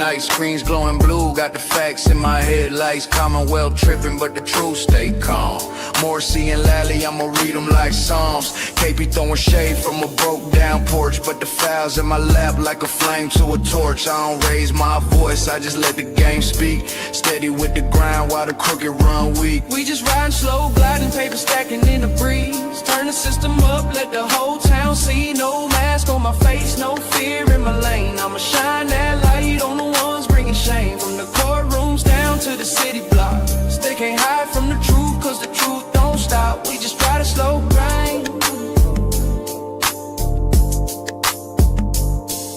night, screens glowing blue. Got the facts in my headlights, Commonwealth tripping, but the truth stay calm. Morrissey and Lally, I'ma read them like Psalms. KP throwing shade from a broke down porch, but the files in my lap like a flame to a torch. I don't raise my voice, I just let the game speak. Steady with the grind while the crooked run weak. We just riding slow, gliding, paper stacking in the breeze. Turn the system up, let the whole town see. No mask on my face, no fear in my lane. I'ma shine that light on the ones bringing shame. From the courtrooms down to the city blocks. They can't hide from the truth, cause the truth don't stop. We just ride a slow grind.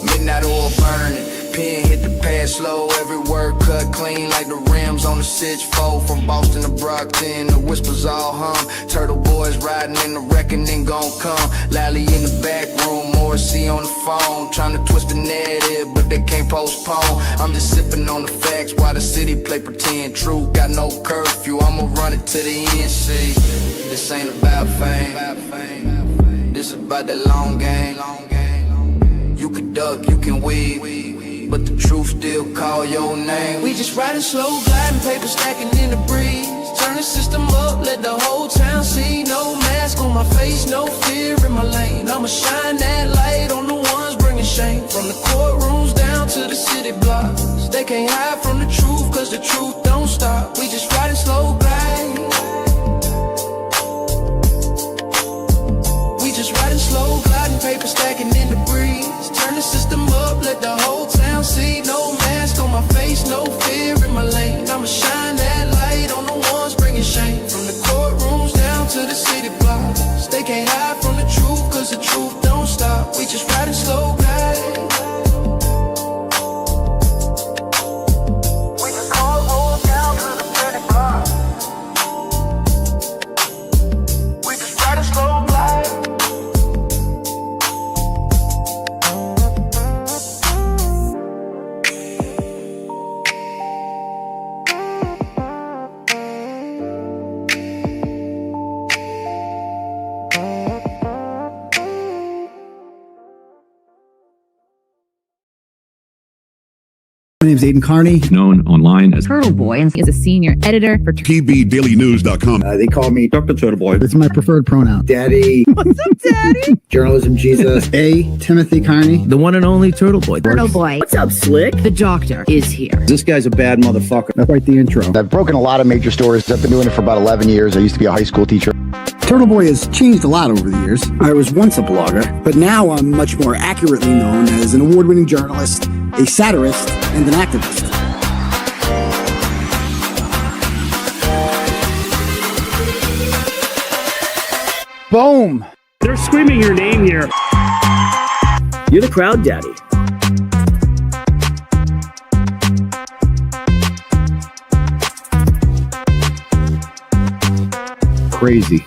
Midnight oil burning, pen hit the pad slow. Every word cut clean like the rims on the 6-4. From Boston to Brockton, the whispers all hum. Turtleboys riding in the reckoning gon' come. Lally in the back room, Morrissey on the phone. Trying to twist the narrative, but they can't postpone. I'm just sipping on the facts while the city play pretend. True, got no curfew, I'ma run it to the end. See, this ain't about fame, this about that long game. You can duck, you can weave, but the truth still call your name. We just riding slow, gliding, paper stacking in the breeze. Turn the system up, let the whole town see. No mask on my face, no fear in my lane. I'ma shine that light on the ones bringing shame. From the courtrooms down to the city blocks. They can't hide from the truth, cause the truth don't stop. We just riding slow, gliding. We just riding slow, gliding, paper stacking in the breeze. Turn the system up, let the whole town see. No mask on my face, no fear in my lane. I'ma shine that light on the ones bringing shame. From the courtrooms down to the city blocks. They can't hide from the truth, cause the truth don't stop. We just riding slow, gliding. We just call hold down to the city blocks. We just riding slow, gliding. My name's Aidan Kearney, known online as Turtleboy, and is a senior editor for TVDailyNews.com. They call me Dr. Turtleboy. This is my preferred pronoun. Daddy. What's up, Daddy? Journalism Jesus. Timothy Kearney. The one and only Turtleboy. Turtleboy. What's up, Slick? The doctor is here. This guy's a bad motherfucker. That's right, the intro. I've broken a lot of major stories. I've been doing it for about 11 years. I used to be a high school teacher. Turtleboy has changed a lot over the years. I was once a blogger, but now I'm much more accurately known as an award-winning journalist, a satirist, and an activist. Boom! They're screaming your name here. You're the crowd daddy. Crazy.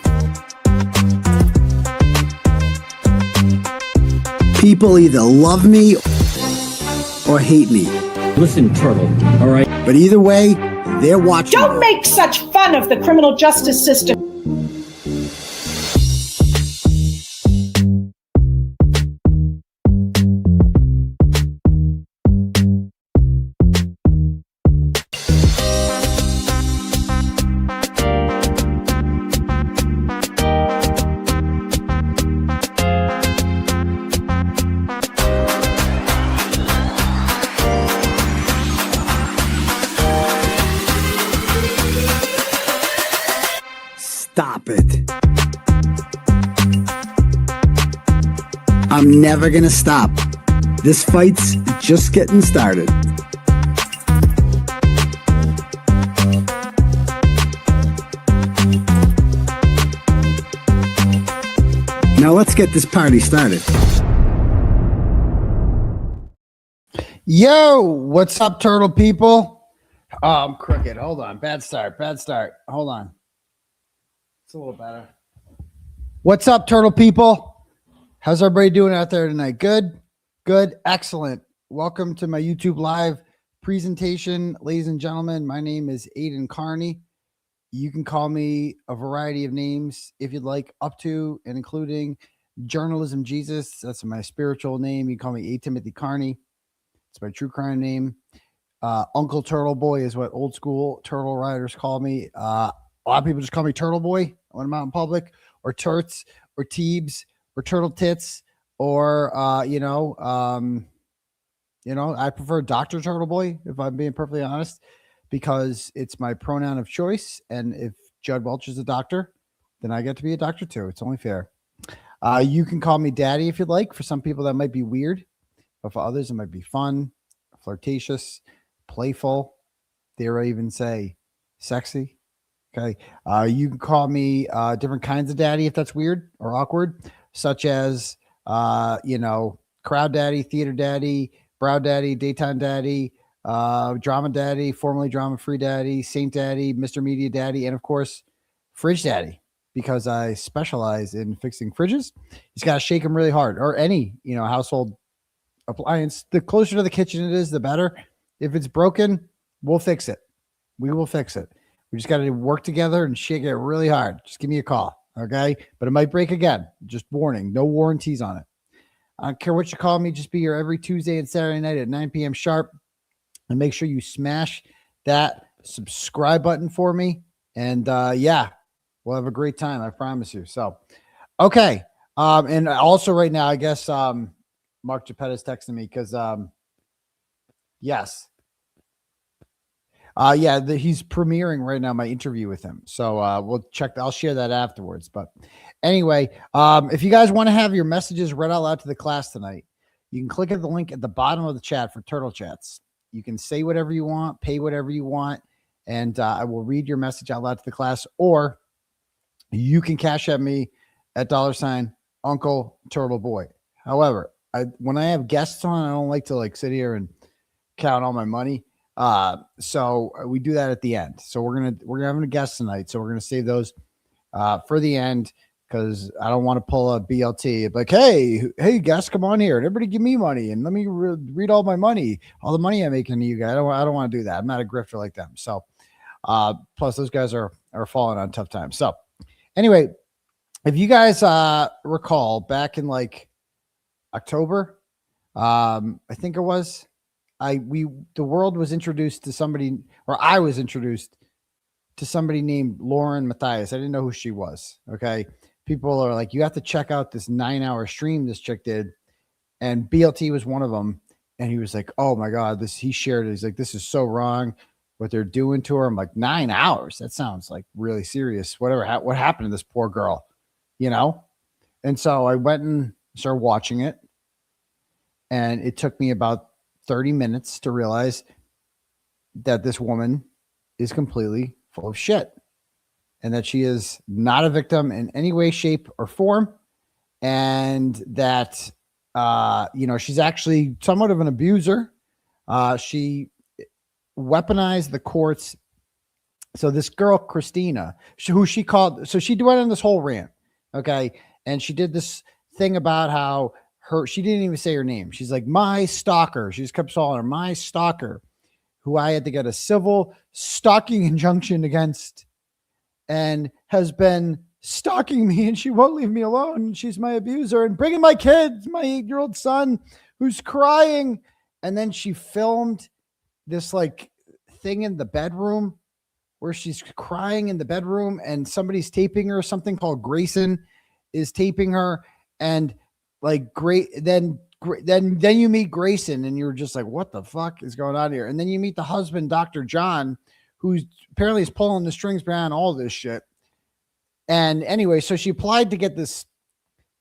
People either love me or hate me. Listen, Turtle, all right? But either way, they're watching. Don't make such fun of the criminal justice system. Stop it. I'm never gonna stop. This fight's just getting started. Now let's get this party started. Yo, what's up, turtle people? Oh, I'm crooked. Hold on. Bad start. Hold on. It's a little better. What's up, turtle people? How's everybody doing out there tonight? Good? Good. Excellent. Welcome to my YouTube live presentation. Ladies and gentlemen, my name is Aidan Kearney. You can call me a variety of names if you'd like, up to and including Journalism Jesus. That's my spiritual name. You can call me Timothy Kearney. It's my true crime name. Uncle Turtleboy is what old school turtle riders call me. A lot of people just call me Turtleboy when I'm out in public, or Turts, or Teebs, or Turtle Tits, or I prefer Dr. Turtleboy, if I'm being perfectly honest, because it's my pronoun of choice. And if Judd Welch is a doctor, then I get to be a doctor too. It's only fair. You can call me Daddy if you'd like. For some people, that might be weird, but for others, it might be fun, flirtatious, playful. Dare I even say sexy? Okay. You can call me different kinds of daddy if that's weird or awkward, such as, crowd daddy, theater daddy, brow daddy, daytime daddy, drama daddy, formerly drama free daddy, saint daddy, Mr. Media daddy, and of course, fridge daddy, because I specialize in fixing fridges. He's got to shake them really hard, or any, household appliance. The closer to the kitchen it is, the better. If it's broken, we'll fix it. We will fix it. We just got to work together and shake it really hard. Just give me a call. Okay. But it might break again. Just warning, no warranties on it. I don't care what you call me. Just be here every Tuesday and Saturday night at 9 p.m. sharp. And make sure you smash that subscribe button for me. And we'll have a great time. I promise you. So, okay. And also right now, I guess Mark Geppetta is texting me because, yes. He's premiering right now my interview with him. So we'll check. I'll share that afterwards. But anyway, if you guys want to have your messages read out loud to the class tonight, you can click at the link at the bottom of the chat for Turtle Chats. You can say whatever you want, pay whatever you want, and I will read your message out loud to the class. Or you can cash at me at $ Uncle Turtleboy. However, when I have guests on, I don't like to sit here and count all my money. So we do that at the end. So we're having a guest tonight. So we're going to save those, for the end, because I don't want to pull a BLT like, hey guest, come on here and everybody give me money and let me read all my money, all the money I'm making to you guys. I don't want to do that. I'm not a grifter like them. So, plus those guys are falling on tough times. So anyway, if you guys, recall back in October, I think it was, the world was introduced to somebody, or I was introduced to somebody named Lauren Matthias. I didn't know who she was. Okay. People are like, you have to check out this 9-hour stream this chick did. And BLT was one of them. And he was like, oh my God, he shared it. He's like, this is so wrong what they're doing to her. I'm like, 9 hours. That sounds like really serious. What happened to this poor girl, And so I went and started watching it. And it took me about 30 minutes to realize that this woman is completely full of shit and that she is not a victim in any way, shape, or form. And that, she's actually somewhat of an abuser. She weaponized the courts. So this girl, Christina, she went on this whole rant. Okay. And she did this thing about how she didn't even say her name. She's like, my stalker. She just kept calling her my stalker, who I had to get a civil stalking injunction against and has been stalking me, and she won't leave me alone. She's my abuser and bringing my kids, my 8-year-old son who's crying. And then she filmed this thing in the bedroom where she's crying in the bedroom and somebody's taping her. Something called Grayson is taping her. And then you meet Grayson and you're just like, what the fuck is going on here? And then you meet the husband, Dr. John, who apparently is pulling the strings behind all this shit. And anyway, so she applied to get this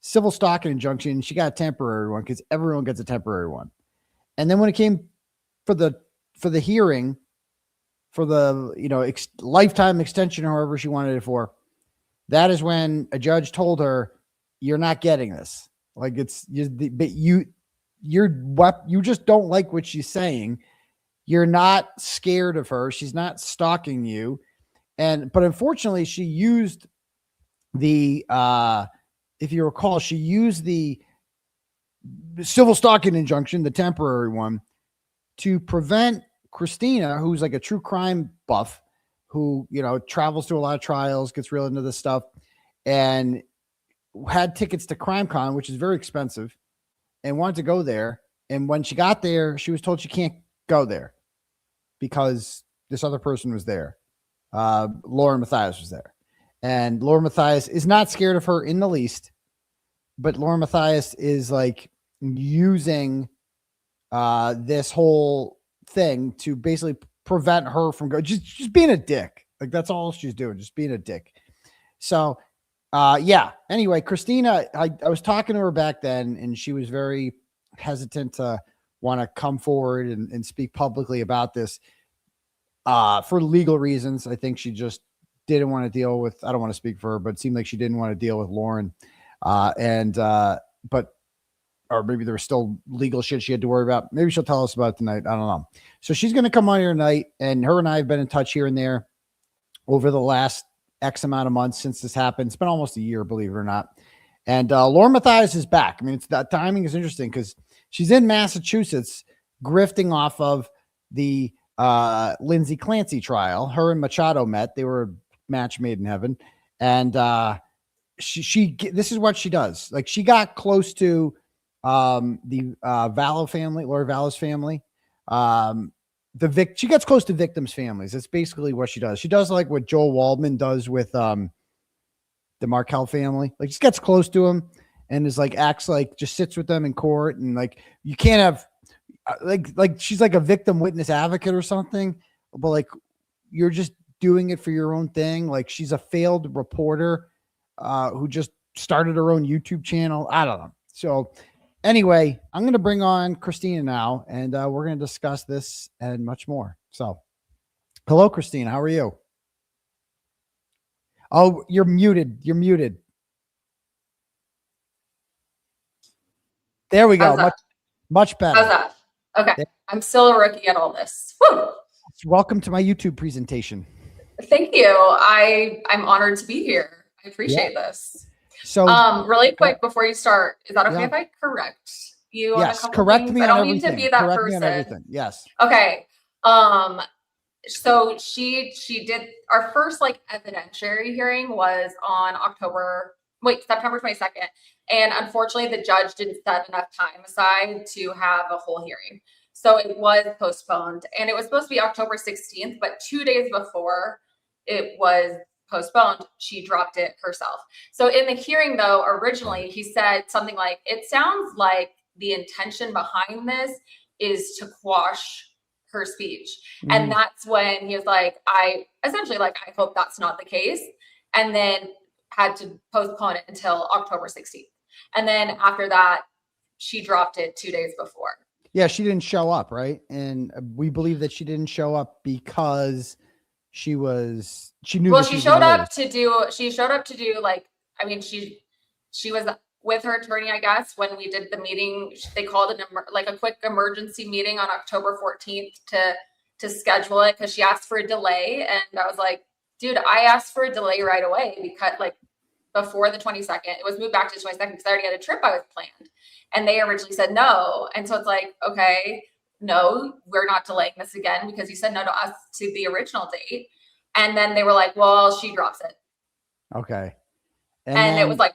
civil stalking injunction. She got a temporary one because everyone gets a temporary one. And then when it came for the hearing, for the, lifetime extension, or however she wanted it for, that is when a judge told her, you're not getting this. You just don't like what she's saying. You're not scared of her. She's not stalking you. But unfortunately she used if you recall, she used the civil stalking injunction, the temporary one, to prevent Christina, who's like a true crime buff, who, travels to a lot of trials, gets real into this stuff, and had tickets to CrimeCon, which is very expensive, and wanted to go there. And when she got there, she was told she can't go there. because this other person was there. Lauren Matthias was there. And Lauren Matthias is not scared of her in the least, but Lauren Matthias is like using this whole thing to basically prevent her from going, just being a dick. Like that's all she's doing, just being a dick. So yeah. Anyway, Christina, I was talking to her back then, and she was very hesitant to want to come forward and speak publicly about this for legal reasons. I think she just didn't want to deal with, I don't want to speak for her, but it seemed like she didn't want to deal with Lauren. But or maybe there was still legal shit she had to worry about. Maybe she'll tell us about it tonight. I don't know. So she's going to come on here tonight, and her and I have been in touch here and there over the last X amount of months since this happened. It's been almost a year, believe it or not. And Lauren Matthias is back. I mean, it's that timing is interesting because she's in Massachusetts grifting off of the Lindsey Clancy trial. Her and Machado met. They were a match made in heaven. And she this is what she does. Like, she got close to the Vallow family, Lori Vallow's family. She gets close to victims' families. That's basically what she does. She does like what Joel Waldman does with the Markel family. Like, just gets close to them and is like, acts like, just sits with them in court. And like, you can't have like she's like a victim witness advocate or something, but like, you're just doing it for your own thing. Like, she's a failed reporter who just started her own YouTube channel. I don't know. So anyway, I'm going to bring on Christina now, and we're going to discuss this and much more. So hello, Christina. How are you? Oh, you're muted. You're muted. There we go. Much better. How's that? Okay. I'm still a rookie at all this. Woo! Welcome to my YouTube presentation. Thank you. I'm honored to be here. I appreciate this. So really quick before you start, is that okay if I correct you on a couple correct things? me I on don't need everything. to be that Correct person. me on everything. Yes. Okay. So she did our first like evidentiary hearing was on September 22nd. And unfortunately the judge didn't set enough time aside to have a whole hearing. So it was postponed, and it was supposed to be October 16th, but 2 days before it was postponed, she dropped it herself. So in the hearing though, originally he said something like, it sounds like the intention behind this is to quash her speech. And that's when he was like, I hope that's not the case. And then had to postpone it until October 16th. And then after that, she dropped it 2 days before. Yeah, she didn't show up, right? And we believe that she didn't show up because she knew. Well, she showed up to do like, I mean, she was with her attorney, I guess, when we did the meeting. They called it a quick emergency meeting on October 14th to schedule it because she asked for a delay. And I was like, dude, I asked for a delay right away because like before the 22nd, it was moved back to the 22nd because I already had a trip I was planned. And they originally said no. And so it's like, okay, no, we're not delaying this again because you said no to us to the original date. And then they were like, well, she drops it. Okay. And then, it was like,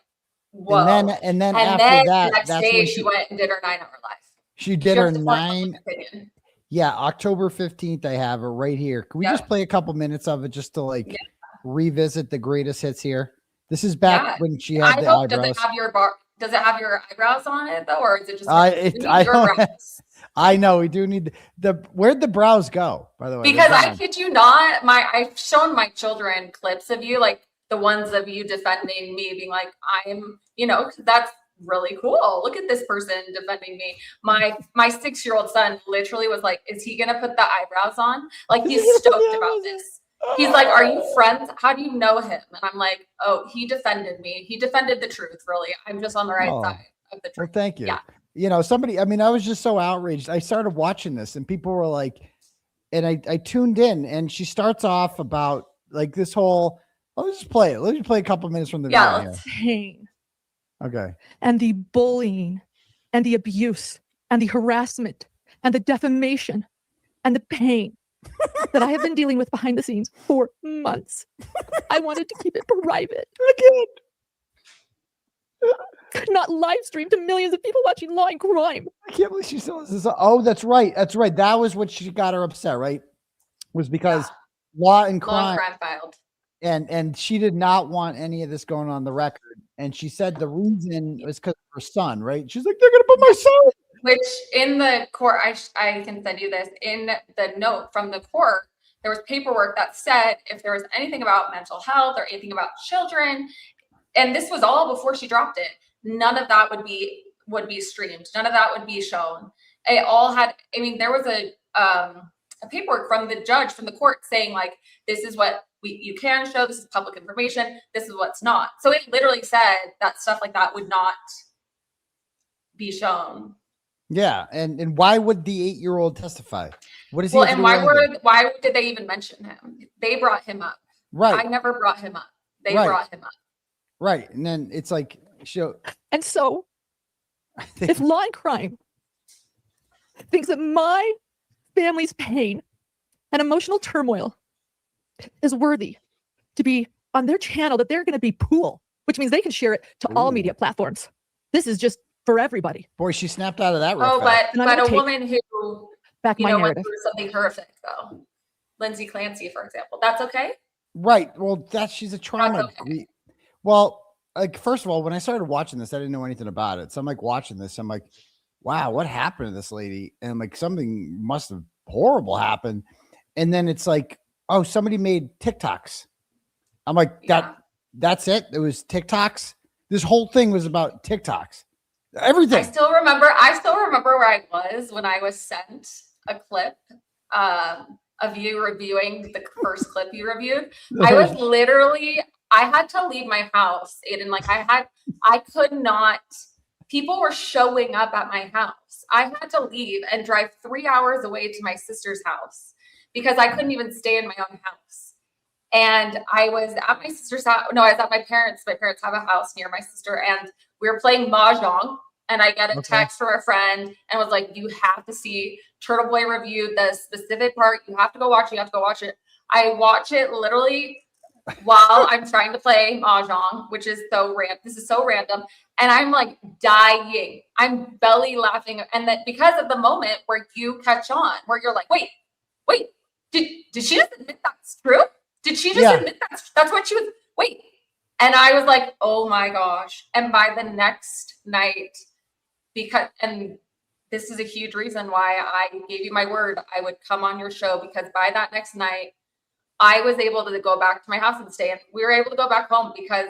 whoa. And then after that, the next day she went and did her 9-hour live. She did her 9. Yeah. October 15th. I have her right here. Can we just play a couple minutes of it just to like revisit the greatest hits here? This is back when she had the eyebrows. Does it have your eyebrows on it though? Or is it just I know we do need where'd the brows go, by the way? Because I kid you not, I've shown my children clips of you, like the ones of you defending me, being like, that's really cool. Look at this person defending me. My 6-year-old son literally was like, is he gonna put the eyebrows on? Like, he's stoked about this. He's like, are you friends? How do you know him? And I'm like, oh, he defended me. He defended the truth, really. I'm just on the right side of the truth. Well, thank you. Yeah. I was just so outraged. I started watching this and people were like, and I tuned in, and she starts off about like this whole, let's just play it. Let me play a couple minutes from the video. Pain. Okay. And the bullying and the abuse and the harassment and the defamation and the pain that I have been dealing with behind the scenes for months. I wanted to keep it private. Could not live stream to millions of people watching law and crime. I can't believe she still says, oh, that's right. That's right. That was what she got her upset, right? was because law and Law crime, crime filed. and she did not want any of this going on the record. And she said the reason was because of her son, right? She's like, they're gonna put my son. Which in the court, I can send you this. In the note from the court, there was paperwork that said if there was anything about mental health or anything about children, and this was all before she dropped it, none of that would be streamed. None of that would be shown. It all had, I mean, there was a paperwork from the judge, from the court saying like, this is what you can show, this is public information, this is what's not. So it literally said that stuff like that would not be shown. Yeah, and why would the 8-year-old testify? What is he? Well, and why did they even mention him? They brought him up. Right. I never brought him up. They Right. brought him up. Right, and then it's like, And so, if law and crime thinks that my family's pain and emotional turmoil is worthy to be on their channel, that they're going to be pool, which means they can share it to all media platforms. This is just for everybody. boy, she snapped out of that. Oh, fast. but a woman who Back my went narrative. through something horrific though, Lindsey Clancy, for example, that's okay. Right. Well, she's a trauma. okay. Well, like, first of all, when I started watching this, I didn't know anything about it. So I'm like watching this. I'm like, wow, what happened to this lady? And I'm like, something must have horrible happened. And then it's like, oh, somebody made TikToks. I'm like, that's it. It was TikToks. This whole thing was about TikToks. Everything. I still remember where I was when I was sent a clip of you reviewing the first clip you reviewed. I was literally, I had to leave my house, Aidan. Like I could not, people were showing up at my house. I had to leave and drive 3 hours away to my sister's house because I couldn't even stay in my own house. And I was at my sister's house. No, I was at my parents. My parents have a house near my sister, and we were playing mahjong. And I get a text from a friend and was like, "You have to see Turtleboy reviewed the specific part. You have to go watch it. You have to go watch it." I watch it literally while I'm trying to play mahjong, which is so random. This is so random, and I'm like dying. I'm belly laughing, and that because of the moment where you catch on, where you're like, "Wait, did she just admit that's true? Did she just admit that's what she was? Wait." And I was like, oh my gosh. And by the next night, and this is a huge reason why I gave you my word, I would come on your show, because by that next night, I was able to go back to my house and stay. And we were able to go back home because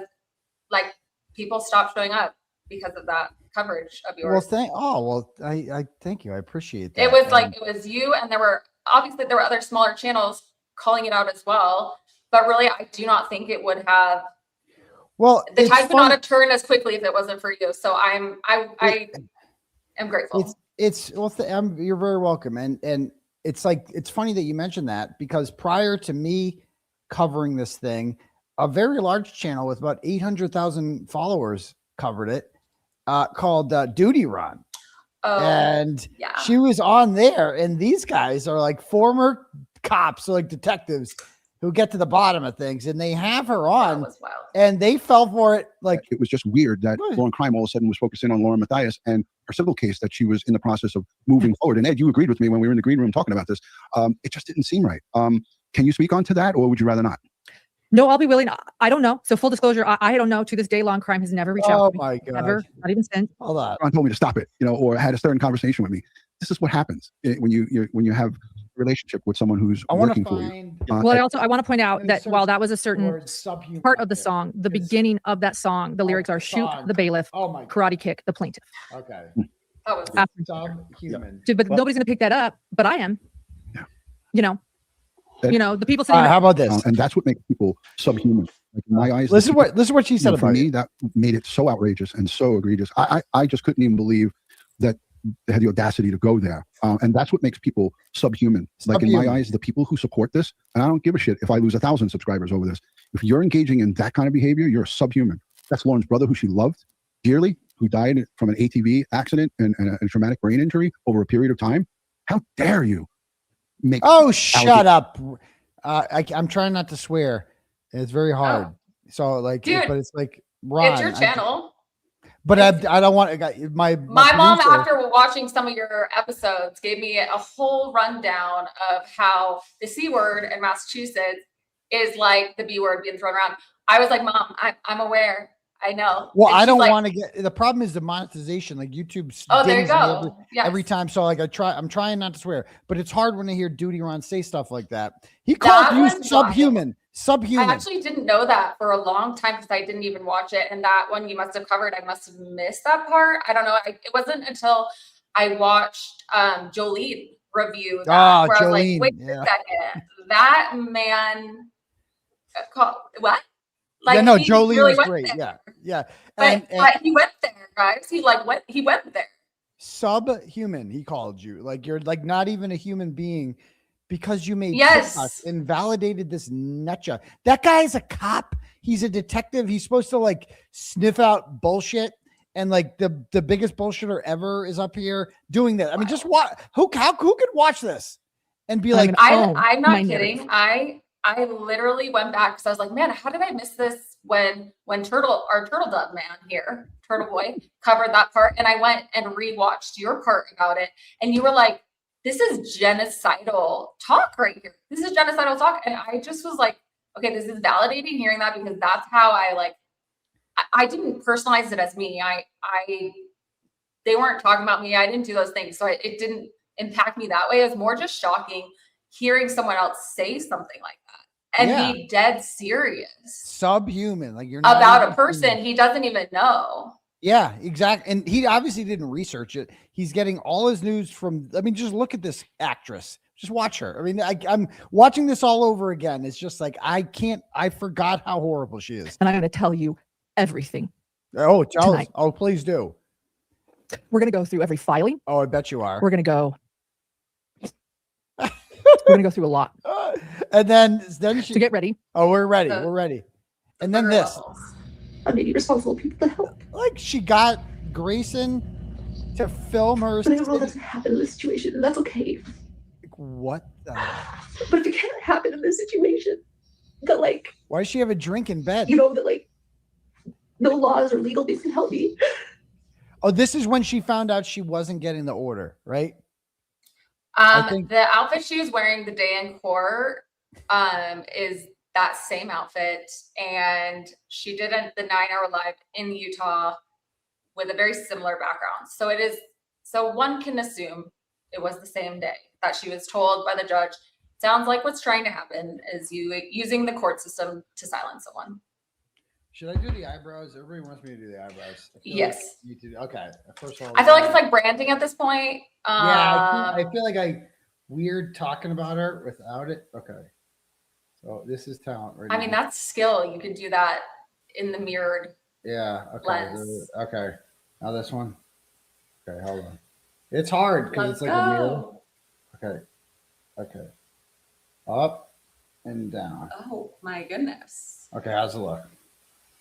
like people stopped showing up because of that coverage of yours. Well, I thank you. I appreciate that. It was like, it was you, and there were other smaller channels calling it out as well. But really, I do not think it would have. Well, the tide would not have turned as quickly if it wasn't for you. So I am grateful. You're very welcome. And it's like, it's funny that you mentioned that, because prior to me covering this thing, a very large channel with about 800,000 followers covered it, called Duty Run. And she was on there, and these guys are like former cops, so like detectives who get to the bottom of things, and they have her on, and they fell for it. Like, it was just weird that Law and Crime all of a sudden was focusing on Lauren Matthias and her civil case that she was in the process of moving forward. And Ed, you agreed with me when we were in the green room talking about this. It just didn't seem right. Can you speak on to that, or would you rather not? No, I'll be willing. I don't know. So full disclosure, I don't know. To this day, Law and Crime has never reached out to me. Oh my God. Never, not even since. Hold on. Ron told me to stop it, or had a stern conversation with me. This is what happens when you have a relationship with someone who's working for you. Well, I want to point out that while that was a certain part of the song, the beginning of that song, the lyrics are "shoot the bailiff, karate kick the plaintiff." Okay. That was subhuman. But nobody's going to pick that up. But I am. Yeah. The people saying. How about this? And that's what makes people subhuman. Like in my eyes. Listen what she said for me. That made it so outrageous and so egregious. I just couldn't even believe that they had the audacity to go there. And that's what makes people subhuman. Like in my eyes, the people who support this, and I don't give a shit if I lose 1,000 subscribers over this. If you're engaging in that kind of behavior, you're a subhuman. That's Lauren's brother, who she loved dearly, who died from an ATV accident and a traumatic brain injury over a period of time. How dare you make? Oh, shut up. I'm trying not to swear. It's very hard. So like, dude, but it's like, Ron, it's your channel. But I don't want my mom, producer- after watching some of your episodes, gave me a whole rundown of how the C word in Massachusetts is like the B word being thrown around. I was like, Mom, I'm aware. I know. Well, And I she's don't like, want to get, the problem is the monetization, like YouTube. Oh, there you dings me go. every Yes. time. So like I'm trying not to swear, but it's hard when I hear Duty Ron say stuff like that. He called That you was subhuman. Subhuman. I actually didn't know that for a long time because I didn't even watch it. And that one you must have covered. I must have missed that part. I don't know. It wasn't until I watched Jolene review that where I was like, Jolene, wait a second. That man what? Like, yeah, no, he Jolene really was went great. there. Yeah, yeah. But he went there, guys. He went there. Subhuman, he called you. Like you're like not even a human being because you made Yes. TikToks and validated this nutja. That guy is a cop. He's a detective. He's supposed to like sniff out bullshit. And like the biggest bullshitter ever is up here doing that. I mean, just what? Who could watch this and be like, I'm not kidding. I literally went back because I was like, man, how did I miss this when our turtle dove man here, Turtleboy, covered that part, and I went and rewatched your part about it, and you were like, this is genocidal talk right here. This is genocidal talk, and I just was like, okay, this is validating hearing that because that's how I didn't personalize it as me. They weren't talking about me. I didn't do those things, so it didn't impact me that way. It was more just shocking hearing someone else say something like that and be dead serious. Subhuman, like you're not about even a person he doesn't even know. Yeah, exactly. And he obviously didn't research it. He's getting all his news from, I mean, just look at this actress. Just watch her. I mean, I'm watching this all over again. It's just like, I forgot how horrible she is. And I'm going to tell you everything. Oh, tonight. Oh, please do. We're going to go through every filing. Oh, I bet you are. We're going to go. We're going to go through a lot. And then she, to get ready. Oh, we're ready. We're ready. And then this. I need responsible people to help. Like she got Grayson to film her. But I don't know that's happen in this situation, and that's okay. Like, what the? But if it can't happen in this situation, that like. Why does she have a drink in bed? You know that like, no laws or legal things can help me. Oh, this is when she found out she wasn't getting the order, right? The outfit she was wearing the day in court is that same outfit, and she did the 9-hour live in Utah with a very similar background. So one can assume it was the same day that she was told by the judge. Sounds like what's trying to happen is you using the court system to silence someone. Should I do the eyebrows? Everybody wants me to do the eyebrows. Yes. Like you do. Okay. First of all, I feel like it's like branding at this point. Yeah, I feel like I weird talking about her without it. Okay. So this is talent. Right I mean, that's skill. You could do that in the mirrored. Yeah. Okay. Lens. Okay. Now this one. Okay. Hold on. It's hard because it's like a mirror. Okay. Okay. Up and down. Oh my goodness. Okay. How's it look?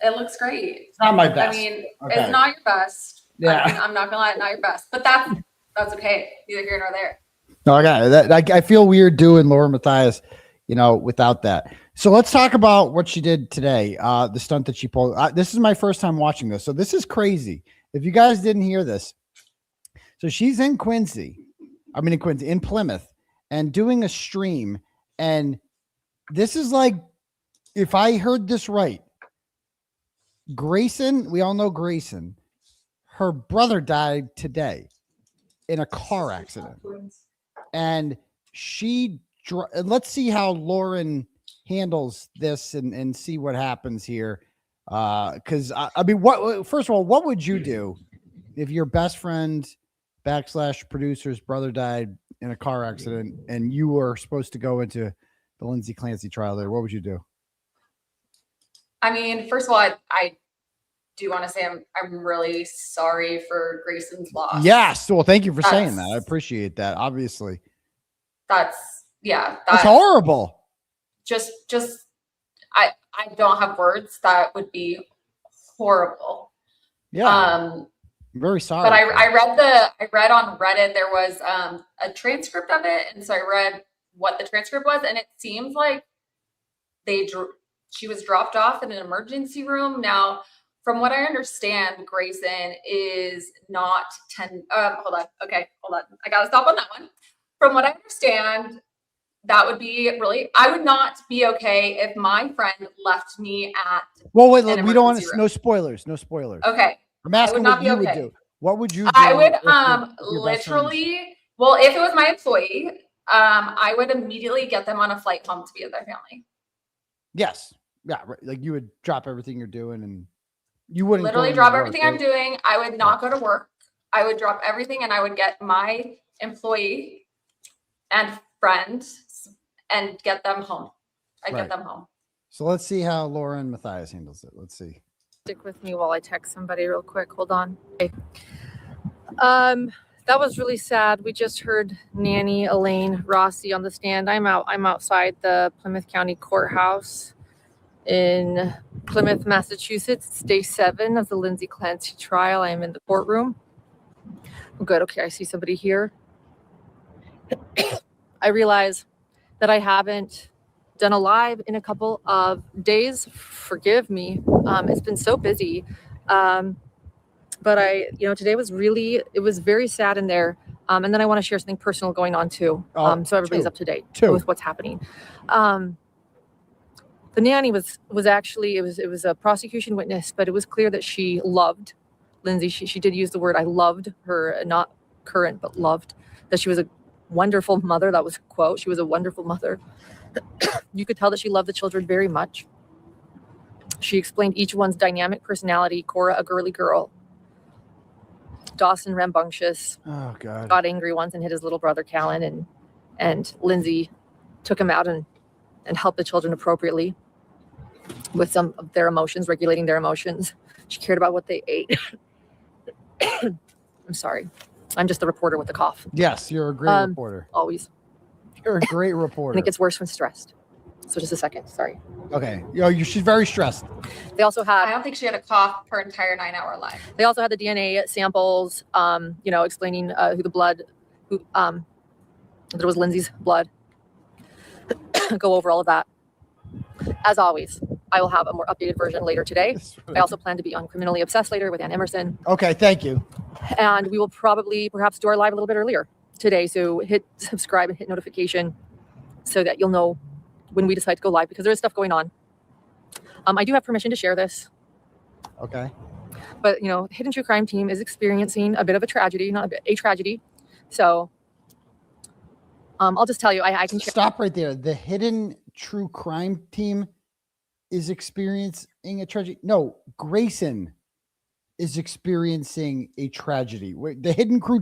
It looks great. It's not my best. I mean, Okay. it's not your best. Yeah. I mean, I'm not gonna lie, not your best, but that's okay. Neither here nor there. No, okay. I feel weird doing Laura Matthias, without that. So let's talk about what she did today. The stunt that she pulled. This is my first time watching this, so this is crazy. If you guys didn't hear this, so she's in in Plymouth, and doing a stream, and this is like, if I heard this right, Grayson, we all know Grayson, her brother died today in a car accident. And let's see how Lauren handles this and see what happens here. Because I mean, first of all, what would you do if your best friend / producer's brother died in a car accident and you were supposed to go into the Lindsey Clancy trial there? What would you do? I mean, first of all, I do want to say I'm really sorry for Grayson's loss. Yes. Well, thank you for saying that. I appreciate that. Obviously. That's horrible. Just I don't have words. That would be horrible. Yeah. I'm very sorry. But I read on Reddit there was a transcript of it, and so I read what the transcript was, and it seems like she was dropped off in an emergency room. Now, from what I understand, Grayson is not hold on. Okay, hold on. I gotta stop on that one. From what I understand, that would be I would not be okay if my friend left me at. Well, wait, we don't want emergency to. room. No spoilers. No spoilers. Okay. I'm asking not what be you would okay. do. What would you do? I would if your best friend's- literally. Well, if it was my employee, I would immediately get them on a flight home to be with their family. Yes. Yeah. Right. Like you would drop everything you're doing and you wouldn't Literally go drop into work, everything right? I'm doing. I would not go to work. I would drop everything and I would get my employee and friend and get them home. I'd Right. get them home. So let's see how Laura and Matthias handles it. Let's see. Stick with me while I text somebody real quick. Hold on. Okay. That was really sad. We just heard Nanny Elaine Rossi on the stand. I'm outside the Plymouth County Courthouse in Plymouth, Massachusetts. It's day 7 of the Lindsey Clancy trial. I am in the courtroom. Oh, good. Okay, I see somebody here. I realize that I haven't done a live in a couple of days. Forgive me. It's been so busy. But today was it was very sad in there. And then I want to share something personal going on too. So everybody's up to date with what's happening. The nanny was actually, it was a prosecution witness, but it was clear that she loved Lindsey. She did use the word, I loved her, not current, but loved, that she was a wonderful mother. That was a quote. She was a wonderful mother. You could tell that she loved the children very much. She explained each one's dynamic personality. Cora, a girly girl. Dawson, rambunctious. Oh God. Got angry once and hit his little brother Callan, and Lindsey took him out and helped the children appropriately with some of their emotions, regulating their emotions. She cared about what they ate. I'm sorry. I'm just the reporter with the cough. Yes, you're a great reporter. Always. You're a great reporter. And it gets worse when stressed. So just a second. Sorry. Okay. She's very stressed. They also had. I don't think she had a cough her entire 9-hour live. They also had the DNA samples. Explaining that it was Lindsey's blood. Go over all of that. As always, I will have a more updated version later today. I also plan to be on Criminally Obsessed later with Ann Emerson. Okay, thank you. And we will perhaps do our live a little bit earlier today. So hit subscribe and hit notification so that you'll know when we decide to go live, because there is stuff going on. I do have permission to share this. Okay. But, Hidden True Crime Team is experiencing a bit of a tragedy, not a tragedy. So I'll just tell you, I can share. Stop right there. The Hidden True Crime Team is experiencing a tragedy. No, Grayson is experiencing a tragedy. The Hidden Crew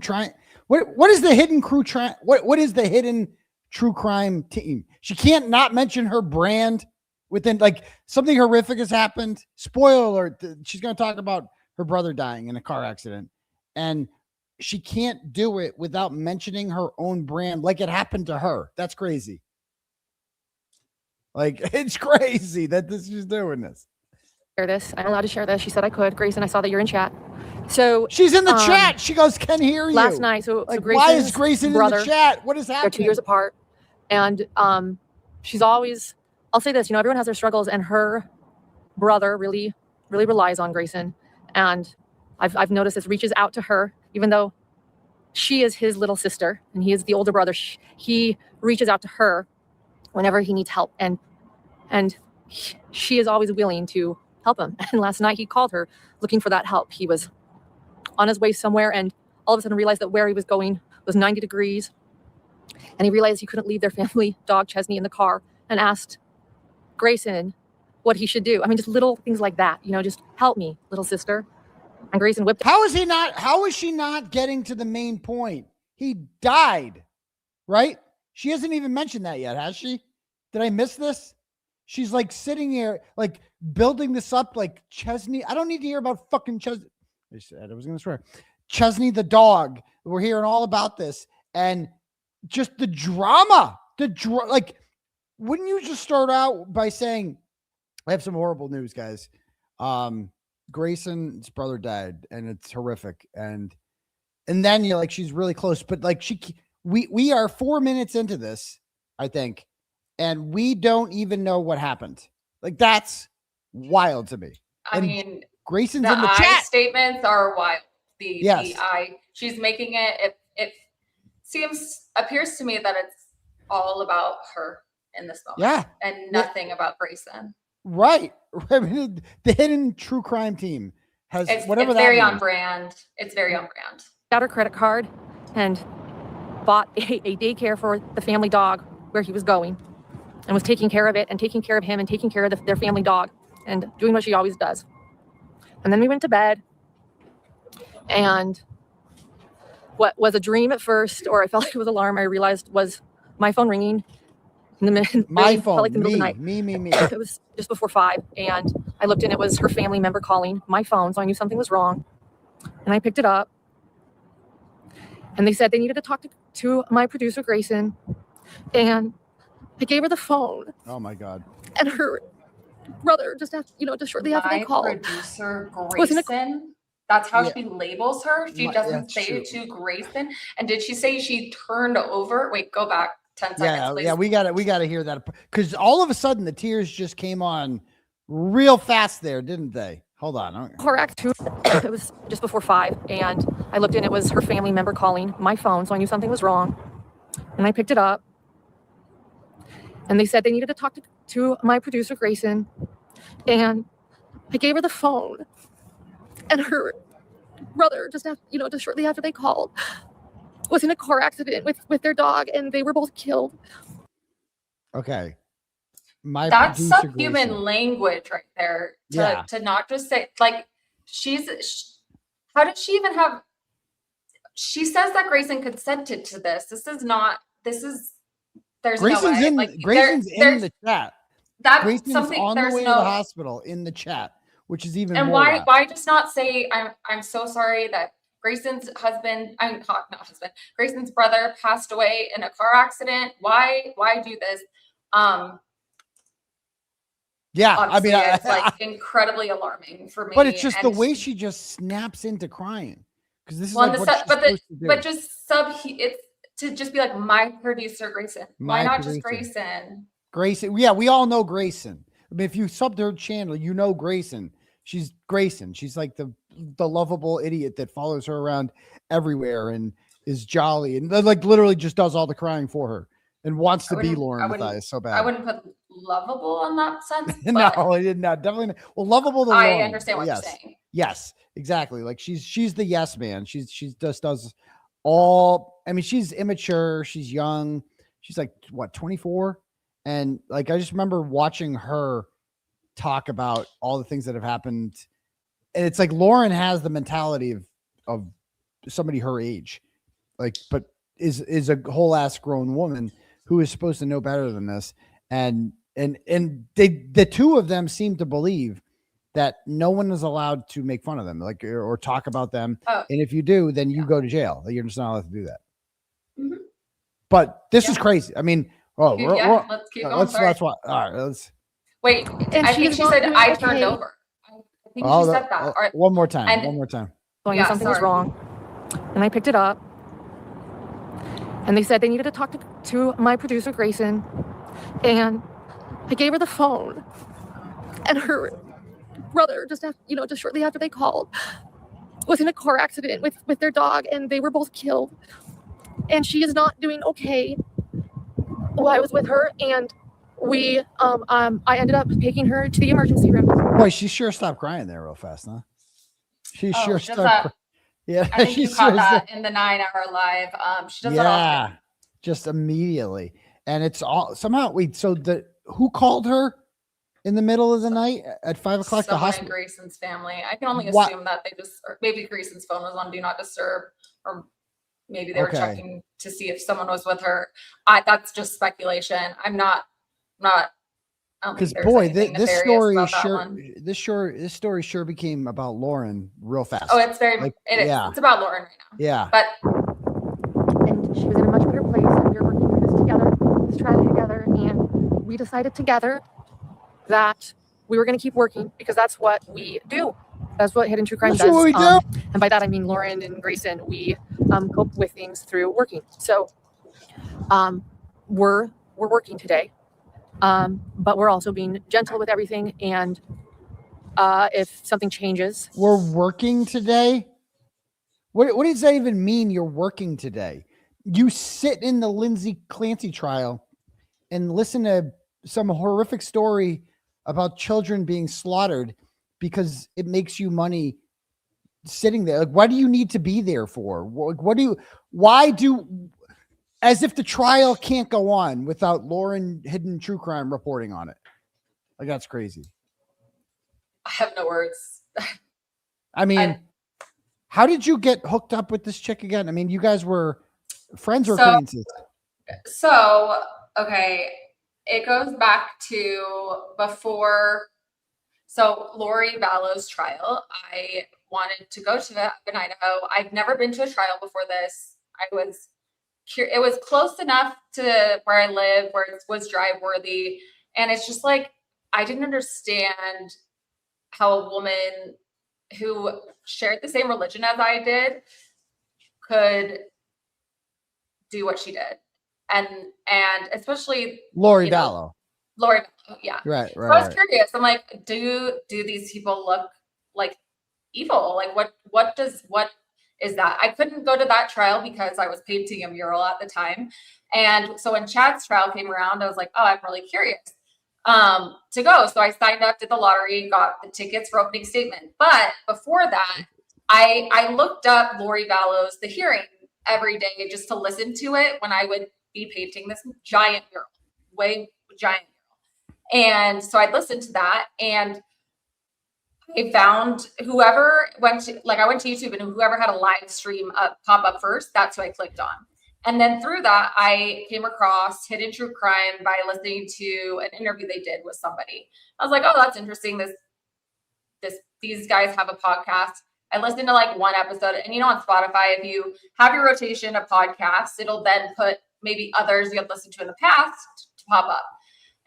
What is the Hidden Crew What is the Hidden True Crime Team? She can't not mention her brand within, like, something horrific has happened. Spoiler alert. She's going to talk about her brother dying in a car accident. And she can't do it without mentioning her own brand like it happened to her. That's crazy. Like, it's crazy that she's doing this. Share this. I'm allowed to share this. She said I could. Grayson, I saw that you're in chat. So she's in the chat. She goes, can hear you. Last night. So why is Grayson in the chat? What is happening? They're 2 years apart. And she's always, I'll say this, everyone has their struggles, and her brother really, really relies on Grayson. And I've noticed this, reaches out to her, even though she is his little sister and he is the older brother. He reaches out to her whenever he needs help. And she is always willing to help him. And last night he called her looking for that help. He was on his way somewhere and all of a sudden realized that where he was going was 90 degrees. And he realized he couldn't leave their family dog Chesney in the car, and asked Grayson what he should do. I mean, just little things like that, just help me, little sister. And Grayson whipped. How is she not getting to the main point? He died, right? She hasn't even mentioned that yet, has she? Did I miss this? She's like sitting here, like building this up, like Chesney. I don't need to hear about fucking Chesney. I said I was going to swear. Chesney the dog. We're hearing all about this. And just the drama, like, wouldn't you just start out by saying, I have some horrible news, guys. Grayson's brother died and it's horrific. And then you're like, she's really close, but like we are 4 minutes into this, I think, and we don't even know what happened. Like, that's wild to me. I mean, Grayson's The in the I chat. statements are wild. The Yes. she's making it appears to me that it's all about her in this moment. Yeah. And nothing about Grayson. Right. I mean, the hidden true crime team has It's whatever that very on means. brand. It's very on brand. Got her credit card and bought a daycare for the family dog where he was going, and was taking care of it and taking care of him and taking care of their family dog and doing what she always does. And then we went to bed, and what was a dream at first, or I felt like it was an alarm, I realized was my phone ringing in the middle, My felt phone, like the middle of the night. me. It was just before 5, and I looked and it was her family member calling my phone, so I knew something was wrong. And I picked it up, and they said they needed to talk to my producer, Grayson, and I gave her the phone. Oh my God. And her brother, just shortly after they called. Producer Grayson. That's how she labels her. She doesn't say true. it to Grayson. And did she say she turned over? Wait, go back 10 seconds, please. Yeah, we gotta hear that, because all of a sudden the tears just came on real fast there, didn't they? Hold on. Correct. It was just before 5, and I looked and it was her family member calling my phone, so I knew something was wrong. And I picked it up, and they said they needed to talk to my producer, Grayson, and I gave her the phone. And her brother, just shortly after they called, was in a car accident with their dog, and they were both killed. Okay. That's subhuman language right there. To not just say, like, how did she even have? She says that Grayson consented to this. There's Grayson's no way. in, Like, Grayson's in the chat. That's Grayson's something. on the There's way no. to the hospital in the chat, which is even And more. why just not say I'm so sorry that Grayson's Grayson's brother passed away in a car accident. Why do this? Yeah, I mean, it's like incredibly alarming for me. but it's just the way she just snaps into crying, because this is like what she's supposed to do. But just it's to just be like my producer Grayson. Why not just Grayson? Grayson? Yeah, we all know Grayson. I mean, if you sub to her channel, you know Grayson. She's Grayson. She's like the lovable idiot that follows her around everywhere and is jolly and like literally just does all the crying for her and wants to be Lauren Matthias so bad. I wouldn't put lovable in that sense. No, I did not. Definitely not. Well, lovable to I Lauren, understand what you're saying. Yes, exactly. Like she's the yes man. She just does all. I mean, she's immature. She's young. She's like what, 24? And like I just remember watching her talk about all the things that have happened, and it's like Lauren has the mentality of somebody her age, like, but is a whole ass grown woman who is supposed to know better than this. And the two of them seem to believe that no one is allowed to make fun of them, like, or talk about them. Oh. And if you do, then you go to jail. You're just not allowed to do that. Mm-hmm. But this is crazy. I mean, let's keep going. That's what. All right, let's wait. And I think she said I turned over. I think she said that. One more time. And- one more time. So I knew something was wrong, and I picked it up, and they said they needed to talk to my producer, Grayson, and I gave her the phone, and her brother, just shortly after they called, was in a car accident with their dog, and they were both killed, and she is not doing okay. While I was with her, and I ended up taking her to the emergency room. Boy, she sure stopped crying there real fast, huh? She sure stopped. Yeah, I think you caught that in the 9-hour live. She does that often. Just immediately, and it's all somehow. Who called her in the middle of the night at 5 o'clock? The Someone in hospital. Grayson's family. I can only assume that or maybe Grayson's phone was on Do Not Disturb, or maybe they were checking to see if someone was with her. That's just speculation. I'm not. Because boy, this story sure became about Lauren real fast. Oh, it's very. It is. Yeah. It's about Lauren right now. Yeah. But And she was in a much better place, and we were working through this together, this tragedy together, and we decided together that we were going to keep working because that's what we do. That's what Hidden True Crime That's does. what we do. And by that I mean Lauren and Grayson. We cope with things through working. So we're working today, but we're also being gentle with everything. And if something changes. We're working today. What does that even mean? You're working today. You sit in the Lindsey Clancy trial and listen to some horrific story about children being slaughtered because it makes you money sitting there. Like, what do you need to be there for? As if the trial can't go on without Lauren Hidden True Crime reporting on it. Like, that's crazy. I have no words. I mean, how did you get hooked up with this chick again? I mean, you guys were friends or acquaintances? So, okay, it goes back to before. So Lori Vallow's trial, I wanted to go to that in Idaho. I've never been to a trial before this. It was close enough to where I live, where it was drive worthy. And it's just like, I didn't understand how a woman who shared the same religion as I did could do what she did. And especially Lori Vallow. Lori Vallow, yeah. Right. So I was curious. I'm like, do these people look like evil? Like what is that? I couldn't go to that trial because I was painting a mural at the time. And so when Chad's trial came around, I was like, oh, I'm really curious to go. So I signed up, did the lottery, got the tickets for opening statement. But before that, I looked up Lori Vallow's The Hearing every day just to listen to it when I would be painting this giant mural, giant mural. And so I'd listen to that, and I found whoever I went to YouTube, and whoever had a live stream pop up first, that's who I clicked on. And then through that, I came across Hidden True Crime by listening to an interview they did with somebody. I was like, oh, that's interesting. These guys have a podcast. I listened to like one episode, and on Spotify, if you have your rotation of podcasts, it'll then put maybe others you have listened to in the past to pop up.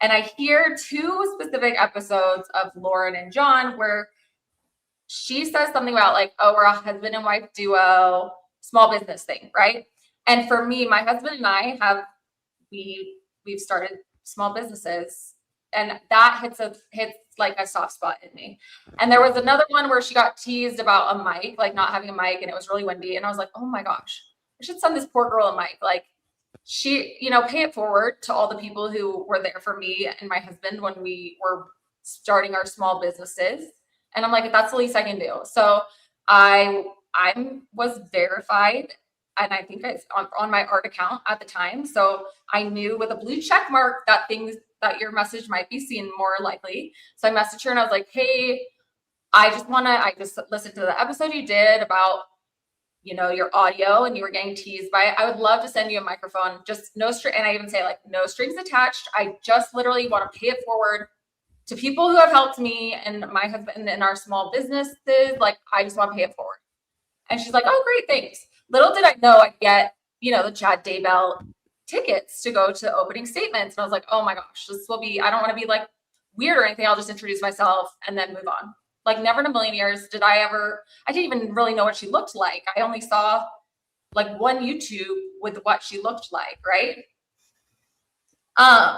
And I hear two specific episodes of Lauren and John where she says something about like, oh, we're a husband and wife duo, small business thing, right? And for me, my husband and I we've started small businesses, and that hits like a soft spot in me. And there was another one where she got teased about a mic, like not having a mic, and it was really windy. And I was like, oh my gosh, I should send this poor girl a mic. Like, she, pay it forward to all the people who were there for me and my husband when we were starting our small businesses. And I'm like, that's the least I can do. So I was verified, and I think it's on my art account at the time. So I knew with a blue check mark that your message might be seen more likely. So I messaged her and I was like, hey, I just listened to the episode you did about, your audio, and you were getting teased by it. I would love to send you a microphone, just no string. And I even say like, no strings attached. I just literally want to pay it forward to people who have helped me and my husband in our small businesses. Like, I just want to pay it forward. And she's like, oh, great, thanks. Little did I know I'd get, the Chad Daybell tickets to go to opening statements. And I was like, oh my gosh, I don't want to be like weird or anything. I'll just introduce myself and then move on. Like, never in a million years I didn't even really know what she looked like. I only saw like one YouTube with what she looked like, right?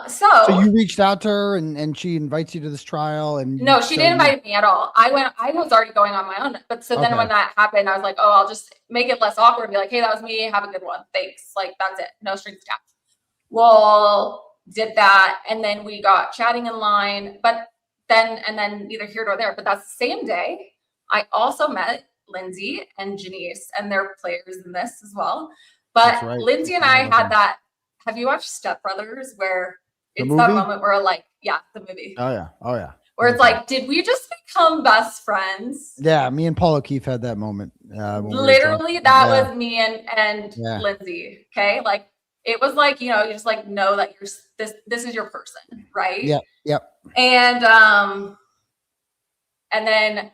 So you reached out to her and she invites you to this trial, and no, she didn't invite me at all. I was already going on my own. But so then when that happened, I was like, oh, I'll just make it less awkward and be like, hey, that was me. Have a good one. Thanks. Like, that's it. No strings attached. Well, did that. And then we got chatting in line, and then neither here nor there. But that's the same day. I also met Lindsey and Janice, and they're players in this as well. But right. Lindsey and I had that. Have you watched Step Brothers, where it's that moment where like, yeah, the movie. Oh yeah. Where it's like, did we just become best friends? Yeah, me and Paul O'Keefe had that moment. Literally, that was me and Lindsey. Okay, like it was like, you just like know that you're this is your person, right? Yeah. Yep. And then,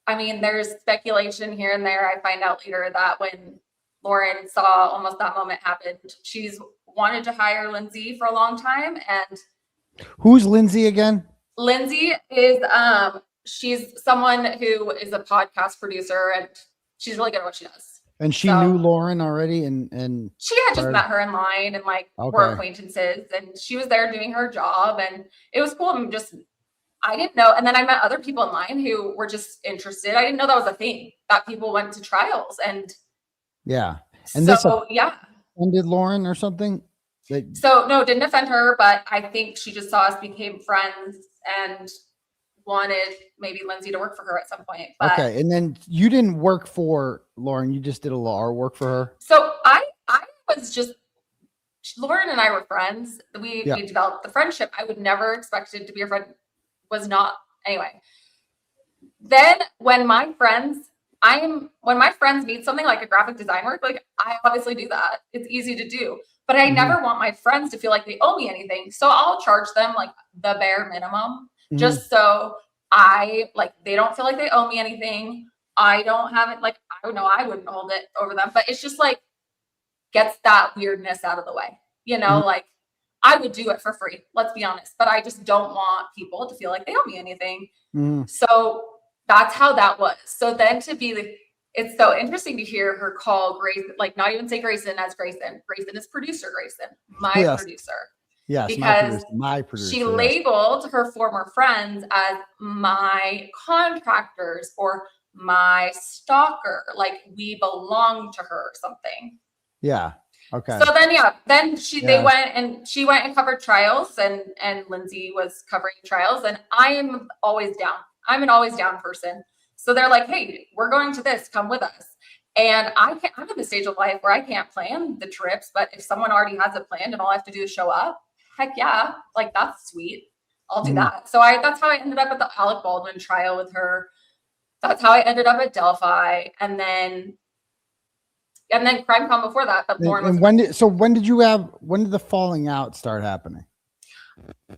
I mean, there's speculation here and there. I find out later that when Lauren saw almost that moment happened, she's wanted to hire Lindsey for a long time. And who's Lindsey again? Lindsey is she's someone who is a podcast producer, and she's really good at what she does. And she knew Lauren already, and she had just met her in line, and like we're acquaintances, and she was there doing her job, and it was cool to just I didn't know. And then I met other people online who were just interested. I didn't know that was a thing, that people went to trials. And yeah. And so, yeah. Offended Lauren or something? So no, didn't offend her, but I think she just saw us, became friends, and wanted maybe Lindsay to work for her at some point. But, okay. And then you didn't work for Lauren. You just did a lot of work for her. So I was just, Lauren and I were friends. We developed the friendship. I would never expected to be a friend. Was not anyway. Then when my friends need something like a graphic design work, like I obviously do that. It's easy to do, but I never want my friends to feel like they owe me anything. So I'll charge them like the bare minimum, just so they don't feel like they owe me anything. I don't have it. Like, I know I wouldn't hold it over them, but it's just like gets that weirdness out of the way, like I would do it for free, let's be honest, but I just don't want people to feel like they owe me anything. So that's how that was. So then it's so interesting to hear her call Grayson, like not even say Grayson as Grayson. Grayson is producer Grayson, my producer. Yes, because my producer. She labeled her former friends as my contractors or my stalker, like we belong to her or something. Yeah. Okay. So then she went and covered trials, and Lindsay was covering trials, and I am always down. I'm an always down person. So they're like, hey, we're going to this, come with us. And I'm at the stage of life where I can't plan the trips, but if someone already has it planned and all I have to do is show up, heck yeah, like that's sweet. I'll do that. So that's how I ended up at the Alec Baldwin trial with her. That's how I ended up at Delphi, and then CrimeCon before that. But Lauren when did the falling out start happening?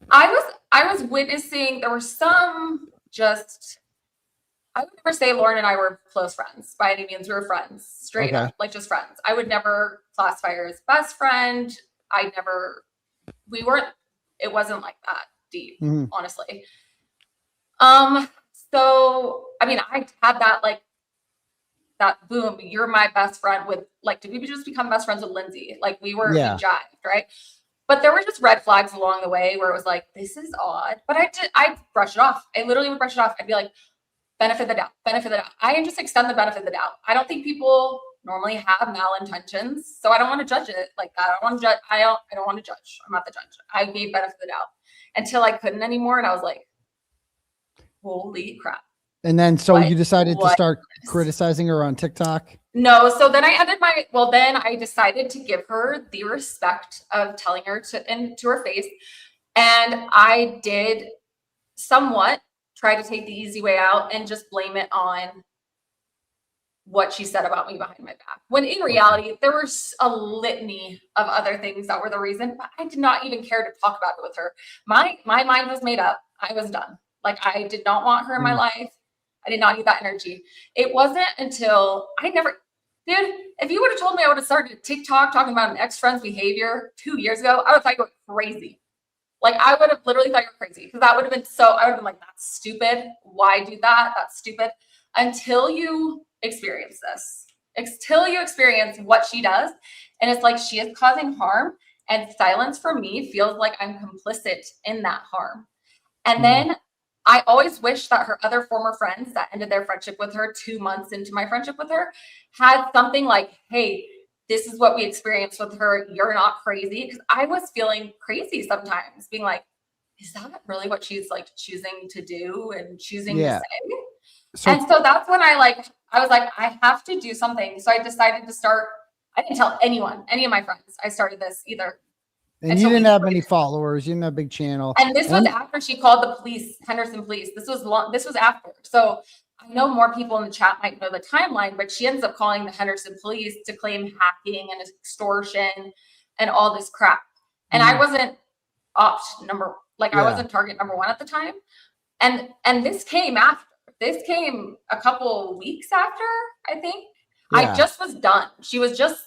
I was witnessing, there were some I would never say Lauren and I were close friends by any means. We were friends, straight up, like just friends. I would never classify her as best friend. It wasn't like that deep, honestly. So, I mean, I had that boom, you're my best friend with, like, did we just become best friends with Lindsay? Like we were jived, right? But there were just red flags along the way where it was like, this is odd. But I'd brush it off. I literally would brush it off. I'd be like, benefit of the doubt. I just extend the benefit of the doubt. I don't think people normally have malintentions. So I don't want to judge it like that. I don't want to judge. I don't want to judge. I'm not the judge. I gave benefit of the doubt until I couldn't anymore. And I was like, holy crap. And then, you decided to start criticizing her on TikTok? No. So then I decided to give her the respect of telling her to her face. And I did somewhat try to take the easy way out and just blame it on what she said about me behind my back. When in reality, there was a litany of other things that were the reason, but I did not even care to talk about it with her. My mind was made up. I was done. Like, I did not want her in my life. I did not need that energy. It wasn't until if you would have told me I would have started a TikTok talking about an ex-friend's behavior 2 years ago, I would have thought you were crazy. Like, I would have literally thought you were crazy, because I would have been like, that's stupid. Why do that? That's stupid. Until you experience this, until you experience what she does. And it's like, she is causing harm, and silence for me feels like I'm complicit in that harm. And then I always wish that her other former friends that ended their friendship with her 2 months into my friendship with her had something like, hey, this is what we experienced with her. You're not crazy. Because I was feeling crazy sometimes, being like, is that really what she's like choosing to do and choosing to say? And so that's when I was like, I have to do something. So I decided to start. I didn't tell anyone, any of my friends, I started this either. And you didn't have many followers. You didn't have a big channel. And this was after she called the police, Henderson police. This was after. So I know more people in the chat might know the timeline, but she ends up calling the Henderson police to claim hacking and extortion and all this crap. And I wasn't I wasn't target number one at the time. And this came after. This came a couple weeks after, I think. I just was done. She was just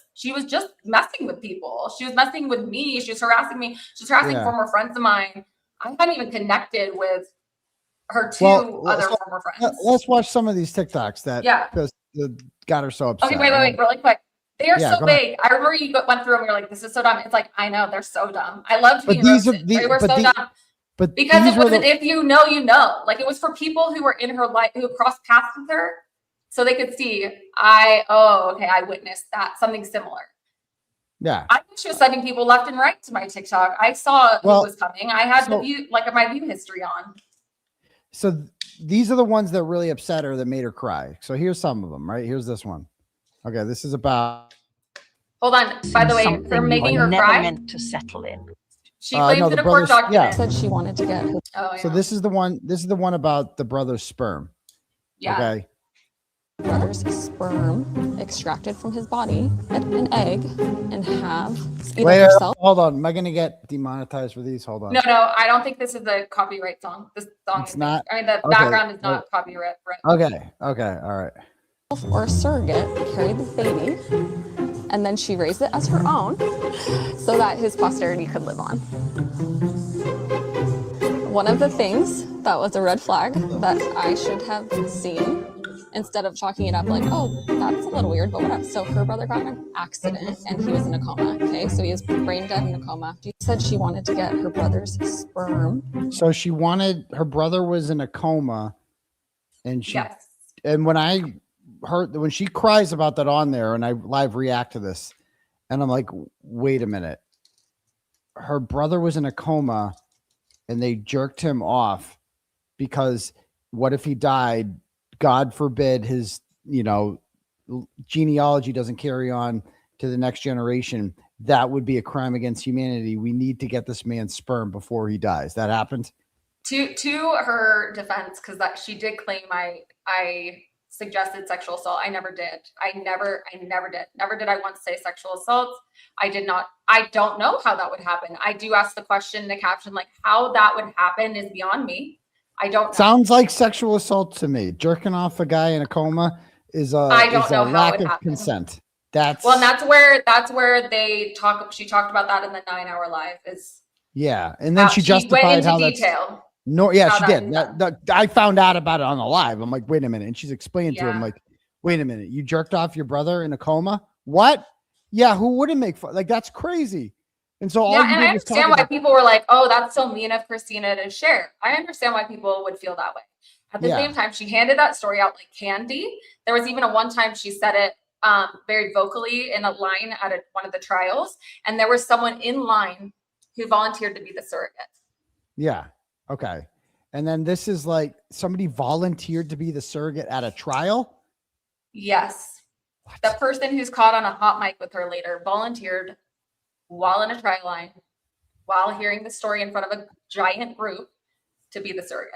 messing with people. She was messing with me. She was harassing me. She was harassing former friends of mine. I hadn't even connected with her other former friends. Let's watch some of these TikToks that got her so upset. Okay, wait, really quick. They are so big. I remember you went through them and you're like, this is so dumb. It's like, I know, they're so dumb. I love to be roasted. They were so dumb. But because these it were wasn't the- if you know, you know. Like it was for people who were in her life, who crossed paths with her, so they could see. I witnessed that, something similar. Yeah. I think she was sending people left and right to my TikTok. I saw who was coming. I had the view, like my view history on. So these are the ones that really upset her, that made her cry. So here's some of them, right? Here's this one. Okay, this is about. Hold on. By the way, for making her cry, meant to settle in. she claims no, in the a court brothers- document. yeah. Said she wanted to get. So this is the one. This is the one about the brother's sperm. Yeah. Okay. Brother's sperm extracted from his body, an egg, and have either Wait, herself. hold on. Am I gonna get demonetized for these? Hold on. No, I don't think this is the copyright song. This song It's is not? I mean, the Okay. background is not copyright. Okay. Okay. All right. Or a surrogate carried the baby, and then she raised it as her own so that his posterity could live on. One of the things that was a red flag that I should have seen, instead of chalking it up like, oh, that's a little weird, but whatever. So her brother got in an accident and he was in a coma. Okay, so he was brain dead in a coma. She said she wanted to get her brother's sperm. So she wanted, her brother was in a coma, and she, Yes. and when I heard, when she cries about that on there, and I live react to this, and I'm like, wait a minute, her brother was in a coma, and they jerked him off because what if he died? God forbid his, genealogy doesn't carry on to the next generation. That would be a crime against humanity. We need to get this man's sperm before he dies. That happened. To her defense, because that she did claim I suggested sexual assault. I never did. I never did. Never did I once say sexual assault. I did not. I don't know how that would happen. I do ask the question in the caption, like how that would happen is beyond me. I don't know. Sounds like sexual assault to me. Jerking off a guy in a coma is a lack of consent. That's that's where they talk. She talked about that in the 9-hour live. And then she justified went into how detail. She did. That I found out about it on the live. I'm like, wait a minute, and she's explaining to him like, wait a minute, you jerked off your brother in a coma? What? Yeah, who wouldn't make fun? Like that's crazy. And so all and I understand why people were like, oh, that's so mean of Christina to share. I understand why people would feel that way. At the same time, she handed that story out like candy. There was even a one time she said it very vocally in a line at one of the trials. And there was someone in line who volunteered to be the surrogate. Yeah. Okay. And then this is like somebody volunteered to be the surrogate at a trial? Yes. What? The person who's caught on a hot mic with her later volunteered while in a trial line, while hearing the story in front of a giant group, to be the surrogate.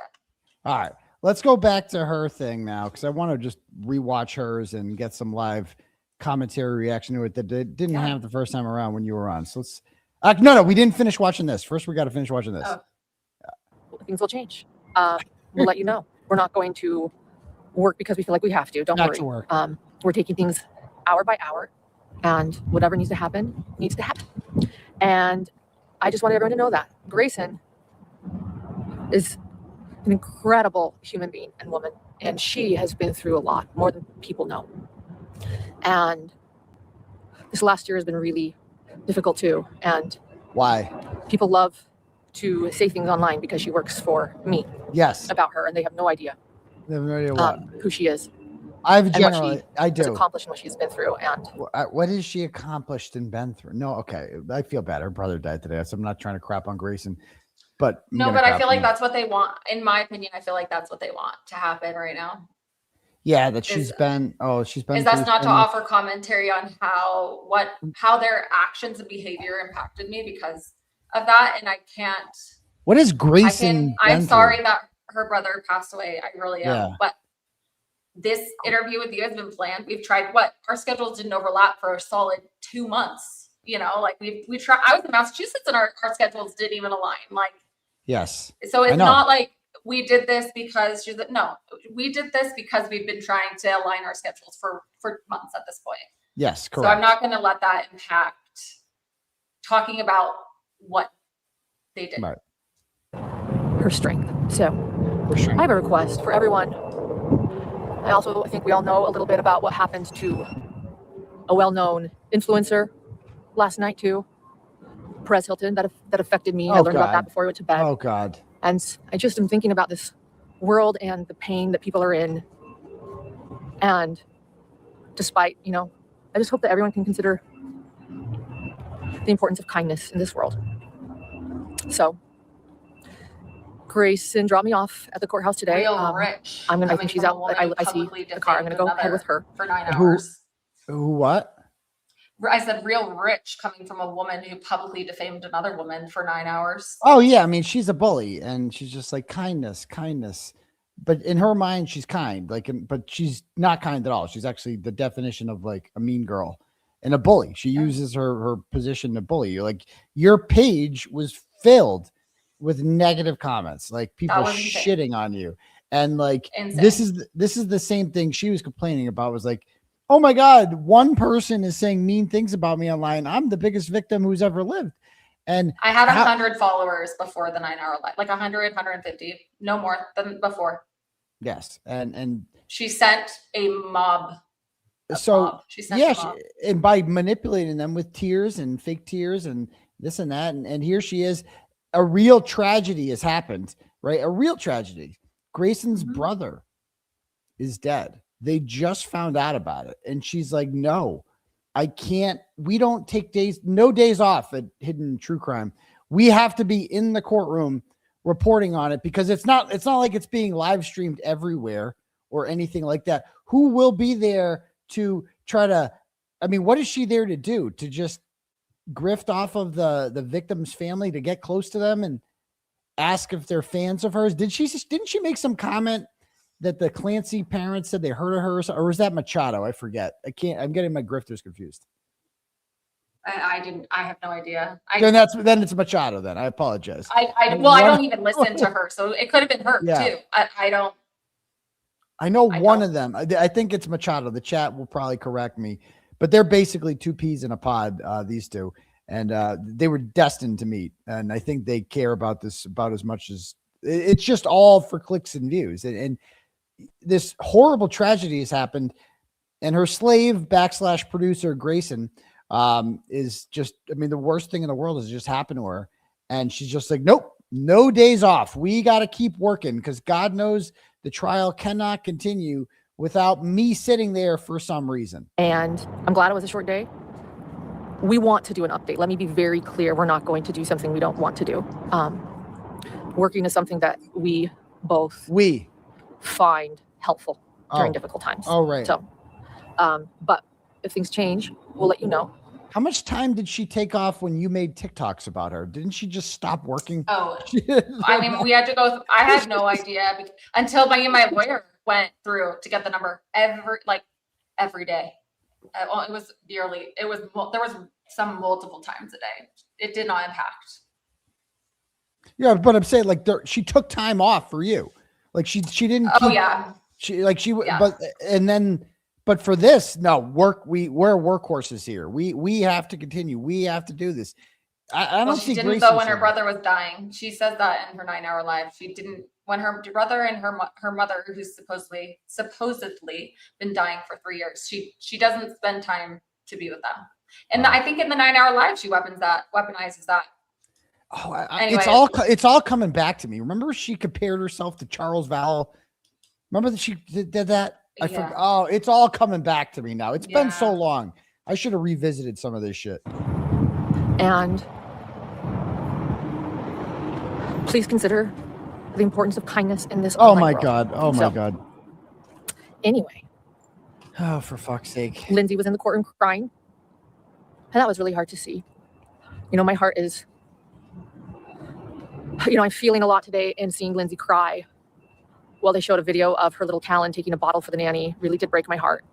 All right. Let's go back to her thing now, because I want to just rewatch hers and get some live commentary reaction to it that didn't have the first time around when you were on. So let's no, we didn't finish watching this. First, we got to finish watching this. Things will change. We'll let you know. We're not going to work because we feel like we have to. Don't Back worry. to work. We're taking things hour by hour, and whatever needs to happen needs to happen. And I just want everyone to know that Grayson is an incredible human being and woman, and she has been through a lot, more than people know. And this last year has been really difficult too. And why? People love to say things online because she works for me. Yes. About her, and they have no idea. They have no idea what who she is. I do. Has accomplished and what she's been through, and what has she accomplished and been through? No, okay, I feel bad. Her brother died today, so I'm not trying to crap on Grayson, but I feel like that's what they want. In my opinion, I feel like that's what they want to happen right now. Yeah, that she's been. Is that's not to offer commentary on how their actions and behavior impacted me because of that, and I can't. What is Grayson? I'm sorry that her brother passed away. I really am, Yeah. but. This interview with you has been planned. We've tried our schedules didn't overlap for a solid 2 months. We tried. I was in Massachusetts and our schedules didn't even align. Yes. So it's not like we did this because we did this because we've been trying to align our schedules for months at this point. Yes, correct. So I'm not going to let that impact talking about what they did. Right. her strength. So I have a request for everyone. I think we all know a little bit about what happened to a well-known influencer last night too, Perez Hilton. That affected me. I learned about that before I went to bed. Oh God. And I just am thinking about this world and the pain that people are in. And despite, I just hope that everyone can consider the importance of kindness in this world. So Grayson dropped me off at the courthouse today. Real rich. I think she's out. I see the car. I'm going to go head with her. For 9 hours. Who what? I said real rich coming from a woman who publicly defamed another woman for 9 hours. Oh yeah, I mean she's a bully, and she's just like kindness. But in her mind, she's kind. But she's not kind at all. She's actually the definition of like a mean girl and a bully. She uses her position to bully you. Like your page was filled with negative comments, like people shitting on you, and like this is the same thing she was complaining about. Was like, oh my God, one person is saying mean things about me online. I'm the biggest victim who's ever lived. And I had 100 followers before the 9 hour live, like 100, 150, no more than before. Yes. And she sent a mob. She sent a mob. And by manipulating them with tears and fake tears and this and that. And here she is. A real tragedy has happened, right? A real tragedy. Grayson's brother is dead. They just found out about it. And she's like, no, I can't. We don't take no days off at Hidden True Crime. We have to be in the courtroom reporting on it because it's not like it's being live streamed everywhere or anything like that. Who will be there to try to, what is she there to do? To just grift off of the victim's family, to get close to them and ask if they're fans of hers? Didn't she make some comment that the Clancy parents said they heard of her, or was that Machado? I forget. I'm getting my grifters confused. I have no idea. Then it's Machado. Then I apologize. I don't even listen to her, so it could have been her too. I don't. I know one of them. I think it's Machado. The chat will probably correct me, but they're basically two peas in a pod. These two, and they were destined to meet. And I think they care about this about as much as it's just all for clicks and views. And this horrible tragedy has happened, and her slave / producer Grayson is just, the worst thing in the world has just happened to her. And she's just like, nope, no days off. We got to keep working because God knows the trial cannot continue without me sitting there for some reason. And I'm glad it was a short day. We want to do an update. Let me be very clear. We're not going to do something we don't want to do. Working is something that we both find helpful during difficult times. Oh, right. So, but if things change, we'll let you know. How much time did she take off when you made TikToks about her? Didn't she just stop working? Oh, we had to go. I had no idea until my lawyer went through to get the number every day. It was there was some multiple times a day. It did not impact. Yeah, but I'm saying she took time off for you. Like she didn't. But for this, no work. We're workhorses here. We have to continue. We have to do this. I don't see. She didn't though when her brother was dying. She said that in her 9 hour live. She didn't when her brother and her mother, who's supposedly been dying for 3 years. She doesn't spend time to be with them. And I think in the 9 hour live, she weaponizes that. Oh, anyway, it's all coming back to me. Remember, she compared herself to Charles Val. Remember that she did that. I forgot. Oh, it's all coming back to me now. It's been so long. I should have revisited some of this shit. And please consider the importance of kindness in this. Oh my God. Oh my God. Anyway. Oh, for fuck's sake. Lindsey was in the courtroom crying. And that was really hard to see. My heart is, I'm feeling a lot today, and seeing Lindsey cry while they showed a video of her little Talon taking a bottle for the nanny really did break my heart.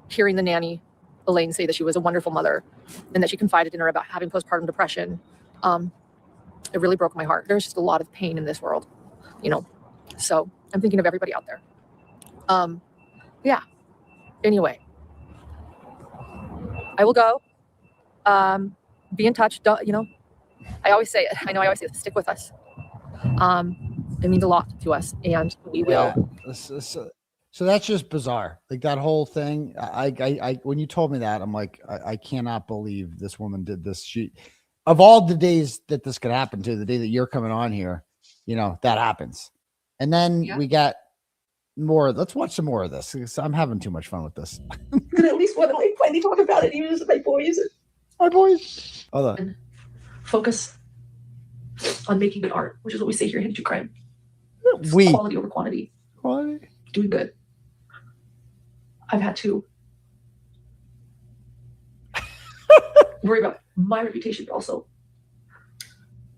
Hearing the nanny, Elaine, say that she was a wonderful mother and that she confided in her about having postpartum depression, it really broke my heart. There's just a lot of pain in this world, so I'm thinking of everybody out there. Anyway, I will go. Be in touch. I always say it. Stick with us. It means a lot to us, and we will. So that's just bizarre. Like that whole thing. I when you told me that, I'm like, I cannot believe this woman did this. of all the days that this could happen to, the day that you're coming on here, that happens. And then we got more. Let's watch some more of this, because I'm having too much fun with this. Because I at least want to like finally talk about it, even with my boys. My boys. Hold on. Focus on making good art, which is what we say here in Hidden Crime. Quality over quantity. Quality. Doing good. I've had to worry about my reputation, but also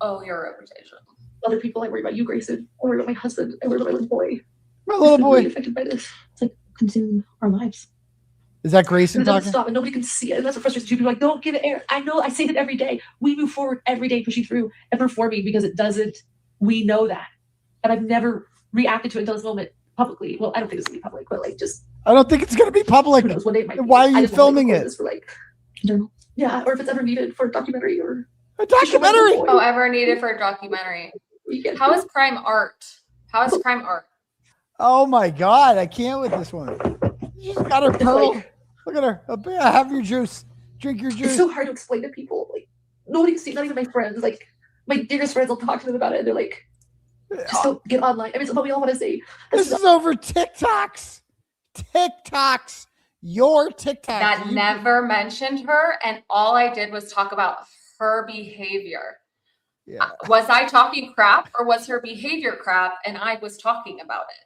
your reputation. other people. I worry about you, Grayson. I worry about my husband. I worry about my little boy. My little boy. Really affected by this. It's like consume our lives. Is that Grayson And it doesn't talking? stop, and nobody can see it. And that's what frustrates you. People are like, don't give it air. I know. I say that every day. We move forward every day, pushing through and performing because it doesn't. We know that, and I've never reacted to it until this moment publicly. Well, I don't think it's gonna be public, but like just. I don't think it's gonna be public. Who knows? One day it might be. Why are I you just wanna filming record it? this for like, yeah, or if it's ever needed for a documentary or a documentary. Oh, ever needed for a documentary? How is crime art? How is crime art? Oh my God, I can't with this one. She's got her pearl. Look at her. Have your juice. Drink your juice. It's so hard to explain to people. Like nobody can see, not even my friends. Like my dearest friends, I'll talk to them about it, and they're like, "Just don't get online." I mean, but we all want to say this is over TikToks. Your TikTok. That never mentioned her, and all I did was talk about her behavior. Yeah. Was I talking crap, or was her behavior crap, and I was talking about it?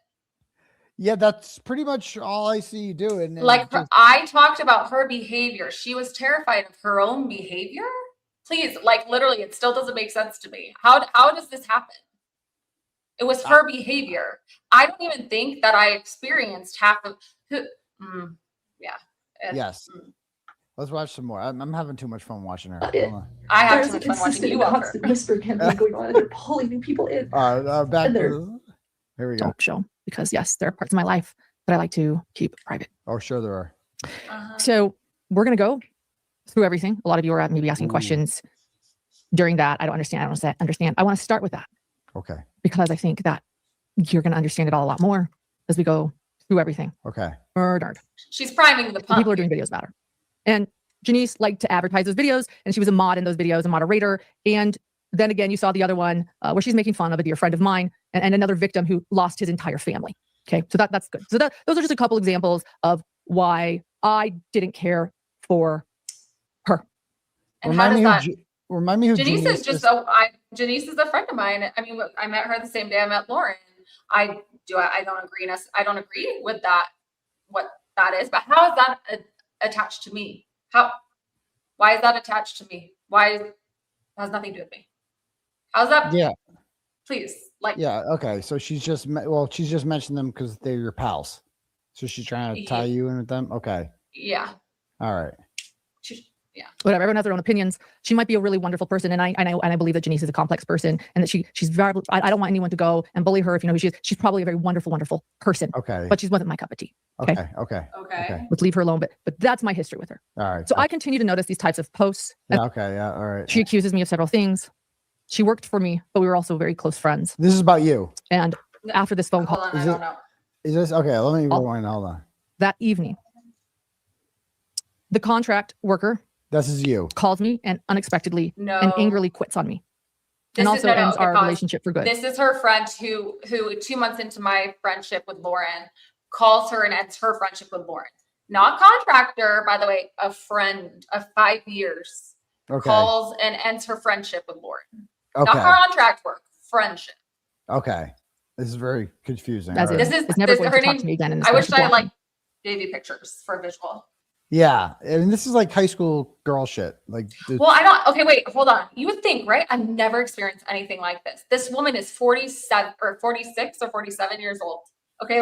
Yeah, that's pretty much all I see you doing. I talked about her behavior. She was terrified of her own behavior. Please, like literally, it still doesn't make sense to me. How does this happen? It was her behavior. I don't even think that I experienced half of. Yes. Let's watch some more. I'm having too much fun watching her. I have too much fun watching you. Constant whisper campaign going on, and they're pulling new people in. Back here we go. Don't show, because yes, there are parts of my life that I like to keep private. Oh, sure there are. So we're gonna go through everything. A lot of you are maybe asking questions during that. I don't understand. I don't understand. I want to start with that. Okay. Because I think that you're gonna understand it all a lot more as we go through everything. Okay. Murdered. She's priming the pump. People are doing videos about her. And Janice liked to advertise those videos, and she was a mod in those videos, a moderator. And then again, you saw the other one where she's making fun of a dear friend of mine and another victim who lost his entire family. Okay, so that's good. So those are just a couple examples of why I didn't care for her. And remind me who Janice is. Just Janice is a friend of mine. I mean, I met her the same day I met Lauren. I don't agree. I don't agree with that. What that is, but how is that attached to me? Why is that attached to me? It has nothing to do with me. How's that? Yeah. Please, Yeah. Okay. So she's just mentioned them because they're your pals. So she's trying to tie you in with them. Okay. Yeah. All right. Yeah. Whatever. Everyone has their own opinions. She might be a really wonderful person, and I believe that Janice is a complex person, and that she's very. I don't want anyone to go and bully her if you know who she is. She's probably a very wonderful person. Okay. But she wasn't my cup of tea. Okay. Okay. Let's leave her alone. But that's my history with her. All right. So I continue to notice these types of posts. Yeah. Okay. Yeah. All right. She accuses me of several things. She worked for me, but we were also very close friends. This is about you. And after this phone call, Hold on, I don't know. Is this okay? Let me rewind. Hold on. That evening, the contract worker. This is you. Calls me and unexpectedly and angrily quits on me. And also ends our relationship for good. This is her friend who 2 months into my friendship with Lauren calls her and ends her friendship with Lauren. Not contractor, by the way, a friend of 5 years. Okay. Calls and ends her friendship with Lauren. Okay. Not contract work, friendship. Okay. This is very confusing. As All is. right. It's never going to talk to me again. I wish I gave you pictures for a visual. Yeah, I mean, this is like high school girl shit. Well, I don't. Okay, wait, hold on. You would think, right? I've never experienced anything like this. This woman is 47 or 46 or 47 years old. Okay,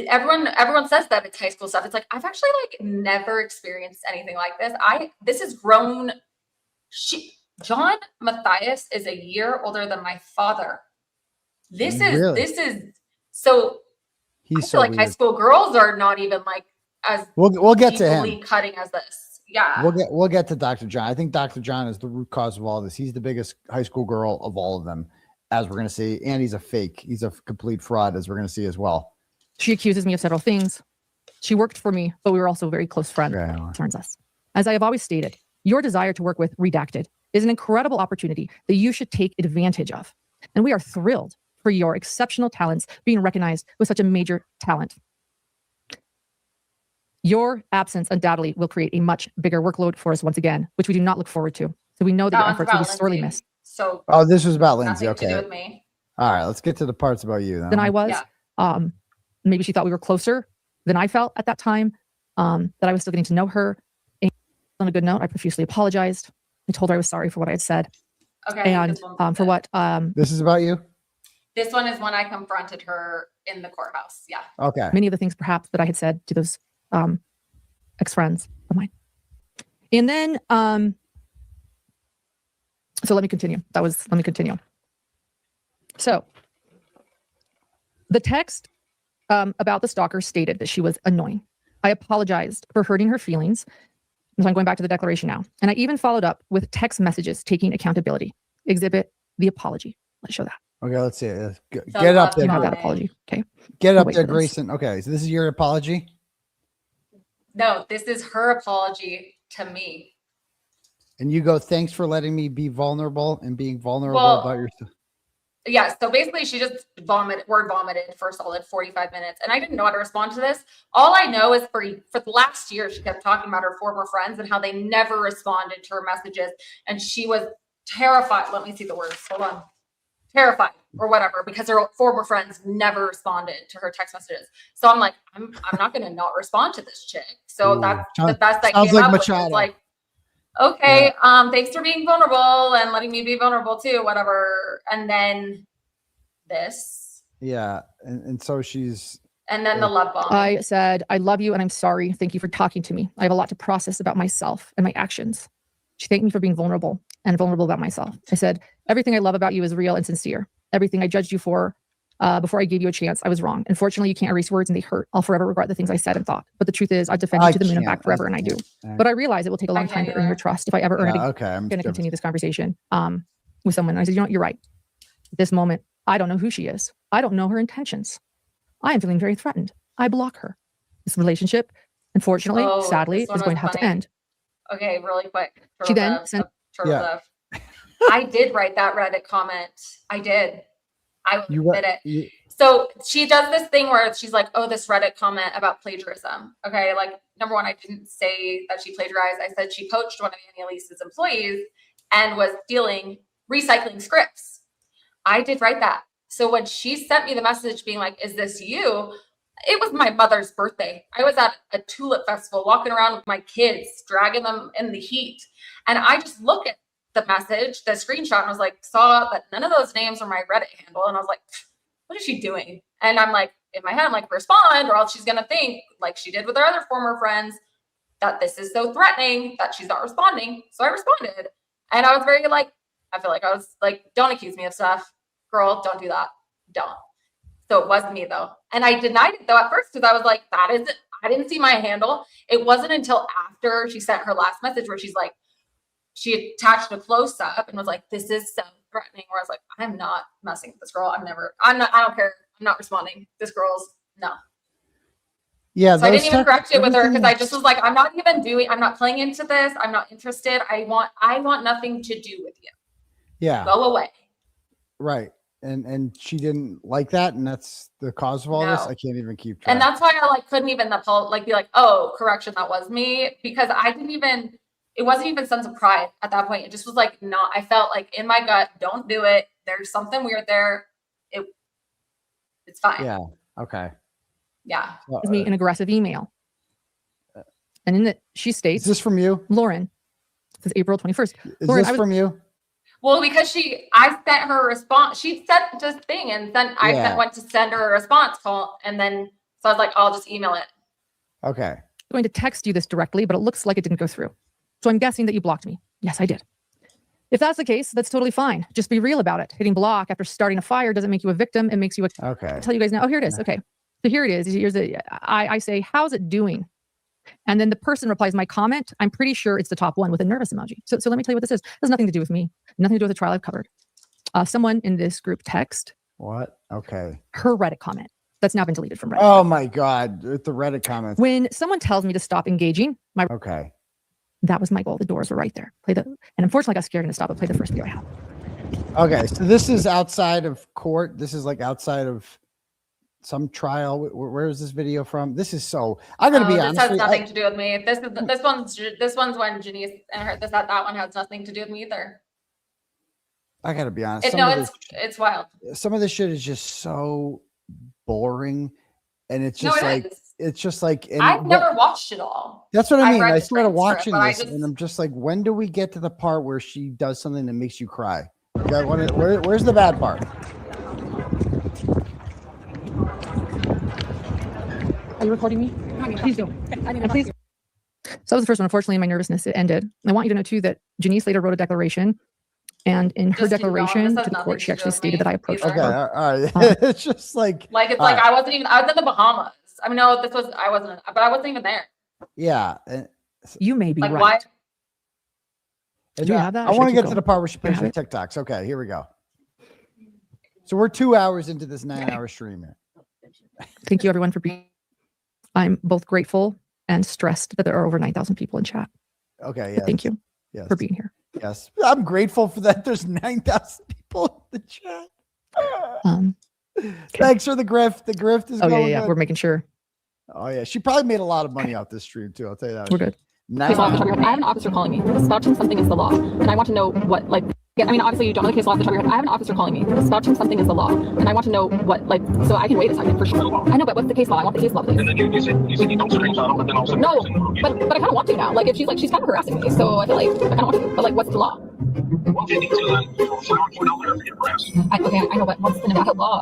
everyone says that it's high school stuff. It's like I've actually never experienced anything like this. This is grown. John Matthias is a year older than my father. This is so. He's I feel like high school girls are not even as we'll get to him cutting as this. Yeah. We'll get to Dr. John. I think Dr. John is the root cause of all this. He's the biggest high school girl of all of them, as we're going to see. And he's a fake. He's a complete fraud, as we're going to see as well. She accuses me of several things. She worked for me, but we were also very close friends. Turns us. As I have always stated, Your desire to work with Redacted is an incredible opportunity that you should take advantage of. And we are thrilled for your exceptional talents being recognized with such a major talent. Your absence undoubtedly will create a much bigger workload for us once again, which we do not look forward to. So we know that your efforts will be sorely missed. So this was about Lindsay. nothing to do Okay. with me. All right, let's get to the parts about you then. Than I was. Maybe she thought we were closer than I felt at that time, that I was still getting to know her. And on a good note, I profusely apologized. I told her I was sorry for what I had said. Okay. And for what This is about you? This one is when I confronted her in the courthouse. Yeah. Okay. many of the things perhaps that I had said to those ex-friends of mine. And then, so let me continue. Let me continue. So the text about the stalker stated that she was annoying. I apologized for hurting her feelings. So I'm going back to the declaration now. And I even followed up with text messages taking accountability. Exhibit the apology. Let's show that. Okay, let's see it. Get up there. You have that apology. Okay. Get up Wait there, for this. Grayson. Okay, so this is your apology? No, this is her apology to me. And you go, thanks for letting me be vulnerable and being vulnerable Well, about yourself. Yeah, so basically she just vomited for a solid 45 minutes. And I didn't know how to respond to this. All I know is for the last year, she kept talking about her former friends and how they never responded to her messages. And she was terrified. Let me see the words. Hold on. Terrified or whatever, because her former friends never responded to her text messages. So I'm like, I'm not going to not respond to this chick. So that's the best I sounds came like up Machado. with. It's like, okay, thanks for being vulnerable and letting me be vulnerable too, whatever. And then this. Yeah, and so she's. And then the love bomb. I said, I love you and I'm sorry. Thank you for talking to me. I have a lot to process about myself and my actions. She thanked me for being vulnerable and vulnerable about myself. I said, everything I love about you is real and sincere. Everything I judged you for before I gave you a chance, I was wrong. Unfortunately, you can't erase words and they hurt. I'll forever regret the things I said and thought. But the truth is, I defend you to the moon and back forever, and I do. But I realize it will take a long time to earn your trust if I ever earn it again. Okay, I'm going to continue this conversation with someone. And I said, you know what, you're right. At this moment, I don't know who she is. I don't know her intentions. I am feeling very threatened. I block her. This relationship, unfortunately, sadly, is going to have to end. Okay, really quick. She then sent. I did write that Reddit comment. I did. I will admit it. So she does this thing where she's like, oh, this Reddit comment about plagiarism. Okay, like, number one, I didn't say that she plagiarized. I said she poached one of Annie Elise's employees and was recycling scripts. I did write that. So when she sent me the message being like, is this you? It was my mother's birthday. I was at a tulip festival walking around with my kids, dragging them in the heat. And I just look at the message, the screenshot, and I was like, saw that none of those names are my Reddit handle. And I was like, what is she doing? And I'm like, in my head, I'm like, respond, or else she's going to think, like she did with her other former friends, that this is so threatening that she's not responding. So I responded. And I was very like, I feel like I was like, don't accuse me of stuff. Girl, don't do that. Don't. So it wasn't me though. And I denied it though at first because I was like, that isn't, I didn't see my handle. It wasn't until after she sent her last message where she's like, she attached a close up and was like, this is so threatening. Where I was like, I'm not messing with this girl. I don't care. I'm not responding. This girl's no. Yeah. So I didn't even correct it with her because I just was like, I'm not playing into this. I'm not interested. I want nothing to do with you. Yeah. Go away. Right. And she didn't like that, and that's the cause of all this. I can't even keep track. And that's why I couldn't even be like, oh, correction, that was me, because it wasn't even sense of pride at that point. It just was like, no, I felt like in my gut, don't do it. There's something weird there. It's fine. Yeah. Okay. Yeah. Me an aggressive email. And in it, she states, is this from you? Lauren. This is April 21st. Is Lauren, this from you? Well, because I sent her a response. She sent this thing and then went to send her a response call. And then, so I was like, I'll just email it. Okay. I'm going to text you this directly, but it looks like it didn't go through. So I'm guessing that you blocked me. Yes, I did. If that's the case, that's totally fine. Just be real about it. Hitting block after starting a fire doesn't make you a victim. It makes you a... Okay. I'll tell you guys now. Oh, here it is. Okay. So here it is. I say, how's it doing? And then the person replies my comment. I'm pretty sure it's the top one with a nervous emoji. So let me tell you what this is. It has nothing to do with me. Nothing to do with the trial I've covered. Someone in this group text. What? Okay. Her Reddit comment. That's now been deleted from Reddit. Oh my God. The Reddit comments. When someone tells me to stop engaging, okay. That was my goal. The doors were right there. And unfortunately, I got scared and stopped. But play the first video I have. Okay, so this is outside of court. This is like outside of some trial. Where is this video from? This is so. I'm gonna be honest. This has nothing to do with me. This one's when Janice and her. That one has nothing to do with me either. I gotta be honest. It's wild. Some of this shit is just so boring, and it's just it's just like. I've never watched it all. That's what I mean. I started watching this, and I'm just like, when do we get to the part where she does something that makes you cry? Where's the bad part? Are you recording me? Please do. And please. So that was the first one. Unfortunately, my nervousness, it ended. I want you to know too that Janice later wrote a declaration, and in her declaration to the court, she actually stated that I approached her. Okay, all right. It's just like I was in the Bahamas. I mean, no, I wasn't, but I wasn't even there. Yeah, you may be right. Why? Do you have that? I want to get to the part where she plays her TikToks. Okay, here we go. So we're 2 hours into this 9-hour stream here. Thank you, everyone, for being. I'm both grateful and stressed that there are over 9,000 people in chat. Okay, yeah. Thank you for being here. Yes, I'm grateful for that. There's 9,000 people in the chat. Thanks for the grift. The grift is going yeah. good. We're making sure. Oh yeah, she probably made a lot of money off this stream too. I'll tell you that. We're good. I have an officer calling me. Vouching something is the law, and I want to know what I mean, obviously you don't know the case law off the top of your head. I have an officer calling me. Vouching something is the law, and I want to know what so I can wait a second for sure. I know, but what's the case law? I want the case law, please. And then you said you don't screenshot, but then also no, but I kind of want to now. Like if she's kind of harassing me, so I feel like I kind of want to. But what's the law? Well, you need to file for another for your arrest. Okay, I know, but what's the Nevada law?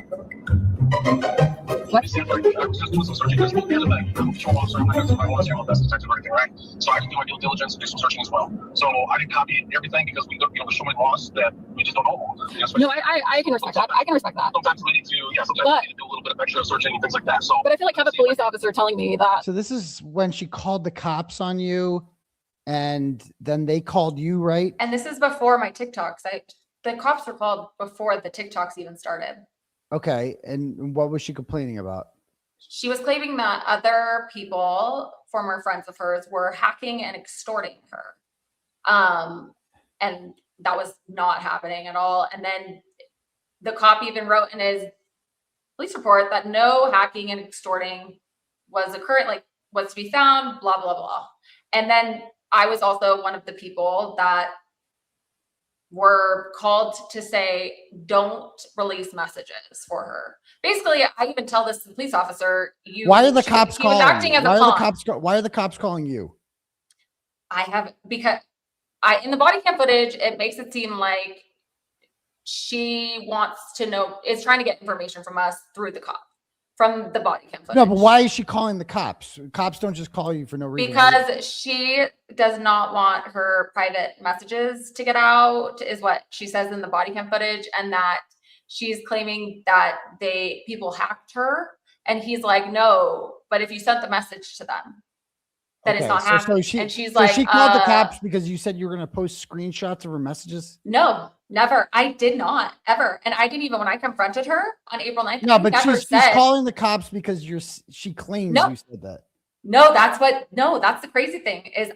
What? I was just doing some searching because the other day, I'm a patrol officer. I'm not going to my own serial best detective or anything, right? So I can do my due diligence and do some searching as well. So I didn't copy everything because we don't, there's so many laws that we just don't know. No, I can respect that. I can respect that. Sometimes we need to, sometimes we need to do a little bit of extra searching and things like that. So, but I feel like I have a police officer telling me that. So this is when she called the cops on you, and then they called you, right? And this is before my TikToks. The cops were called before the TikToks even started. Okay, and what was she complaining about? She was claiming that other people, former friends of hers, were hacking and extorting her. And that was not happening at all. And then the cop even wrote in his police report that no hacking and extorting was was to be found, blah, blah, blah. And then I was also one of the people that were called to say, don't release messages for her. Basically, I even tell this to the police officer. Why are the cops calling? Why are the cops calling you? Because in the body cam footage, it makes it seem like she wants to know, is trying to get information from us through the cop, from the body cam footage. No, but why is she calling the cops? Cops don't just call you for no reason. Because she does not want her private messages to get out, is what she says in the body cam footage, and that she's claiming that people hacked her, and he's like, no, but if you sent the message to them, then it's not happening. And she's like, she called the cops because you said you were going to post screenshots of her messages? No, never. I did not, ever. And I didn't even, when I confronted her on April 9th. No, but she's calling the cops because she claims you said that. No, that's the crazy thing is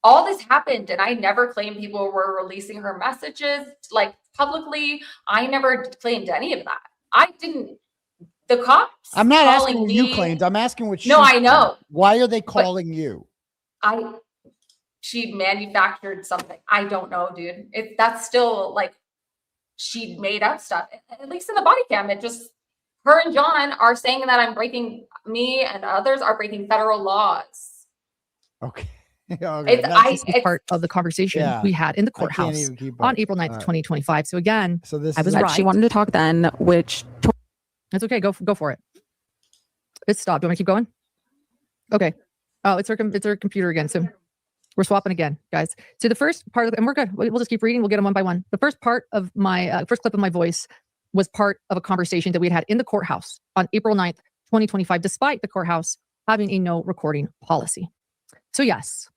all this happened and I never claimed people were releasing her messages publicly. I never claimed any of that. I didn't. The cops. I'm not asking what you claimed. I'm asking what she. No, I know. Why are they calling you? She manufactured something. I don't know, dude. That's still she made up stuff. At least in the body cam, her and John are saying that me and others are breaking federal laws. Okay. It's part of the conversation we had in the courthouse on April 9th, 2025. So again, I was right. She wanted to talk then, which. It's okay. Go for it. It stopped. Do you want to keep going? Okay. Oh, it's our computer again. So we're swapping again, guys. So the first part and we're good. We'll just keep reading. We'll get them one by one. The first part of my first clip of my voice was part of a conversation that we had in the courthouse on April 9th, 2025, despite the courthouse having a no recording policy. So yes,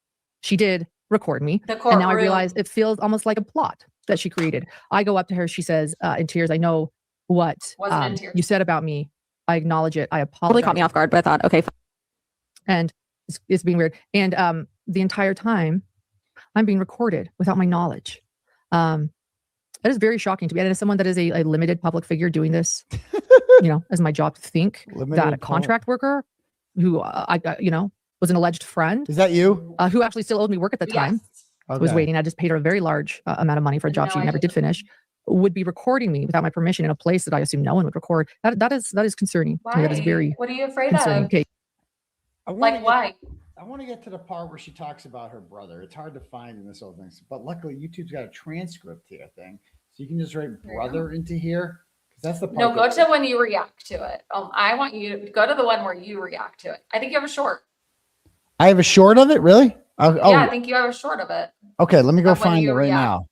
she did record me. And now I realize it feels almost like a plot that she created. I go up to her. She says in tears, I know what you said about me. I acknowledge it. I apologize. Totally caught me off guard, but I thought, okay. And it's being weird. And the entire time I'm being recorded without my knowledge. That is very shocking to me. And as someone that is a limited public figure doing this, as my job to think that a contract worker who, was an alleged friend. Is that you? Who actually still owed me work at the time. Was waiting. I just paid her a very large amount of money for a job she never did finish. Would be recording me without my permission in a place that I assume no one would record. That is concerning. Why? To me. That is very What are you afraid concerning. of? Okay. Why? I want to get to the part where she talks about her brother. It's hard to find in this whole thing, but luckily YouTube's got a transcript here thing, so you can just write brother into here. Because that's the part. No, go to when you react to it. I want you to go to the one where you react to it. I think you have a short. I have a short of it, really? Yeah, I think you have a short of it. Okay, let me go find it right now.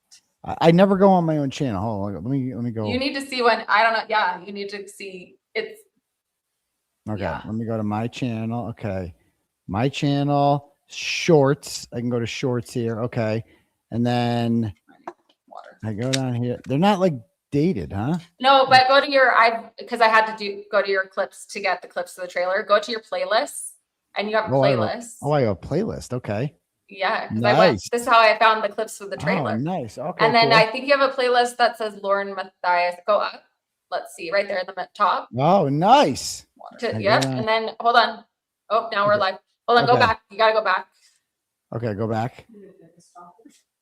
I never go on my own channel. Hold on, let me go. You need to see when I don't know. Yeah, you need to see it's. Okay, let me go to my channel. Okay, my channel shorts. I can go to shorts here. Okay, and then I go down here. They're not like dated, huh? No, but go to your because I had to go to your clips to get the clips of the trailer. Go to your playlists, and you have a playlist. I have a playlist. Okay. Yeah, nice. This is how I found the clips of the trailer. Oh, nice. Okay. And then I think you have a playlist that says Lauren Matthias. Go up. Let's see, right there in the top. Oh, nice. Yep. And then hold on. Oh, now we're live. Hold on. Go back. You gotta go back. Okay, go back.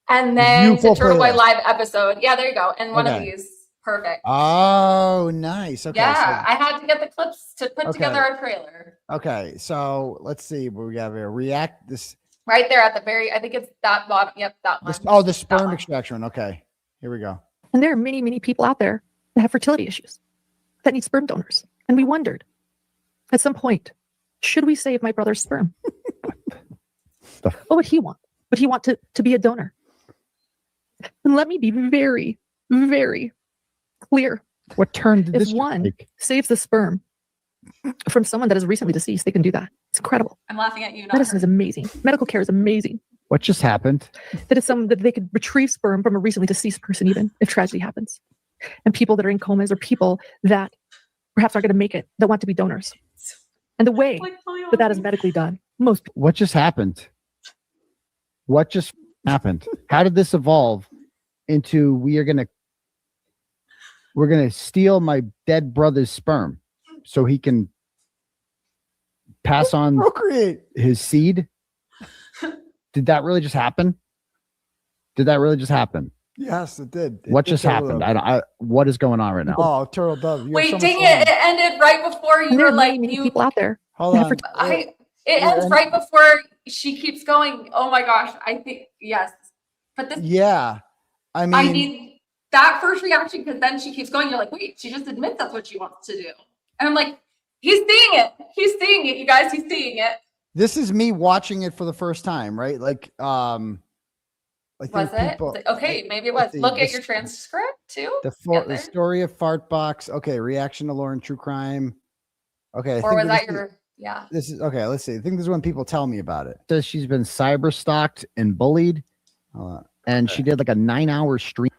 And then to Turtleboy live episode. Yeah, there you go. And one of these. Perfect. Oh, nice. Okay. Yeah, I had to get the clips to put together a trailer. Okay, so let's see what we have here. React this. Right there at the very, I think it's that bottom. Yep, that one. The sperm extraction. Okay, here we go. And there are many, many people out there that have fertility issues that need sperm donors. And we wondered at some point, should we save my brother's sperm? What would he want? Would he want to be a donor? And let me be very, very clear. What turn did if one saves the sperm from someone that is recently deceased, they can do that. It's incredible. I'm laughing at you. Medicine is amazing. Medical care is amazing. What just happened? That is that they could retrieve sperm from a recently deceased person, even if tragedy happens. And people that are in comas or people that perhaps aren't going to make it that want to be donors. And the way that is medically done, most people. What just happened? What just happened? How did this evolve into we're gonna steal my dead brother's sperm so he can pass on his seed? Did that really just happen? Yes, it did. What just happened? What is going on right now? Oh, Turtle Dove. Wait, dang it. It ended right before you were like, people out there. Hold on. It ends right before she keeps going. Oh my gosh. I think, yes. But this. Yeah. I need that first reaction because then she keeps going. You're like, wait, she just admits that's what she wants to do. And I'm like, he's seeing it. He's seeing it, you guys. He's seeing it. This is me watching it for the first time, right? Like, was it? Okay, maybe it was. Look at your transcript too. The story of Fartbox. Okay, reaction to Lauren true crime. Okay, or was that your? Yeah. This is okay. Let's see. I think this is when people tell me about it. It says she's been cyber stalked and bullied, and she did like a 9-hour stream.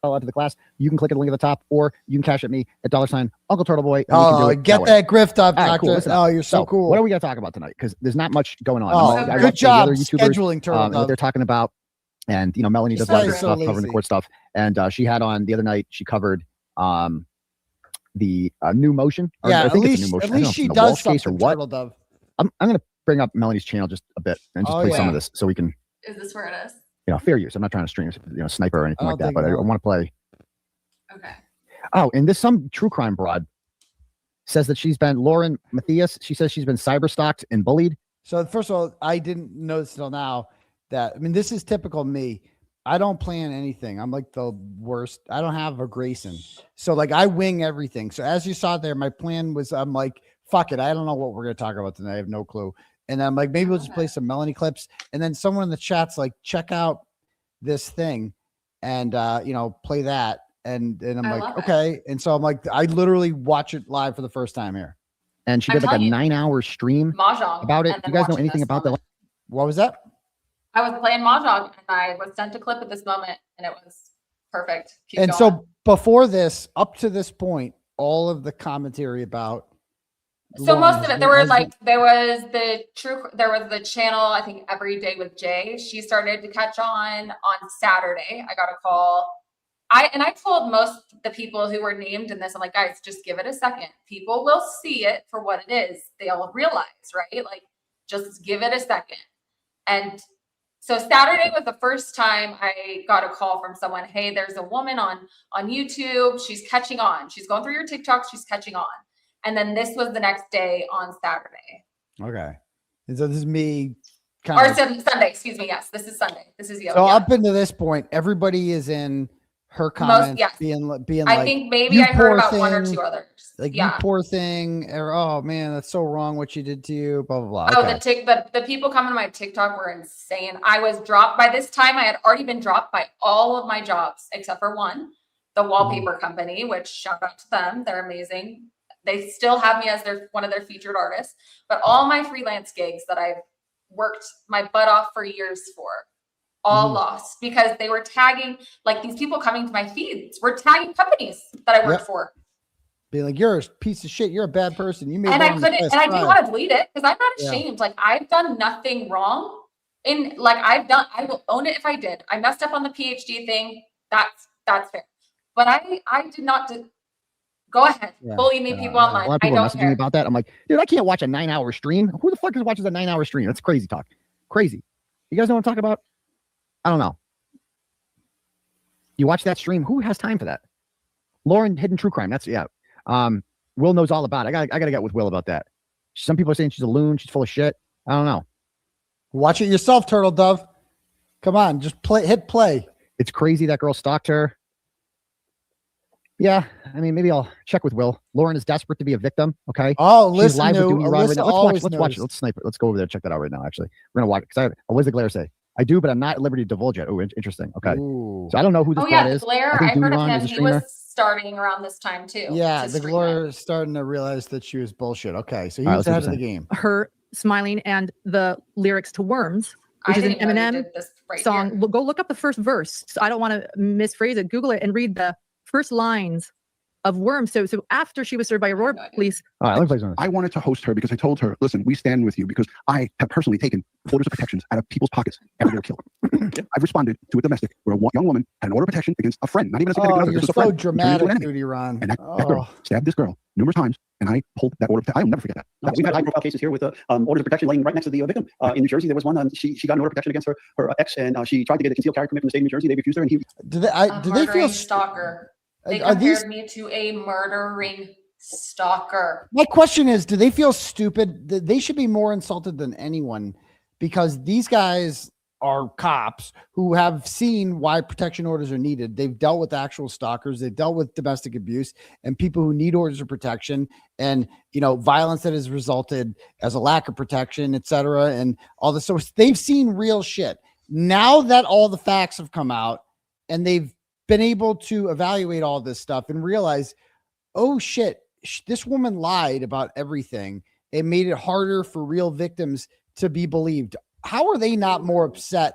Out to the class. You can click at the link at the top, or you can cash at me at $, Uncle Turtleboy. Oh, get that grift up, Doctor. Cool. Oh, you're so cool. What are we going to talk about tonight? Because there's not much going on. Oh, good job scheduling Turtle. What they're talking about, and Melanie does a lot of stuff covering the court stuff. And she had on the other night. She covered the new motion. Yeah, I think it's a new motion. At least she does something. Or what? Turtle Dove. I'm going to bring up Melanie's channel just a bit and just play some of this so we can. Is this where it is? Fair use. I'm not trying to stream, sniper or anything like that, but I want to play. Okay. Oh, and this some true crime broad says that she's been Lauren Matthias. She says she's been cyber stalked and bullied. So first of all, I didn't notice till now that this is typical me. I don't plan anything. I'm like the worst. I don't have a Grayson. So like I wing everything. So as you saw there, my plan was I'm like, fuck it. I don't know what we're gonna talk about tonight. I have no clue. And I'm like, maybe we'll just play some Melanie clips. And then someone in the chat's like, check out this thing and play that. And I'm like, okay. And so I'm like, I literally watch it live for the first time here. And she did like a 9-hour stream about it. You guys know anything about that? What was that? I was playing Mahjong and I was sent a clip at this moment and it was perfect. Keep going. So before this, up to this point, all of the commentary about So most of it, there was the channel, I think Every Day with Jay. She started to catch on Saturday. I got a call. I told most the people who were named in this, I'm like, guys, just give it a second. People will see it for what it is. They'll realize, right? Like, just give it a second. And so Saturday was the first time I got a call from someone. Hey, there's a woman on YouTube. She's catching on. She's going through your TikToks. She's catching on. And then this was the next day on Saturday. Okay. And so this is me. Or Sunday, excuse me. Yes, this is Sunday. This is you. So up into this point, everybody is in her comments being I like, think maybe I heard about one or two others. Like, you poor thing, or oh man, that's so wrong what she did to you, blah blah blah. Oh, the people coming to my TikTok were insane. I was dropped by this time. I had already been dropped by all of my jobs except for one, the wallpaper company, which shout out to them. They're amazing. They still have me as one of their featured artists, but all my freelance gigs that I've worked my butt off for years for, all lost because they were tagging, like, these people coming to my feeds were tagging companies that I worked for. Being like, you're a piece of shit. You're a bad person. You made and I couldn't, and I didn't want to delete it because I'm not ashamed. Like, I've done nothing wrong. I will own it if I did. I messed up on the PhD thing. That's fair. But I did not go ahead. Bully me, people online. A lot of people I are don't messaging care. me about that. I'm like, dude, I can't watch a 9-hour stream. Who the fuck watches a 9-hour stream? That's crazy talk. Crazy. You guys know what I'm talking about? I don't know. You watch that stream. Who has time for that? Lauren, Hidden True Crime. That's Will knows all about it. I gotta get with Will about that. Some people are saying she's a loon. She's full of shit. I don't know. Watch it yourself, Turtle Dove. Come on, just hit play. It's crazy that girl stalked her. Yeah, I mean, maybe I'll check with Will. Lauren is desperate to be a victim. Okay. Oh, she's listen, live with Dooney Ron right now. Let's watch it. knows. Let's snipe it. Let's go over there and check that out right now. Actually, we're gonna watch it because what does the glare say? I do, but I'm not at liberty to divulge yet. Oh, interesting. Okay. Ooh. So I don't know who this guy is. Glare, I heard of him. He was starting around this time too. Yeah, the Glare is starting to realize that she was bullshit. Okay, so he was ahead of the game. Her smiling and the lyrics to Worms, which is an Eminem song. Go look up the first verse. So I don't want to misphrase it. Google it and read the first lines of Worms. So after she was served by Aurora Police. All right, let me play something. I wanted to host her because I told her, listen, we stand with you because I have personally taken orders of protections out of people's pockets after they were killed. I've responded to a domestic where a young woman had an order of protection against a friend, not even a significant other, you're just a so friend. dramatic, Duty Ron. And that girl stabbed this girl numerous times, and I pulled that order of protection. I'll never forget that. We've had high-profile cases here with orders of protection laying right next to the victim. In New Jersey, there was one. She got an order of protection against her ex, and she tried to get a concealed carry permit from the state of New Jersey. They refused her, and he. Do they feel stalker? They are compared me to a murdering stalker. My question is, do they feel stupid? They should be more insulted than anyone because these guys are cops who have seen why protection orders are needed. They've dealt with actual stalkers. They've dealt with domestic abuse and people who need orders of protection and, violence that has resulted as a lack of protection, etc. And all this. So they've seen real shit. Now that all the facts have come out and they've been able to evaluate all this stuff and realize, oh shit, this woman lied about everything. It made it harder for real victims to be believed. How are they not more upset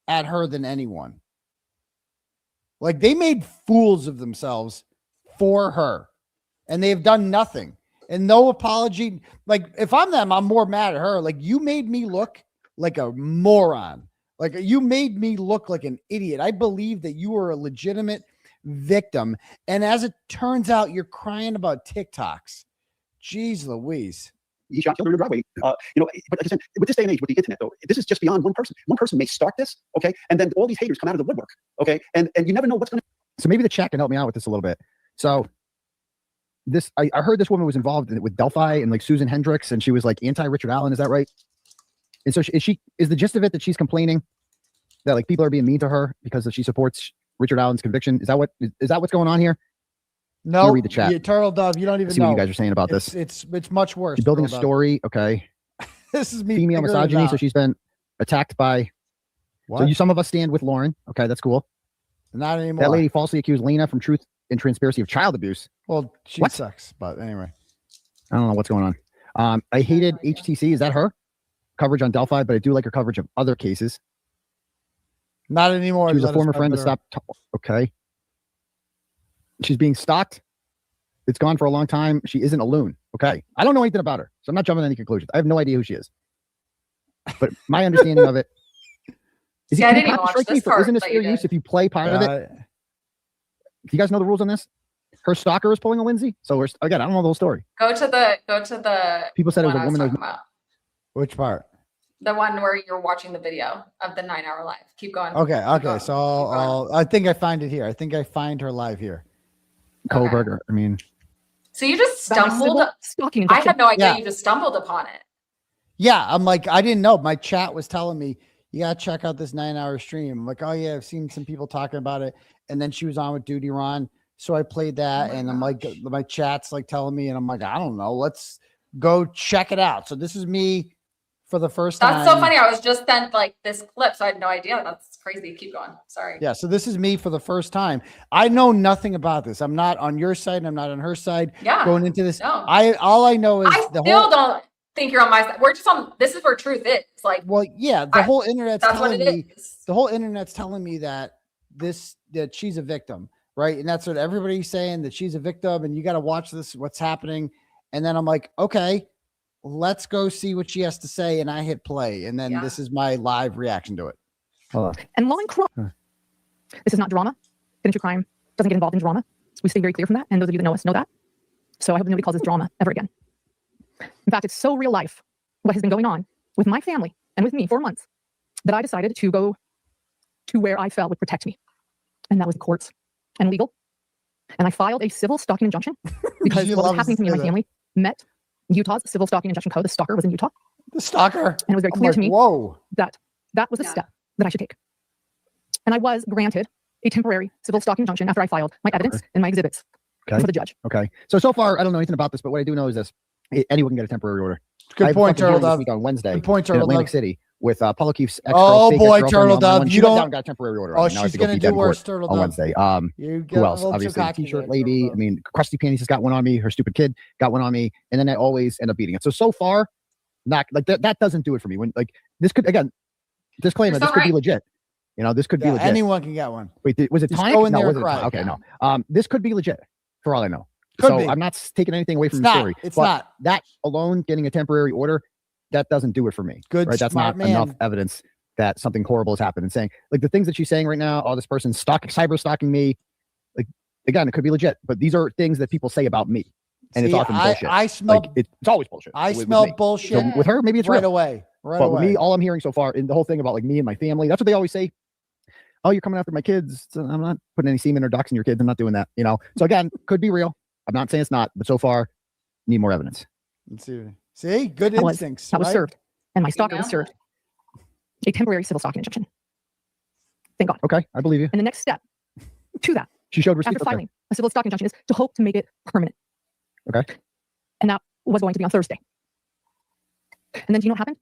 at her than anyone? Like, they made fools of themselves for her and they have done nothing and no apology. Like, if I'm them, I'm more mad at her. Like, you made me look like a moron. Like, you made me look like an idiot. I believe that you were a legitimate victim. And as it turns out, you're crying about TikToks. Jeez Louise. He shot killed her in the driveway. But like I said, with this day and age, with the internet, though, this is just beyond one person. One person may start this, okay, and then all these haters come out of the woodwork, okay, and you never know what's going to. So maybe the chat can help me out with this a little bit. So I heard this woman was involved with Delphi and like Susan Hendricks, and she was like anti-Richard Allen. Is that right? And so is the gist of it that she's complaining that like people are being mean to her because she supports Richard Allen's conviction? Is that what's going on here? No, read the chat. Turtle Dove, you don't even see know what you guys are saying about this. It's much worse. She's building a story. Okay. This is me. Female misogyny. So she's been attacked by. What? So some of us stand with Lauren. Okay, that's cool. Not anymore. That lady falsely accused Lena from Truth and Transparency of child abuse. Well, she sucks, but anyway. I don't know what's going on. I hated HTC. Is that her? Coverage on Delphi, but I do like her coverage of other cases. Not anymore. She was a former friend that stopped. Okay. She's being stalked. It's gone for a long time. She isn't a loon. Okay. I don't know anything about her, so I'm not jumping to any conclusions. I have no idea who she is. But my understanding of it is See, I didn't even watch this part. Isn't this fair use if you play part of it? Do you guys know the rules on this? Her stalker is pulling a Lindsay. So again, I don't know the whole story. Go to the. People said it was a woman that was about. Which part? The one where you're watching the video of the 9-hour live. Keep going. Okay. So I think I find it here. I think I find her live here. Kohlberger. I mean. So you just stumbled. I had no idea you just stumbled upon it. Yeah, I'm like, I didn't know. My chat was telling me, you gotta check out this 9-hour stream. I'm like, oh yeah, I've seen some people talking about it. And then she was on with Duty Ron. So I played that and I'm like, my chat's like telling me, and I'm like, I don't know, let's go check it out. So this is me for the first time. That's so funny. I was just sent like this clip, so I had no idea. That's crazy. Keep going. Sorry. Yeah, so this is me for the first time. I know nothing about this. I'm not on your side. I'm not on her side. Yeah. Going into this. No. All I know is I still don't think you're on my side. We're just on. This is where truth is. Like, well, yeah, the whole internet's that's telling what it me. is. The whole internet's telling me that that she's a victim, right? And that's what everybody's saying, that she's a victim, and you got to watch this. What's happening? And then I'm like, okay, let's go see what she has to say. And I hit play, and then this is my live reaction to it. Hold on. And law and crime. This is not drama. True crime doesn't get involved in drama. We stay very clear from that. And those of you that know us know that. So I hope nobody calls this drama ever again. In fact, it's so real life what has been going on with my family and with me for months that I decided to go to where I felt would protect me. And that was the courts and legal. And I filed a civil stalking injunction because what was happening to me and my family met Utah's civil stalking injunction code. The stalker was in Utah. The stalker. And it was very clear to me that that was the step that I should take. And I was granted a temporary civil stalking injunction after I filed my evidence and my exhibits for the judge. Okay. So far, I don't know anything about this, but what I do know is this. Anyone can get a temporary order. Good point, Turtle Dove. On Wednesday Good point, in Turtle Atlantic Dove. City with Paul O'Keefe's ex. Oh boy, Turtle Dove. You don't got a temporary order. Oh, now I have she's to go gonna be do dead in worse, court Turtle on Dove. Wednesday. You Who else? Obviously, the t-shirt lady. I mean, Krusty Panties has got one on me. Her stupid kid got one on me, and then I always end up beating it. So far, not like that doesn't do it for me. When like this could again, disclaimer, this could be legit. You know, this could be legit. Anyone can get one. Wait, was it Just tonic? go in No, there was and it cry. tonic? Okay, no. This could be legit for all I know. Could be. I'm not taking anything away from It's the not. story. It's but not. That alone, getting a temporary order, that doesn't do it for me. Good, right? That's smart not enough man. evidence that something horrible has happened. And saying like the things that she's saying right now, oh, this person's cyber stalking me. Like again, it could be legit, but these are things that people say about me, and it's See, often bullshit. I smell. Like, it's always bullshit. I with smell me. bullshit. So with her, maybe it's right real. away. Right But away. with me, all I'm hearing so far in the whole thing about like me and my family, that's what they always say. Oh, you're coming after my kids. So I'm not putting any semen or ducks in your kids. I'm not doing that. You know. So again, could be real. I'm not saying it's not, but so far, need more evidence. Let's see. See, good That was instincts. served, right? and my stalker was served a temporary civil stalking injunction. Thank God. Okay, I believe you. And the next step to that, She showed receipts. after filing a civil stalking injunction, is to hope to make it permanent. Okay. And that was going to be on Thursday. And then do you know what happened?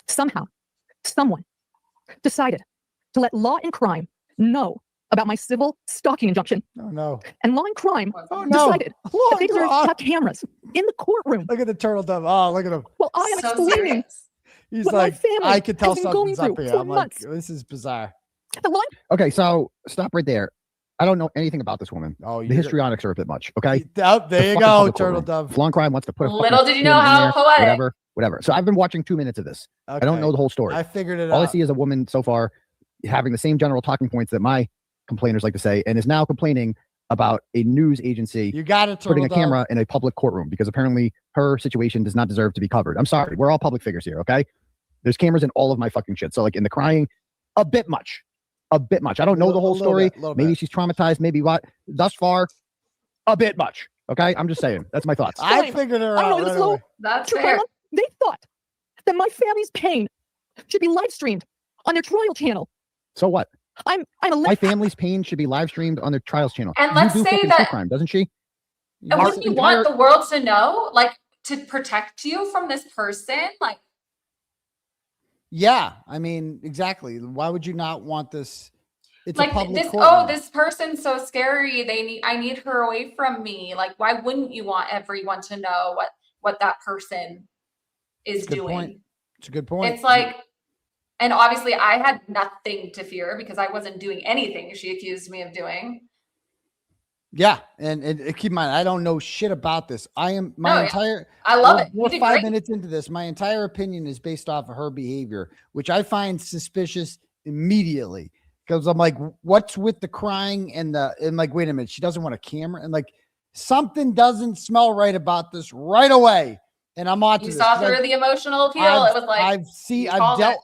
Somehow, someone decided to let Law and Crime know about my civil stalking injunction. Oh no. And Law and Crime no. decided Law that they and deserve Crime. to have cameras in the courtroom. Look at the Turtle Dove. Oh, look at him. Well, I am So explaining He's what my like, family I could tell has been going something's up through here. for I'm like, months. this is bizarre. The law. Okay, so stop right there. I don't know anything about this woman. Oh, the histrionics are a bit much. Okay. Oh, there The you fucking go, public Turtle courtroom. Dove. Long Crime wants to put a Little fucking did you know pin in how there, poetic. whatever. So I've been watching 2 minutes of this. I don't know the whole story. I figured it All I out. see is a woman so far having the same general talking points that my complainers like to say, and is now complaining about a news agency You got it, putting a Turtle Dove. camera in a public courtroom because apparently her situation does not deserve to be covered. I'm sorry. We're all public figures here. Okay. There's cameras in all of my fucking shit. So like in the crying, a bit much. I don't know the whole story. Maybe she's traumatized. Maybe what? Thus far, a bit much. Okay. I'm just saying. That's my thoughts. I figured her I don't out. know Right this low. away. That's True fair. crime. They thought that my family's pain should be live streamed on their trial channel. So what? I'm a My family's pain should be live streamed on their trials channel. And You let's do say fucking that- true crime, doesn't she? And wouldn't you want the world to know, like, to protect you from this person? Like, Yeah, I mean, exactly. Why would you not want this? It's a like public this. courtroom. Oh, this person's so scary. I need her away from me. Like, why wouldn't you want everyone to know what that person is Good doing? point. It's a good point. It's like, and obviously I had nothing to fear because I wasn't doing anything she accused me of doing. Yeah, and keep in mind, I don't know shit about this. I am I love it. We're You did 5 great. minutes into this. My entire opinion is based off of her behavior, which I find suspicious immediately. Because I'm like, what's with the crying and like, wait a minute, she doesn't want a camera, and like something doesn't smell right about this right away. And I'm on to You this. saw through the emotional appeal. It was like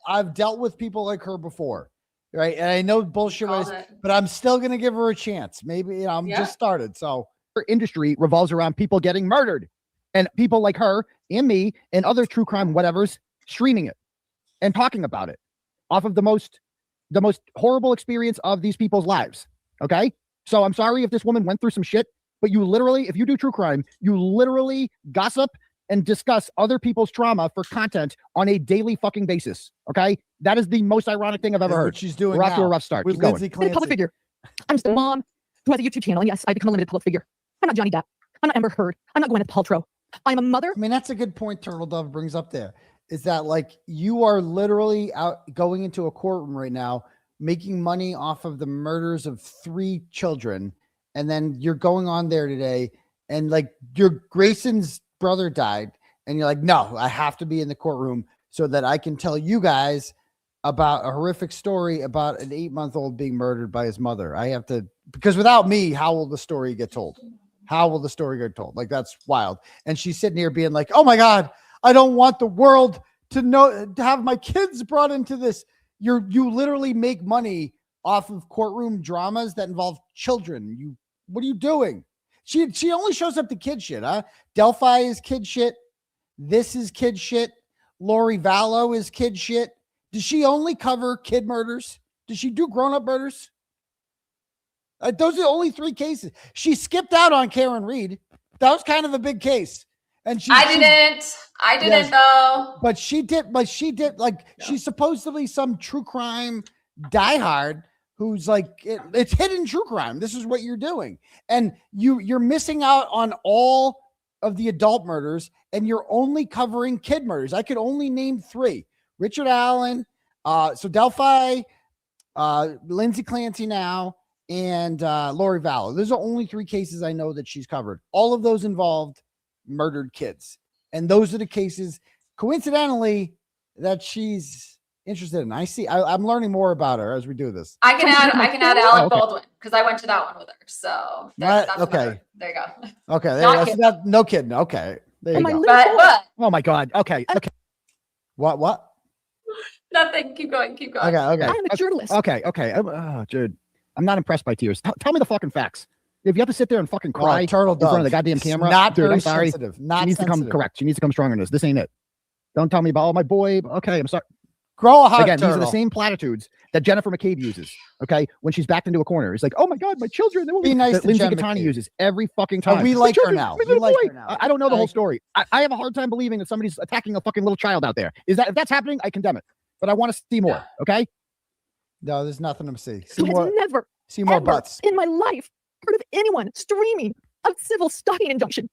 I've dealt with people like her before. Right. And I know bullshit was, but I'm still going to give her a chance. Maybe I'm just started. So her industry revolves around people getting murdered, and people like her and me and other true crime whatevers streaming it and talking about it off of the most horrible experience of these people's lives. Okay. So I'm sorry if this woman went through some shit, but you literally, if you do true crime, you literally gossip and discuss other people's trauma for content on a daily fucking basis. Okay. That is the most ironic thing I've ever heard. What she's doing We're off to now a rough start. with Keep going. Lindsey I'm a Clancy. public figure. I'm just a mom who has a YouTube channel. And yes, I become a limited public figure. I'm not Johnny Depp. I'm not Amber Heard. I'm not Gwyneth Paltrow. I'm a mother. I mean, that's a good point Turtle Dove brings up there, is that like you are literally out going into a courtroom right now, making money off of the murders of 3 children. And then you're going on there today and like your Grayson's brother died. And you're like, no, I have to be in the courtroom so that I can tell you guys about a horrific story about an 8-month-old being murdered by his mother. I have to, because without me, how will the story get told? How will the story get told? Like, that's wild. And she's sitting here being like, oh my God, I don't want the world to know, to have my kids brought into this. You literally make money off of courtroom dramas that involve children. What are you doing? She only shows up to kid shit, huh? Delphi is kid shit. This is kid shit. Lori Vallow is kid shit. Does she only cover kid murders? Does she do grown-up murders? Those are the only 3 cases. She skipped out on Karen Reed. That was kind of a big case. And I didn't though. But she did. Like, she's supposedly some true crime diehard who's like, it's hidden true crime. This is what you're doing. And you're missing out on all of the adult murders, and you're only covering kid murders. I could only name 3. Richard Allen, so Delphi, Lindsey Clancy now, and Lori Vallow. Those are only 3 cases I know that she's covered. All of those involved murdered kids. And those are the cases, coincidentally, that she's interested in. I'm learning more about her as we do this. I can add Alec Baldwin because I went to that one with her. So that's okay. Another. There you go. Okay. Not kidding. No kidding. Okay. There you go. But oh my God. Okay. What? Nothing. Keep going. Okay. I'm a journalist. Okay. Dude, I'm not impressed by tears. Tell me the fucking facts. If you have to sit there and fucking cry Turtle in front of Dove. the goddamn camera, Not dude, very I'm sorry. sensitive. She needs to come correct. She needs to come stronger in this. This ain't it. Don't tell me about my boy. Okay, I'm sorry. Grow a heart, Again, Turtle. these are the same platitudes that Jennifer McCabe uses. Okay, when she's backed into a corner, it's like, oh my God, my children. They will Be nice that to Lindsay Jen Gattani McCabe. uses every fucking time. we My like her children, now. my We little like boy. her now. I don't know the whole story. I have a hard time believing that somebody's attacking a fucking little child out there. If that's happening, I condemn it. But I want to see more. Okay. No, there's nothing to see. Who has never, see more ever butts. in my life heard of anyone streaming a civil stalking injunction.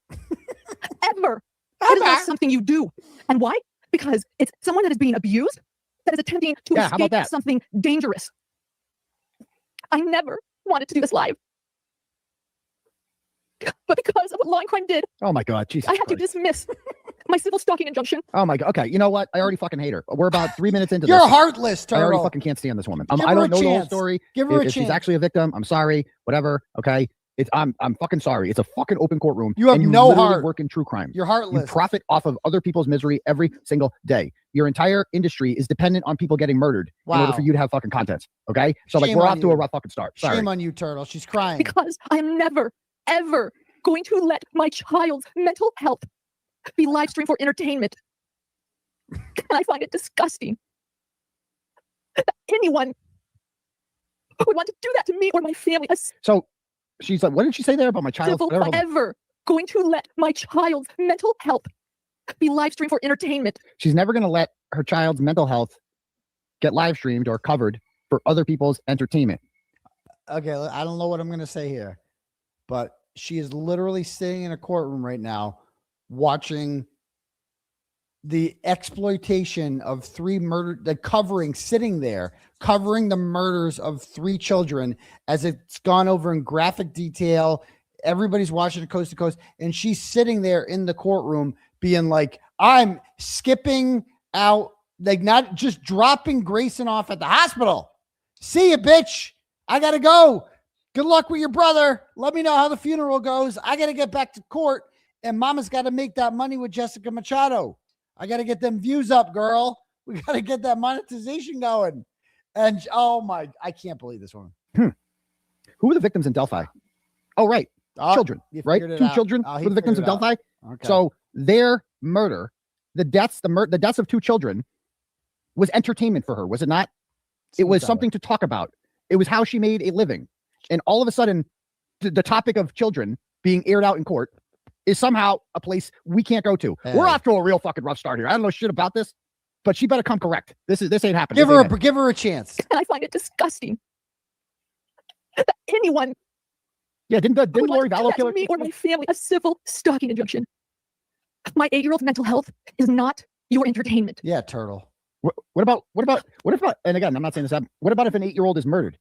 Ever. That is not something you do. And why? Because it's someone that is being abused, that is attempting to how about escape that? something dangerous. I never wanted to do this live. But because of what Law and Crime did, Oh my God, Jesus I had to Christ. dismiss my civil stalking injunction. Oh my God. Okay, you know what? I already fucking hate her. We're about 3 minutes into You're this. heartless, I already Turtle. fucking can't stand this woman. Give I her don't a know the whole chance. story. Give her a If she's chance. actually a victim, I'm sorry. Whatever. Okay. I'm fucking sorry. It's a fucking open courtroom. You have and no literally heart. work in true crime. You're You heartless. profit off of other people's misery every single day. Your entire industry is dependent on people getting murdered in order Wow. for you to have fucking content. Okay. So like Shame we're on off to you. a rough fucking start. Sorry. Shame on you, Turtle. She's crying. Because I am never, ever going to let my child's mental health be live streamed for entertainment. And I find it disgusting that anyone would want to do that to me or my family. A So she's like, what did she say there about my child? civil ever going to let my child's mental health be live streamed for entertainment. She's never going to let her child's mental health get live streamed or covered for other people's entertainment. Okay, I don't know what I'm going to say here, but she is literally sitting in a courtroom right now watching the exploitation of 3 murder, sitting there covering the murders of 3 children as it's gone over in graphic detail everybody's watching it coast to coast, and she's sitting there in the courtroom being like, I'm skipping out, like not just dropping Grayson off at the hospital. See ya, bitch. I gotta go. Good luck with your brother. Let me know how the funeral goes. I gotta get back to court, and mama's got to make that money with Jessica Machado. I gotta get them views up, girl. We gotta get that monetization going. And oh my, I can't believe this one. Who were the victims in Delphi? Oh, right. Children, right? Two children were the victims of Delphi. Okay. So their murder, the deaths of two children was entertainment for her, was it not? It was something to talk about. It was how she made a living. And all of a sudden, the topic of children being aired out in court is somehow a place we can't go to. Hey. We're off to a real fucking rough start here. I don't know shit about this, but she better come correct. This ain't happening. Give her a chance. And I find it disgusting that anyone didn't Lori Vallow kill her? me or my family a civil stalking injunction. My 8-year-old's mental health is not your entertainment. Yeah, Turtle. What about? And again, I'm not saying this happened. What about if an 8-year-old is murdered?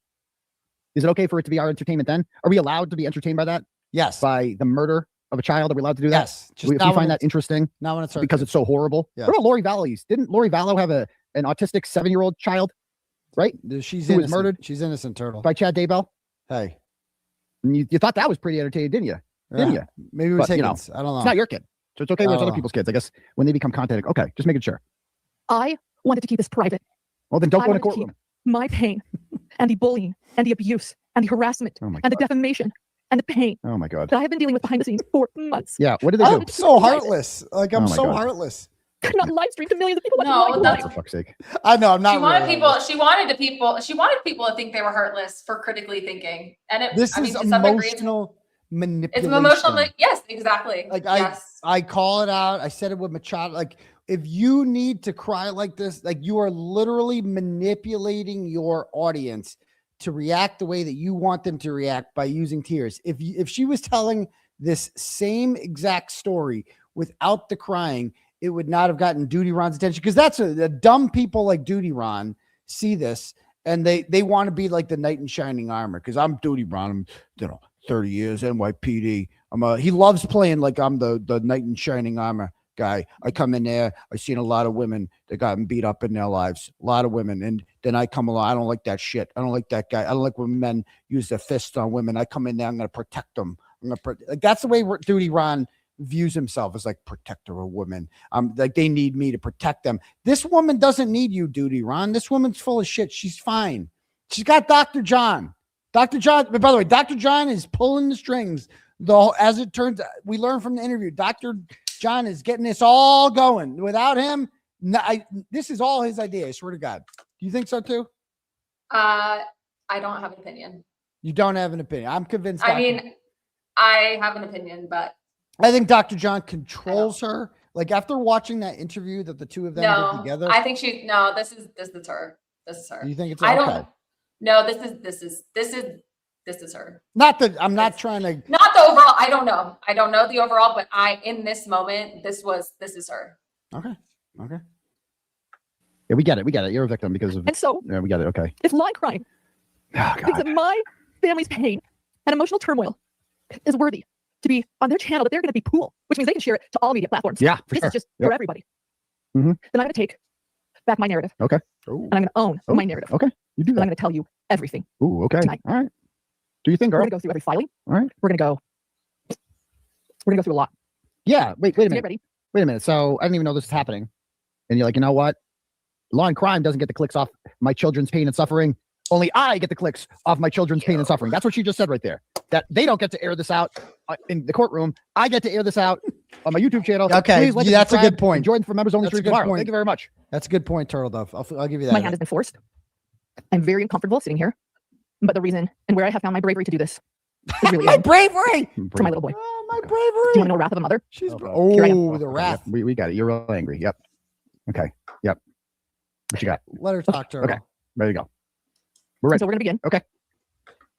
Is it okay for it to be our entertainment then? Are we allowed to be entertained by that? Yes. By the murder of a child? Are we allowed to do that? Yes. If we find that interesting? Not when it's because it's so horrible. Yeah. What about Lori Vallow? Didn't Lori Vallow have an autistic 7-year-old child? Right? She's who innocent. was murdered? She's innocent, Turtle. By Chad Daybell? Hey. And you thought that was pretty entertaining, didn't you? Didn't you? Maybe it was But, Higgins. I don't know. It's not your kid. So it's okay when it's other Oh. people's kids. I guess when they become content. Okay, just making sure. I wanted to keep this private. Well, then don't I go in a wanted to courtroom. keep my pain and the bullying and the abuse and the harassment Oh my and the God. defamation and the pain Oh my God. that I have been dealing with behind the scenes for months. Yeah, what did they do? I'm so heartless. Like, I'm Oh my so God. heartless. Could not live stream to millions of people. No, watching that's- live. For fuck's sake. I know, I'm not She wanted really people. heartless. She wanted people to think they were heartless for critically thinking, and it. This I mean, is to some degree, emotional it's manipulation. emotional. Yes, exactly. Like yes. I call it out. I said it with Machado. Like, if you need to cry like this, like you are literally manipulating your audience to react the way that you want them to react by using tears. If she was telling this same exact story without the crying, it would not have gotten Duty Ron's attention, because that's the dumb people like Duty Ron see this and they want to be like the knight in shining armor. Because I'm Duty Ron, I'm 30 years NYPD. He loves playing like I'm the knight in shining armor guy. I come in there, I seen a lot of women that gotten beat up in their lives, a lot of women, and then I come along. I don't like that shit. I don't like that guy. I don't like when men use their fists on women. I come in there, I'm gonna protect them. Like, that's the way Duty Ron views himself, as like protector of women. Like they need me to protect them. This woman doesn't need you, Duty Ron. This woman's full of shit. She's fine. She's got Dr. John. Dr. John, but by the way, Dr. John is pulling the strings. Though, as it turns out, we learned from the interview, Dr. John is getting this all going. Without him, this is all his idea. I swear to God. Do you think so too? I don't have an opinion. You don't have an opinion. I'm convinced. I mean, I have an opinion, but I think Dr. John controls her. Like, after watching that interview that the two of them did together. I think this is her. This is her. You think it's I okay? don't. No, this is her. Not that I'm not trying to. Not the overall. I don't know. I don't know the overall, but in this moment, this is her. Okay. Yeah, we get it. You're a victim because of. And so, yeah, we get it. Okay. if lie crime Oh, thinks God. that my family's pain and emotional turmoil is worthy to be on their channel, that they're going to be cool, which means they can share it to all media platforms. Yeah, for this sure. is just Yep. for everybody. Mhm. Then I'm going to take back my narrative. Okay. And I'm going to own my narrative. Okay. You do And I'm that. going to tell you everything. Ooh, okay. tonight. All right. Do you think, We're girl? going to go through every filing. All right. We're going to go through a lot. Yeah. Wait a So get minute. ready. Wait a minute. So I didn't even know this was happening. And you're like, you know what? Law and crime doesn't get the clicks off my children's pain and suffering. Only I get the clicks off my children's pain and suffering. That's what she just said right there. That they don't get to air this out in the courtroom. I get to air this out on my YouTube channel. Okay, Please like and that's a subscribe good point. and join for members only That's a stream good tomorrow. point. Thank you very much. That's a good point, Turtle Dove. I'll give you that. My hand has been forced. I'm very uncomfortable sitting here. But the reason and where I have found my bravery to do this is really My bravery. for my little boy. Oh, my Do you want to bravery. know the wrath of a mother? She's Here I am. oh, the Okay, wrath. yep, we got it. You're real angry. Yep. Okay. Yep. What you got? Let her talk, Turtle. Okay. Ready to go. We're And ready. so we're going to begin. Okay.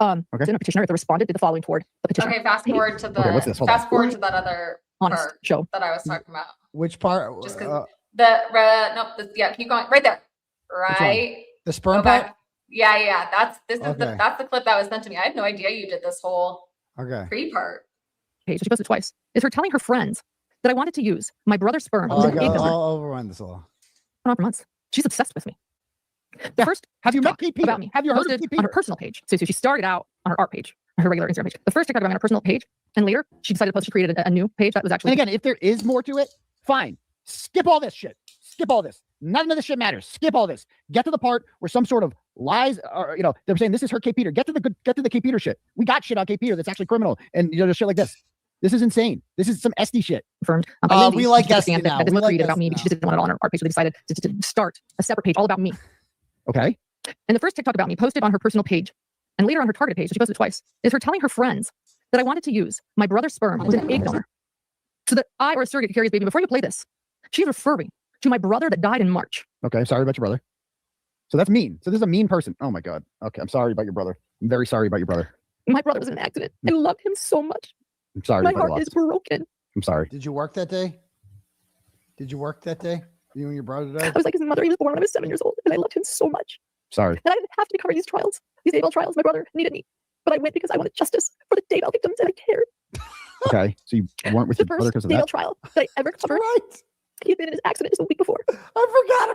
Okay. Dinner petitioner responded to the following toward the petitioner. Okay, fast forward to the Okay, what's this? Hold on. fast forward to that other Honest part show. that I was talking about. Which part? Just because keep going right there. Right. The Go sperm part. back. Yeah. That's Okay. that's the clip that was sent to me. I had no idea you did this whole Okay. pre part. page, she posted twice, is her telling her friends that I wanted to use my brother's sperm. Oh, I'll overrun this a little. On for months. She's obsessed with me. The first have you met TikTok Pete Peter? about me Have you heard of posted Pete on her Peter? personal page. So she started out on her art page, her regular Instagram page. The first TikTok about me on her personal page, and later she decided to post. She created a new page that was actually. And again, if there is more to it, fine. Skip all this shit. Skip all this. None of this shit matters. Skip all this. Get to the part where some sort of lies, or they're saying this is her K Peter. Get to the K Peter shit. We got shit on K Peter that's actually criminal, and just shit like this. This is insane. This is some SD shit. Confirmed. We like SD now. That this We was like created about SD me now. because she didn't want it on her art page. So they decided to start a separate page all about me. Okay. And the first TikTok about me posted on her personal page, and later on her targeted page, so she posted twice, is her telling her friends that I wanted to use my brother's sperm as an egg donor, so that I or a surrogate could carry his baby. Before you play this, she's referring to my brother that died in March. Okay. Sorry about your brother. So that's mean. So this is a mean person. Oh my God. Okay. I'm sorry about your brother. I'm very sorry about your brother. My brother was in an accident. I loved him so much. I'm sorry. My about your heart loss. is broken. I'm sorry. Did you work that day? Did you work that day? You and your brother died? I was like his mother. He was born when I was 7 years old, and I loved him so much. Sorry. And I didn't have to cover these trials, these Daybell trials. My brother needed me, but I went because I wanted justice for the Daybell victims, and I cared. Okay. So you weren't with The your brother first because of Daybell that? trial that I ever covered. Right. He had been in his accident just a week before. I forgot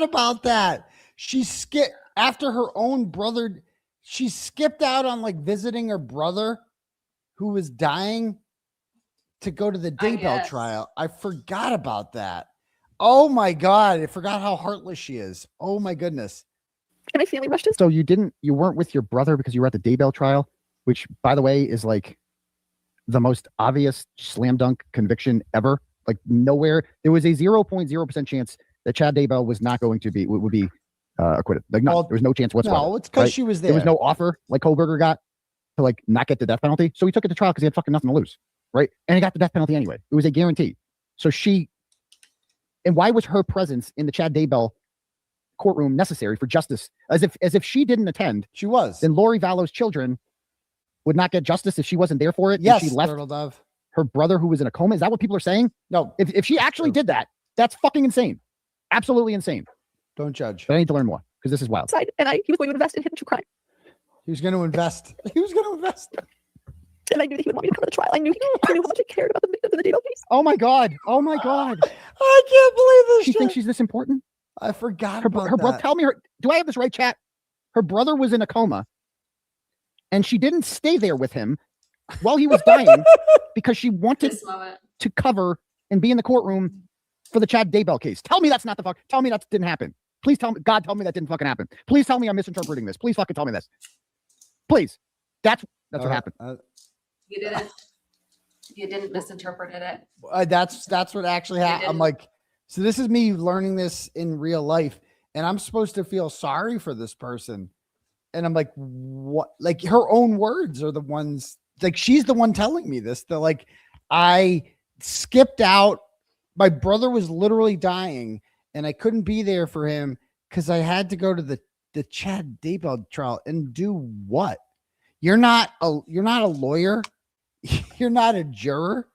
about that. She skipped after her own brother. She skipped out on like visiting her brother who was dying to go to the Daybell guess. trial. I forgot about that. Oh my God. I forgot how heartless she is. Oh my goodness. And my family rushed us. So you weren't with your brother because you were at the Daybell trial, which by the way is like the most obvious slam dunk conviction ever. Like nowhere, there was a 0.0% chance that Chad Daybell was not going to would be acquitted. Like no, there was no chance whatsoever. No, it's because she was there. There was no offer like Kohlberger got to like not get the death penalty. So he took it to trial because he had fucking nothing to lose. Right. And he got the death penalty anyway. It was a guarantee. So and why was her presence in the Chad Daybell courtroom necessary for justice? As if she didn't attend, she was. Then Lori Vallow's children would not get justice if she wasn't there for it. Yes, and she left Turtle Dove. her brother who was in a coma. Is that what people are saying? No. If she actually did that, that's fucking insane. Absolutely insane. Don't judge. But I need to learn more because this is wild. And he was going to invest in hidden true crime. He was going to invest. And I knew that he would want me to cover the trial. I knew he knew how much I cared about the victims in the Daybell case. Oh my God. Oh my God. I can't believe this. She thinks she's this important? I forgot her about brother. that. Tell me do I have this right, chat? Her brother was in a coma and she didn't stay there with him while he was dying because she wanted to cover and be in the courtroom for the Chad Daybell case. Tell me that's not tell me that didn't happen. Please tell me, God, tell me that didn't fucking happen. Please tell me I'm misinterpreting this. Please fucking tell me this. Please. That's what happened. You didn't misinterpret it. That's what actually happened. I'm like, so this is me learning this in real life, and I'm supposed to feel sorry for this person. And I'm like, what? Like her own words are the ones, like she's the one telling me this. That like I skipped out. My brother was literally dying, and I couldn't be there for him because I had to go to the Chad Daybell trial and do what? You're not a lawyer. You're not a juror.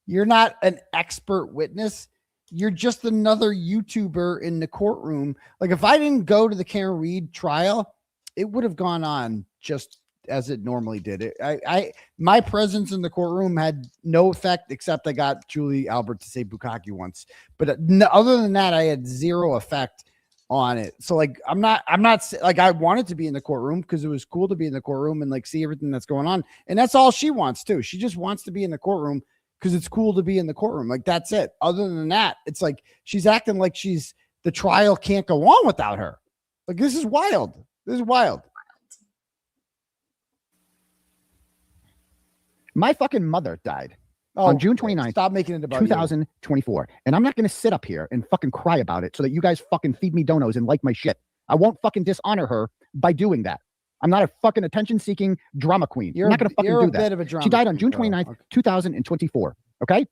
You're not an expert witness. You're just another YouTuber in the courtroom. Like if I didn't go to the Karen Reed trial, it would have gone on just as it normally did. My presence in the courtroom had no effect except I got Julie Albert to say bukkake once. But other than that, I had zero effect on it. So like I'm not like I wanted to be in the courtroom because it was cool to be in the courtroom and like see everything that's going on. And that's all she wants too. She just wants to be in the courtroom because it's cool to be in the courtroom. Like that's it. Other than that, it's like she's acting like the trial can't go on without her. Like this is wild. This is wild. My fucking mother died on June 29th. Stop making it about 2024. And I'm not going to sit up here and fucking cry about it so that you guys fucking feed me donos and like my shit. I won't fucking dishonor her by doing that. I'm not a fucking attention-seeking drama queen. I'm not going to fucking do that. Bit of a drama she died on June queen, 29th, okay. 2024. Okay?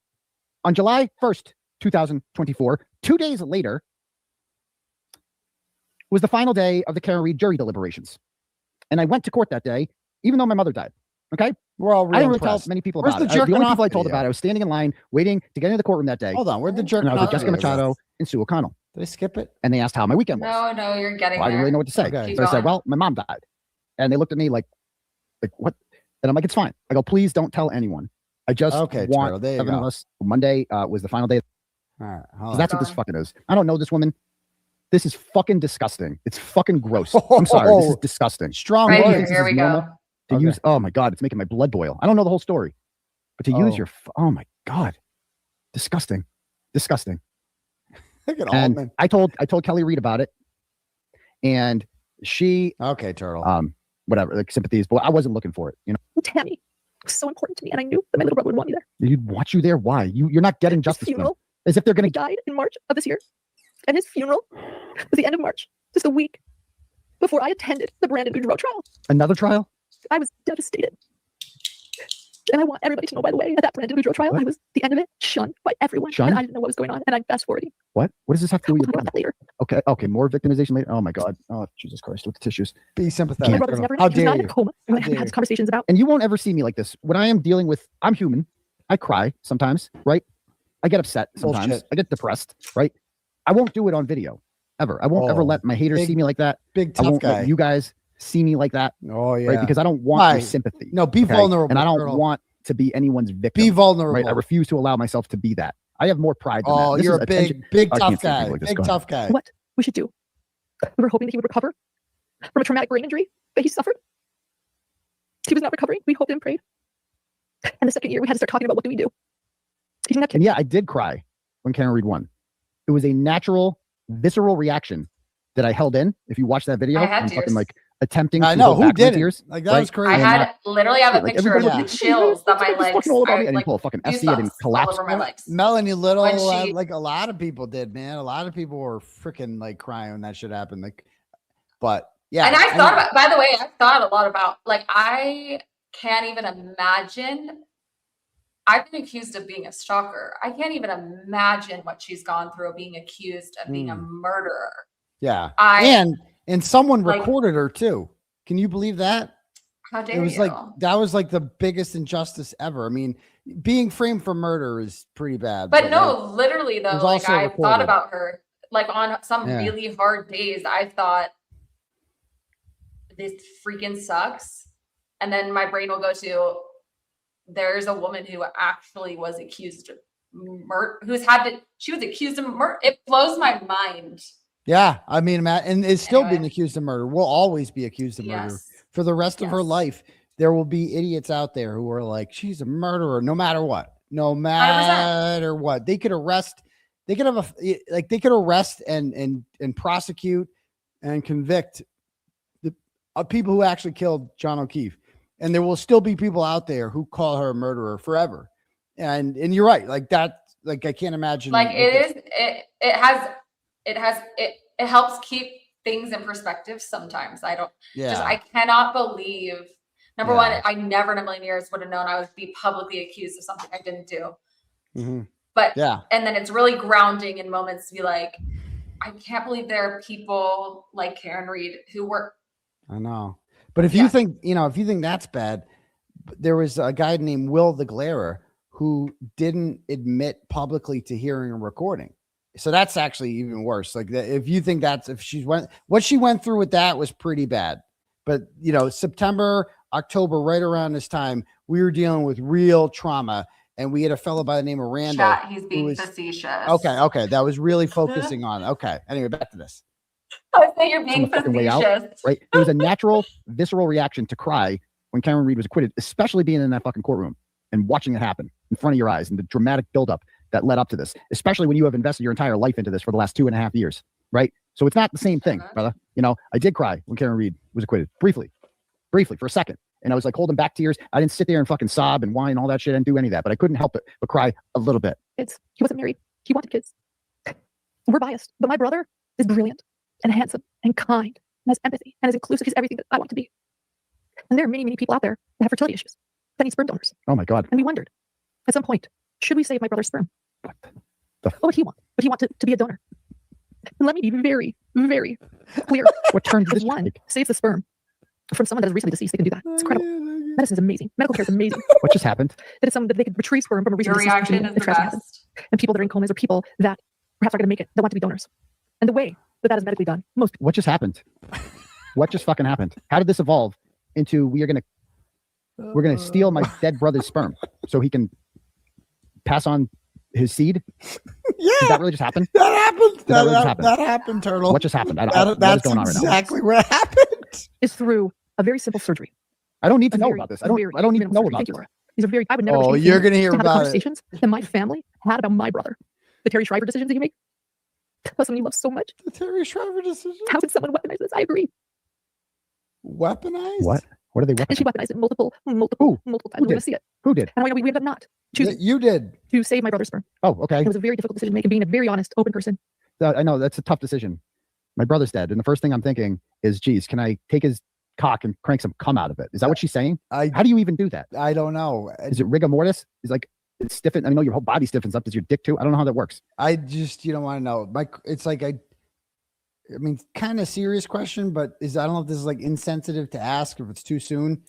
On July 1st, 2024, 2 days later, was the final day of the Karen Reed jury deliberations. And I went to court that day, even though my mother died. Okay? We're all real I didn't really tell impressed. many people Where's about the it. The jerking only off people I told video? about it, I was standing in line waiting to get into the courtroom that day. Hold on. Where'd the jerk And I was with off Jessica video? Machado and Sue O'Connell. Did I skip it? And they asked how my weekend was. No, you're getting Well, I didn't there. really know what to say. Okay. So I said, well, my mom died. And they looked at me like what? And I'm like, it's fine. I go, please don't tell anyone. I just Okay, want Turtle, there you 7 of go. us. Monday was the final day. All right, hold 'Cause on. that's what this fucking is. I don't know this woman. This is fucking disgusting. It's fucking gross. I'm sorry. This is disgusting. Strong Right Who here, thinks this here is we go. normal To use, oh my God, it's making my blood boil. I don't know the whole story, but to use Oh. your, oh my God, disgusting, disgusting. Look at And Altman. I told Kelly Reed about it, and she, Okay, Turtle. whatever, like sympathies, but I wasn't looking for it. You know, Tammy was so important to me, and I knew that my little brother would want me there. you'd want you there. Why? You're not getting His justice. for them. funeral. As if they're He gonna. died in March of this year, and his funeral was the end of March, just a week before I attended the Brandon Boudreaux trial. Another trial? I was devastated. And I want everybody to know, by the way, at that Brandon Boudreaux trial, What? I was the end of it, shunned by everyone. Shunned? And I didn't know what was going on. And I'm fast forwarding. What? What does this have to do with We'll your talk about brother? that later. Okay, more victimization later. Oh my God. Oh Jesus Christ, with the tissues. Be sympathetic. My brother's Turtle. never How he was not dare in a you? coma. And I How haven't dare had you? these conversations about. And you won't ever see me like this. When I am dealing with, I'm human. I cry sometimes, right? I get upset sometimes. Bullshit. I get depressed, right? I won't do it on video ever. I won't ever Oh, let my haters big- see me like that. Big I tough won't guy. let you guys see me like that, Oh yeah. right? Because I don't want Why? your sympathy. No, be okay? vulnerable. And I don't Turtle. want to be anyone's victim. Be vulnerable. Right? I refuse to allow myself to be that. I have more pride than Oh, that. This you're is a big, attention- big I tough can't say things guy. like this. Big Go ahead. tough guy. What we should do. We were hoping that he would recover from a traumatic brain injury that he suffered. He was not recovering. We hoped and prayed. And the second year, we had to start talking about what do we do. He didn't have And kids. yeah, I did cry when Karen Reed won. It was a natural, visceral reaction that I held in. If you watch that video, I had I'm fucking tears. like attempting I to know hold who back my did it. tears. Like that right? was crazy. I And had literally have a like, picture of everybody- the chills that my It's legs fucking all about me. I are didn't like pull a fucking FC. I didn't goosebumps all collapse. over my legs. Melanie Little, When she- like a lot of people did, man. A lot of people were freaking like crying when that shit happened. Like, but yeah. And I know. thought about, by the way, I thought a lot about, like, I can't even imagine. I've been accused of being a stalker. I can't even imagine what she's gone through being accused of being a murderer. Yeah. I- and someone like- recorded her too. Can you believe that? How dare It was you? like that was like the biggest injustice ever. I mean, being framed for murder is pretty bad. But no, like, literally it though, was like also I thought recorded. about her, like on some Yeah. really hard days, I thought this freaking sucks. And then my brain will go to, there's a woman who actually was accused of murder, she was accused of murder. It blows my mind. yeah, I mean, Matt, and is still being Anyway. accused of murder. Will always be accused of murder Yes. for the rest of her Yes. life. There will be idiots out there who are like, she's a murderer, no matter what. No 100%. matter what. They could arrest, they could have they could arrest and prosecute and convict the people who actually killed John O'Keefe. And there will still be people out there who call her a murderer forever. And you're right, like that, like I can't imagine. Like it helps keep things in perspective sometimes. I cannot believe, number one, I never in a million years would have known I would be publicly accused of something I didn't do. Mhm. But Yeah. and then it's really grounding in moments to be like, I can't believe there are people like Karen Reed who were. I know. But if you think, if you think that's bad, there was a guy named Will the Glarer who didn't admit publicly to hearing a recording. So that's actually even worse. Like if you think what she went through with that was pretty bad. But September, October, right around this time, we were dealing with real trauma. And we had a fellow by the name of Randall. Chat, he's who being was- facetious. Okay. That was really focusing on. Okay. Anyway, back to this. I was saying you're on being the fucking way out, facetious. right? It was a natural, visceral reaction to cry when Karen Reed was acquitted, especially being in that fucking courtroom and watching it happen in front of your eyes and the dramatic buildup that led up to this, especially when you have invested your entire life into this for the last 2.5 years, right? So it's not the same thing, brother. I did cry when Karen Reed was acquitted, briefly for a second. And I was like holding back tears. I didn't sit there and fucking sob and whine and all that shit. I didn't do any of that, but I couldn't help it but cry a little bit. He wasn't married. He wanted kids. We're biased, but my brother is brilliant and handsome and kind and has empathy and is inclusive. He's everything that I want to be. And there are many, many people out there that have fertility issues that need sperm donors. Oh my God. And we wondered at some point, should we save my brother's sperm? What What would he want? Would he want to be a donor? And let me be very, very clear. What turn did If this one take? saves the sperm from someone that is recently deceased, they can do that. It's incredible. Medicine is amazing. Medical care is amazing. What just happened? That is someone that they could retrieve sperm from a Your recently deceased reaction person is if the tragedy happens. best. And people that are in comas are people that perhaps are going to make it, that want to be donors. And the way that is medically done, most people. What just happened? What just fucking happened? How did this evolve into we are going to we're gonna steal my dead brother's sperm so he can pass on his seed. Yeah, did that really just happen? That happened. Did that really just happen? That happened, Turtle. What just happened? What is That's going on right now? exactly what happened. Is through a very simple surgery. I don't need to A know very- about this. a I don't very need to minimal know surgery. about Thank you, this. Laura. These are very. I would never. Oh, expect you're you gonna hear to have the about it. conversations that my family had about my brother. The Terry Shriver decisions that you make. That's someone you love so much. The Terry Shriver decision. How could someone weaponize this? I agree. Weaponized? What? What are they And she weaponizing? weaponized it multiple times. Who We're did? going to see it. Who did? And we ended up not choosing You did. to save my brother's sperm. Oh, okay. It was a very difficult decision to make, and being a very honest, open person. I know that's a tough decision. My brother's dead, and the first thing I'm thinking is, geez, can I take his cock and crank some cum out of it? Is that what she's saying? How do you even do that? I don't know. Is it rigor mortis? Is like it's stiffen? I know your whole body stiffens up. Does your dick too? I don't know how that works. I just you don't want to know. It's like I mean, kind of serious question, but I don't know if this is like insensitive to ask, if it's too soon.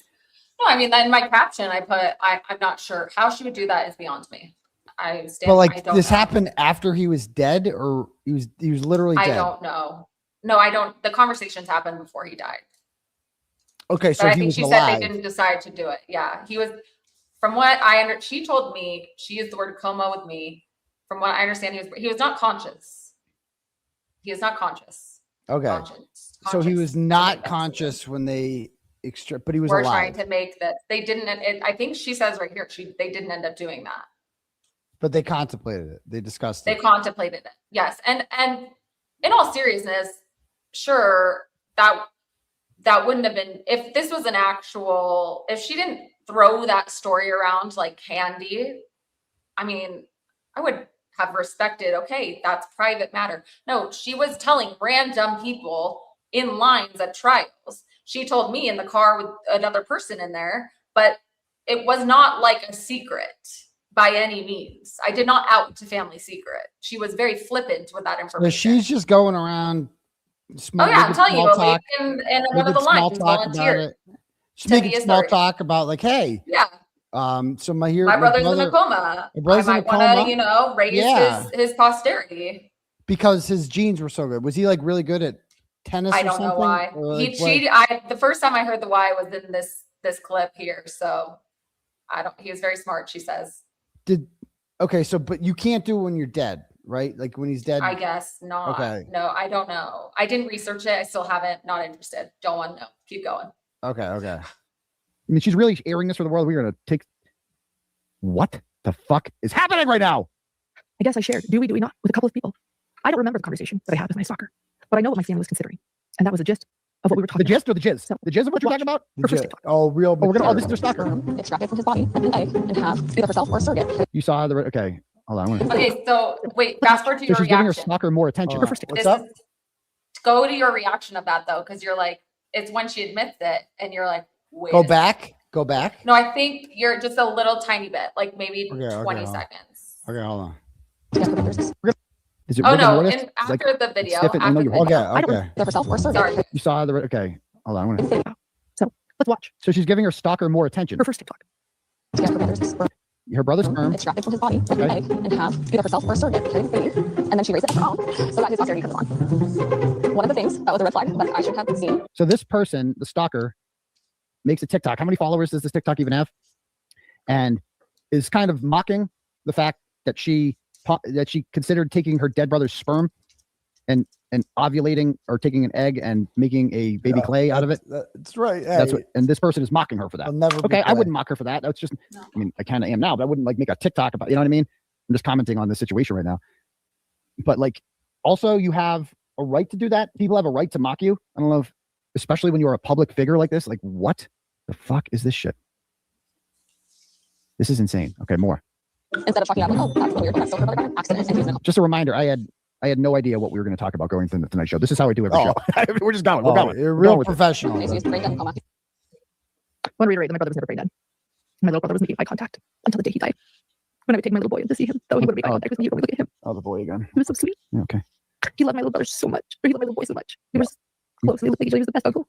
No, I mean, in my caption, I put, I'm not sure how she would do that is beyond me. I stand. But I like don't this know. happened after he was dead, or he was literally dead. I don't know. No, I don't. The conversations happened before he died. Okay, so But I he think was she alive. said they didn't decide to do it. Yeah, he was. From what she told me, she used the word coma with me. From what I understand, he was not conscious. He is not conscious. Okay, so he was not conscious when they but he was We're alive. trying to make that they didn't. I think she says right here they didn't end up doing that. But they contemplated it. They discussed They it. contemplated it. Yes, and in all seriousness, sure that wouldn't have been if this was an actual. If she didn't throw that story around like candy, I mean, I would have respected, okay, that's private matter. No, she was telling random people in lines at trials. She told me in the car with another person in there, but it was not like a secret by any means. I did not out to family secret. She was very flippant with that So information. she's just going around. Oh yeah, I'm telling you, a lady in one of the lines about volunteered. it. She's making be a small story. talk about like, hey, Yeah. so My brother's in a coma. My brother's I in a might want coma. to, raise Yeah. his posterity. Because his genes were so good. Was he like really good at tennis? I or don't something? know why. Or, He like, what? cheated. The first time I heard the why was in this clip here. So he was very smart, she says. Okay, so but you can't do it when you're dead, right? Like when he's dead. I guess not. Okay. No, I don't know. I didn't research it. I still haven't. Not interested. Don't want to know. Keep going. Okay. I mean, she's really airing this for the world. We're gonna take. What the fuck is happening right now? I guess I shared, do we not, with a couple of people. I don't remember the conversation that I had with my stalker, but I know what my family was considering. And that was the gist of what we were talking The gist or the jizz? So, the jizz of what you're talking about? Her first TikTok. Oh, real. Oh, we're gonna. Oh, this is their stalker. Extracted from his body and egg and have either herself or a surrogate. You saw the okay. Hold on. Okay, so wait, fast forward to So your she's giving her reaction. stalker more attention. What's This up? is- go to your reaction of that though, because you're like, it's when she admits it, and you're like, wait. Go a second. back. Go back. No, I think you're just a little tiny bit, like maybe Okay, 20 hold on. seconds. Okay, hold on. Is it Oh rigor no, mortis? and It's after like- the video, stiffen- I after know the you- video. Okay. Either herself or a surrogate. Sorry. You saw the okay. Hold on. So let's watch So she's giving her stalker more attention. her first TikTok. Her brother's sperm. Extracted from his body Okay. and egg and have either herself or a surrogate carry the baby, and then she raised it on her own so that his posterity comes on. One of the things that was a red flag that I should have seen. So this person, the stalker, makes a TikTok. How many followers does this TikTok even have? And is kind of mocking the fact that she considered taking her dead brother's sperm and ovulating or taking an egg and making a baby clay out of it. That's right. That's Hey, what, and this person is mocking her for that. I'll never be Okay, I clay. wouldn't mock her for that. That's just, I mean, I kind of am now, but I wouldn't like make a TikTok about, you know what I mean? I'm just commenting on this situation right now. But like, also you have a right to do that. People have a right to mock you. I don't know if, especially when you're a public figure like this, like what the fuck is this shit? This is insane. Okay, more. Instead of talking about, oh, that's weird, that's so got an accident, and he's gonna Just a reminder, I had no idea what we were going to talk about going through the Tonight Show. This is how I do every Oh. show. We're just going. We're going. You're We're real going with it. professional. I used brain dead coma. I want to reiterate that my brother was never brain dead. My little brother was making eye contact until the day he died. When I would take my little boy in to see him, though he would make eye contact with me when we look at him. Oh, the boy again. He was so sweet. Okay. He loved my little brother so much. Or he loved my little boy so much. He was close. He was the best uncle.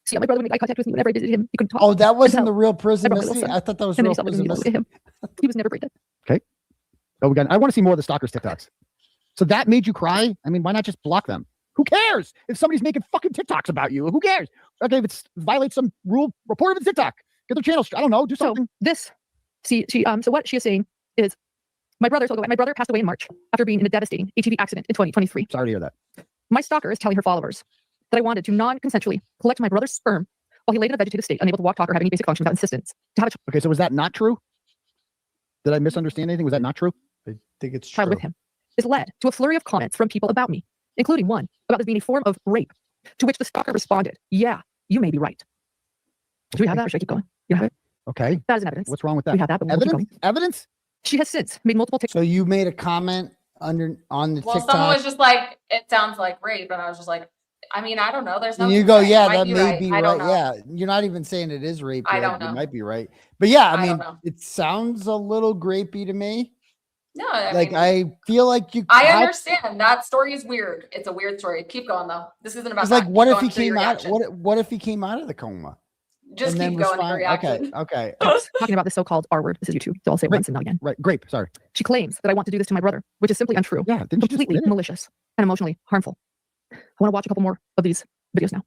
See how my brother would make eye contact with me whenever I visited him. You couldn't talk. Oh, that wasn't until the real prison I brought my Missy? little son. I thought that was And then real he stopped prison and looked Missy. at him. He was never brain dead. Okay. Oh, I want to see more of the stalkers TikToks. So that made you cry? I mean, why not just block them? Who cares if somebody's making fucking TikToks about you? Who cares? Okay, if it violates some rule, report it to TikTok. Get their channel. I don't know. Do So something. so what she is saying is my brother passed away in March after being in a devastating ATV accident in 2023. Sorry to hear that. My stalker is telling her followers that I wanted to non-consensually collect my brother's sperm while he laid in a vegetative state, unable to walk, talk, or have any basic function without insistence. Okay, so was that not true? Did I misunderstand anything? Was that not true? I think it's child with him is led to a flurry of comments from people about me, including one about this being a form of rape, to which the stalker responded, "Yeah, you may be right." Do we have that, or should I keep going? You have it? Okay. That is an evidence. What's wrong with that? We have that, but we'll keep Evidence? going. Evidence? She has since made multiple TikToks. So you made a comment on the Well, TikTok. someone was just like, it sounds like rape. And I was just like, I mean, I don't know. There's no. And you go, consent. yeah, Might that may right. be I don't right. know. Yeah, you're not even saying it is rape. I yet. don't know. You might be right, but yeah, I don't mean, know. it sounds a little grapey to me. No, I feel like you. I how- understand that story is weird. It's a weird story. Keep going though. This isn't about. It's like, that. what Keep if he going through your came out? reaction. What if he came out of the coma? Just and keep then was going. fine? Your reaction. Okay. Talking about the so-called R word. This is YouTube. So I'll say it once and not again. Right. Grape. Sorry. She claims that I want to do this to my brother, which is simply untrue. Yeah. Didn't you just Completely admit it? malicious and emotionally harmful. I want to watch a couple more of these videos now.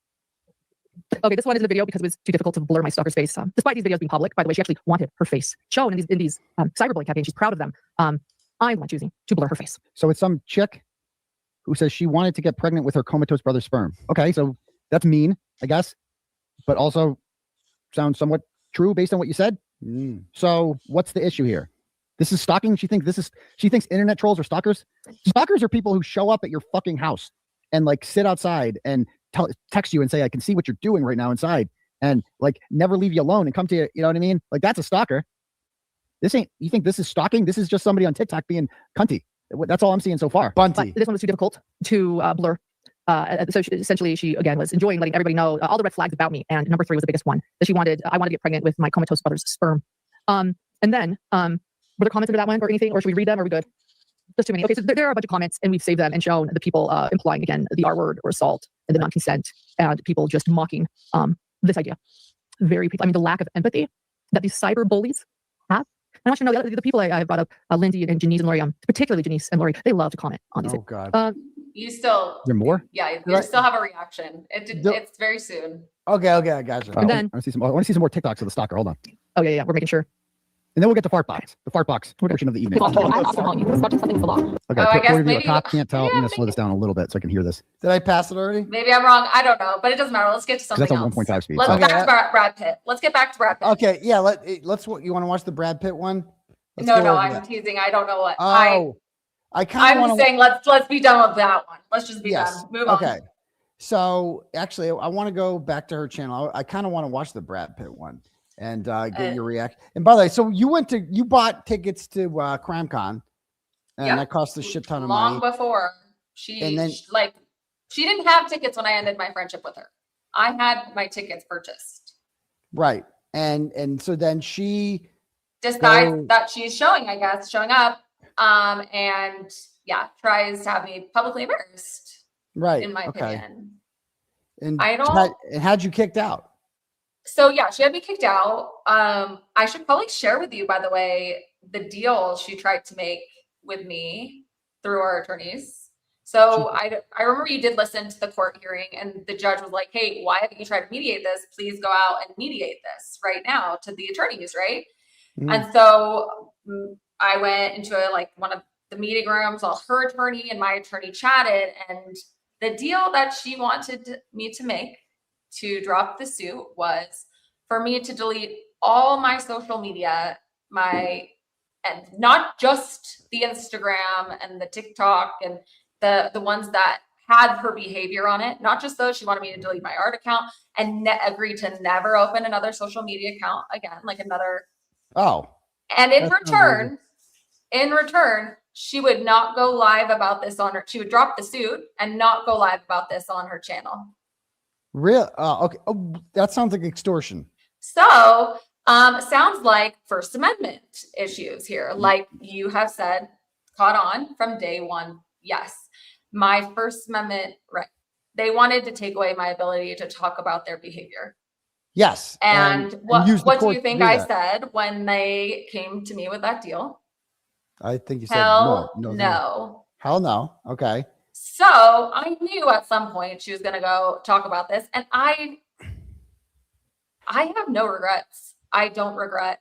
Okay, this one is a video because it was too difficult to blur my stalker's face. Despite these videos being public, by the way, she actually wanted her face shown in these cyberbullying campaigns. She's proud of them. I'm the one choosing to blur her face. So it's some chick who says she wanted to get pregnant with her comatose brother's sperm. Okay, so that's mean, I guess, but also sounds somewhat true based on what you said. So what's the issue here? This is stalking. She thinks internet trolls are stalkers. Stalkers are people who show up at your fucking house and like sit outside and text you and say, I can see what you're doing right now inside, and like never leave you alone and come to you. You know what I mean? Like that's a stalker. You think this is stalking? This is just somebody on TikTok being cunty. That's all I'm seeing so far. But this one was too difficult to blur. So essentially, she again was enjoying letting everybody know all the red flags about me. And number 3 was the biggest one, that I wanted to get pregnant with my comatose brother's sperm. And then were there comments under that one or anything, or should we read them? Or are we good? Just too many. Okay, so there are a bunch of comments, and we've saved them and shown the people implying again the R word or assault and the non-consent, and people just mocking this idea. The lack of empathy that these cyber bullies have. I want you to know the people I brought up, Lindsay and Janice and Lori, particularly Janice and Lori, they love to comment on these. Oh God. You still. There more? Yeah, you still have a reaction. It's very soon. Okay, I got you. And then I want to see some more TikToks of the stalker. Hold on. Oh yeah, we're making sure. And then we'll get to fart box, the fart box portion of the evening. Okay, I guess before we do maybe a cop can't tell. I'm gonna slow this down a little bit so I can hear this. Did I pass it already? Maybe I'm wrong. I don't know, but it doesn't matter. Let's get to something That's on else. 1.5 speed. Let's so- get back to Brad Pitt. Let's get back to Brad Pitt. Okay, yeah. Let's. You want to watch the Brad Pitt one? Let's No, go over I'm that. teasing. I don't know what. Oh, I kind of I'm want to. saying let's be done with that one. Let's just be done. Move on. Okay. So actually, I want to go back to her channel. I kind of want to watch the Brad Pitt one and get your reaction. And by the way, so you bought tickets to CrimeCon, and Yep. that cost a shit ton of Long money. before she And then- she didn't have tickets when I ended my friendship with her. I had my tickets purchased. Right. And so then she Decides that she's showing up, and yeah, tries to have me publicly embarrassed. right. In my okay. opinion. And I don't- and how'd you kicked out? So yeah, she had me kicked out. I should probably share with you, by the way, the deal she tried to make with me through our attorneys. So I remember you did listen to the court hearing, and the judge was like, hey, why haven't you tried to mediate this? Please go out and mediate this right now to the attorneys, right? And so I went into one of the meeting rooms, all her attorney and my attorney chatted, and the deal that she wanted me to make to drop the suit was for me to delete all my social media, and not just the Instagram and the TikTok and the ones that had her behavior on it, not just those. She wanted me to delete my art account and agree to never open another social media account again, like another. Oh. And in That's return, she would not go live about this on her. She would drop the suit and not go live about this on her channel. Real? Okay. Oh, that sounds like extortion. So, sounds like First Amendment issues here. Like you have said, caught on from day one. Yes, my First Amendment right. They wanted to take away my ability to talk about their behavior. Yes. And what use the do court you to think do I that. said when they came to me with that deal? I think you said Hell no. no. Hell no. Okay. So I knew at some point she was going to go talk about this, and I have no regrets. I don't regret.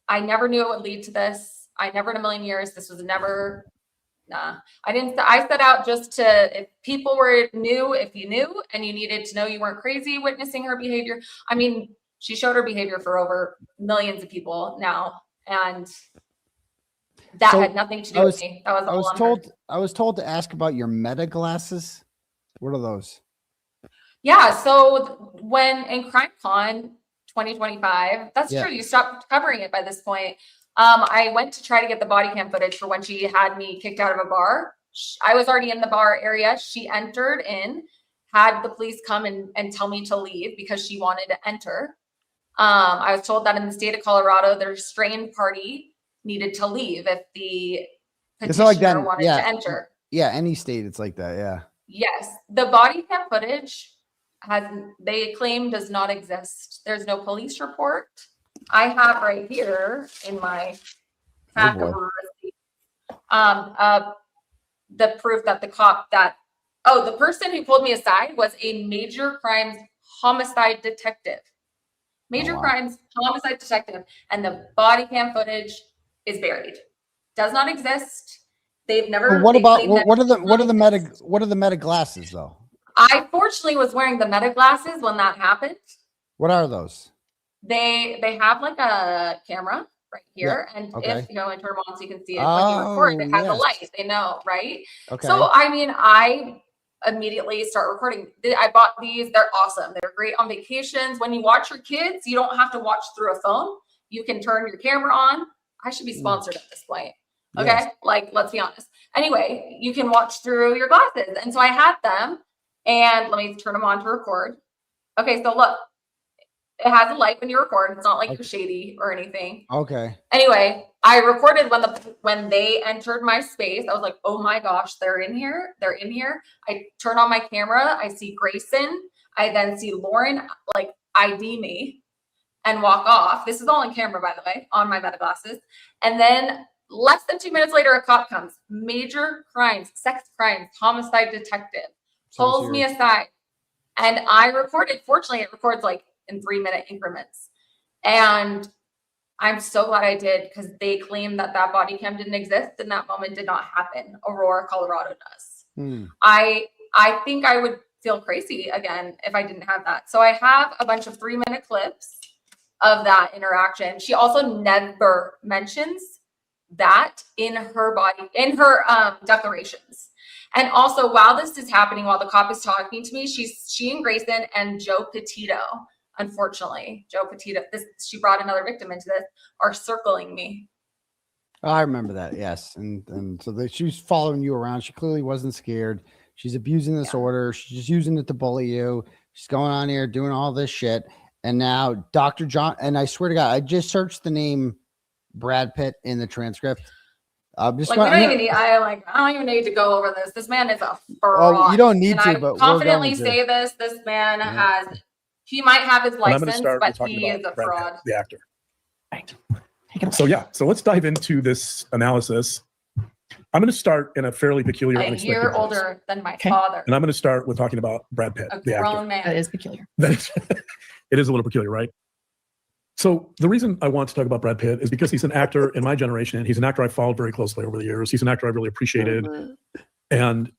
I never knew it would lead to this. I never in a million years. This was never, nah. I set out just to, if people knew, if you knew and you needed to know you weren't crazy witnessing her behavior. I mean, she showed her behavior for over millions of people now. And that So, had nothing to do with me. That was all on her. I was told to ask about your meta glasses. What are those? Yeah. So when in CrimeCon 2025, that's Yeah. true. You stopped covering it by this point. I went to try to get the body cam footage for when she had me kicked out of a bar. I was already in the bar area. She entered in, had the police come and tell me to leave because she wanted to enter. I was told that in the state of Colorado, the restrained party needed to leave if the It's not like petitioner that. wanted Yeah. to enter. Yeah. Any state, it's like that. Yeah. Yes, the body cam footage they claim does not exist. There's no police report. I have right here in my pack of receipts, the proof that the person who pulled me aside was a major crimes homicide detective. Major crimes homicide detective, and the body cam footage is buried. Does not exist. They've never. What they about claim that what are it the does what not are the exist. meta what are the meta glasses though? I fortunately was wearing the meta glasses when that happened. What are those? They have like a camera right here, and okay. if you know, I turn them on so you can see it when you record. It has a light. They know, right? Okay. So I mean, I immediately start recording. I bought these. They're awesome. They're great on vacations. When you watch your kids, you don't have to watch through a phone. You can turn your camera on. I should be sponsored at this point. Okay. Yes. Like, let's be honest. Anyway, you can watch through your glasses. And so I had them, and let me turn them on to record. Okay. So look, it has a light when you record. It's not like you're shady or anything. Okay. Anyway, I recorded when they entered my space. I was like, oh my gosh, they're in here. They're in here. I turn on my camera. I see Grayson. I then see Lauren like ID me and walk off. This is all in camera, by the way, on my meta glasses. And then less than 2 minutes later, a cop comes. Major crimes, sex crimes, homicide detective, pulls me aside. And I recorded. Fortunately, it records like in 3-minute increments. And I'm so glad I did, because they claim that body cam didn't exist and that moment did not happen. Aurora, Colorado does. I think I would feel crazy again if I didn't have that. So I have a bunch of 3-minute clips of that interaction. She also never mentions that in her declarations. And also, while this is happening, while the cop is talking to me, she and Grayson and Joe Petito, unfortunately, Joe Petito, she brought another victim into this, are circling me. Oh, I remember that. Yes. And so she's following you around. She clearly wasn't scared. She's abusing this order. She's just using it to bully you. She's going on here doing all this shit. And now Dr. John, and I swear to God, I just searched the name Brad Pitt in the transcript. I'm just like, I don't even need to go over this. This man is a fraud. Oh, you don't need to, I but confidently we're going to. say this. This man he might have his license, but he is a Brad fraud. Pitt, the actor. So yeah, so let's dive into this analysis. I'm going to start in a fairly peculiar, A unexpected year place. older than my father. And I'm going to start with talking about Brad Pitt, A the actor. grown man. That is peculiar. It is a little peculiar, right? So the reason I want to talk about Brad Pitt is because he's an actor in my generation. He's an actor I followed very closely over the years. He's an actor I really appreciated. And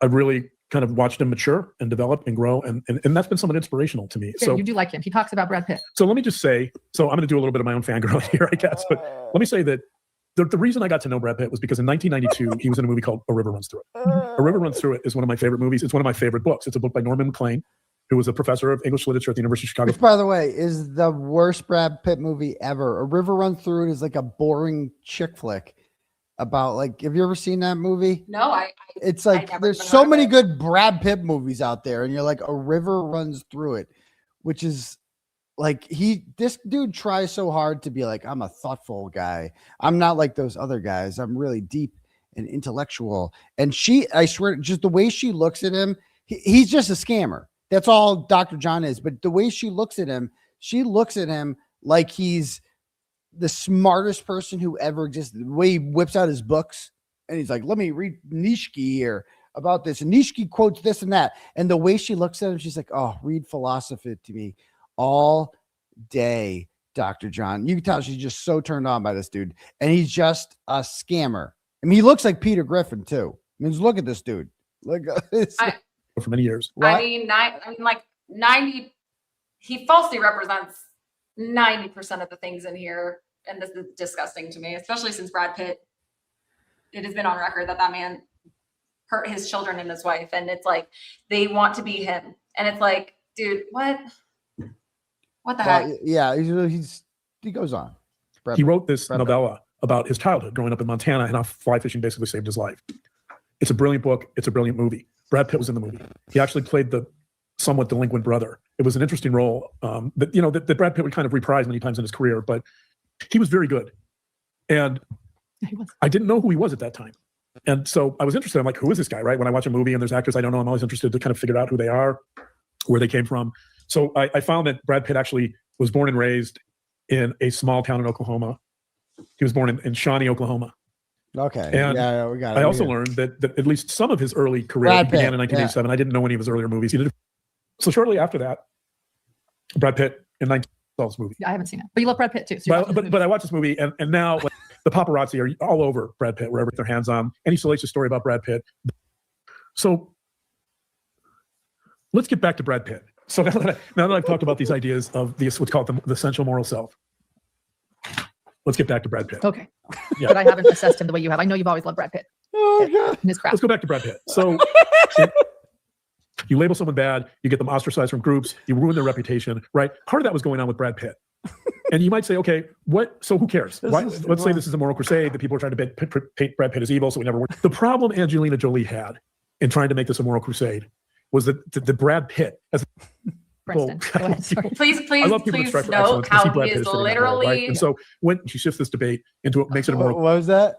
I really kind of watched him mature and develop and grow. And that's been somewhat inspirational to me. Yeah, So you do like him. He talks about Brad Pitt. so let me just say, so I'm going to do a little bit of my own fangirling here, I guess. But let me say that the reason I got to know Brad Pitt was because in 1992, he was in a movie called A River Runs Through It. A River Runs Through It is one of my favorite movies. It's one of my favorite books. It's a book by Norman MacLean, who was a professor of English literature at the University of Chicago. Which, by the way, is the worst Brad Pitt movie ever. A River Runs Through It is like a boring chick flick about, like, have you ever seen that movie? No, It's like there's so many good Brad Pitt movies out there, and you're like, A River Runs Through It, which is like this dude tries so hard to be like, I'm a thoughtful guy. I'm not like those other guys. I'm really deep and intellectual. And I swear, just the way she looks at him, he's just a scammer. That's all Dr. John is. But the way she looks at him like he's the smartest person who ever existed. The way he whips out his books and he's like, let me read Nietzsche here about this. And Nietzsche quotes this and that. And the way she looks at him, she's like, oh, read philosophy to me all day, Dr. John. You can tell she's just so turned on by this dude. And he's just a scammer. I mean, he looks like Peter Griffin, too. I mean, just look at this dude. Look, for many years. I mean, like 90, he falsely represents 90% of the things in here. And this is disgusting to me, especially since Brad Pitt, it has been on record that man hurt his children and his wife. And it's like, they want to be him. And it's like, dude, what the heck? Yeah, he goes on. He wrote this novella about his childhood growing up in Montana and how fly fishing basically saved his life. It's a brilliant book. It's a brilliant movie. Brad Pitt was in the movie. He actually played the somewhat delinquent brother. It was an interesting role that Brad Pitt would kind of reprise many times in his career, but he was very good. And I didn't know who he was at that time. And so I was interested. I'm like, who is this guy, right? When I watch a movie and there's actors I don't know, I'm always interested to kind of figure out who they are, where they came from. So I found that Brad Pitt actually was born and raised in a small town in Oklahoma. He was born in Shawnee, Oklahoma. Okay. And yeah, we got it. I also learned that at least some of his early career began in 1987. I didn't know any of his earlier movies. So shortly after that, Brad Pitt in 1912 this movie. I haven't seen it, but you love Brad Pitt too. So But I watched this movie, and now like, the paparazzi are all over Brad Pitt wherever their hands on any salacious story about Brad Pitt. So let's get back to Brad Pitt. So now that I've talked about these ideas of what's called the essential moral self, let's get back to Brad Pitt. Okay. Yeah. But I haven't assessed him the way you have. I know you've always loved Brad Pitt. Oh, God. And his craft. Let's go back to Brad Pitt. So you label someone bad, you get them ostracized from groups, you ruin their reputation, right? Part of that was going on with Brad Pitt. And you might say, okay, so who cares? Let's say this is a moral crusade that people are trying to paint Brad Pitt as evil, so we never worked. The problem Angelina Jolie had in trying to make this a moral crusade was that the Brad Pitt as Preston, go ahead, sorry. Please note how he is literally. Right? And so when she shifts this debate into what makes it a moral. What was that?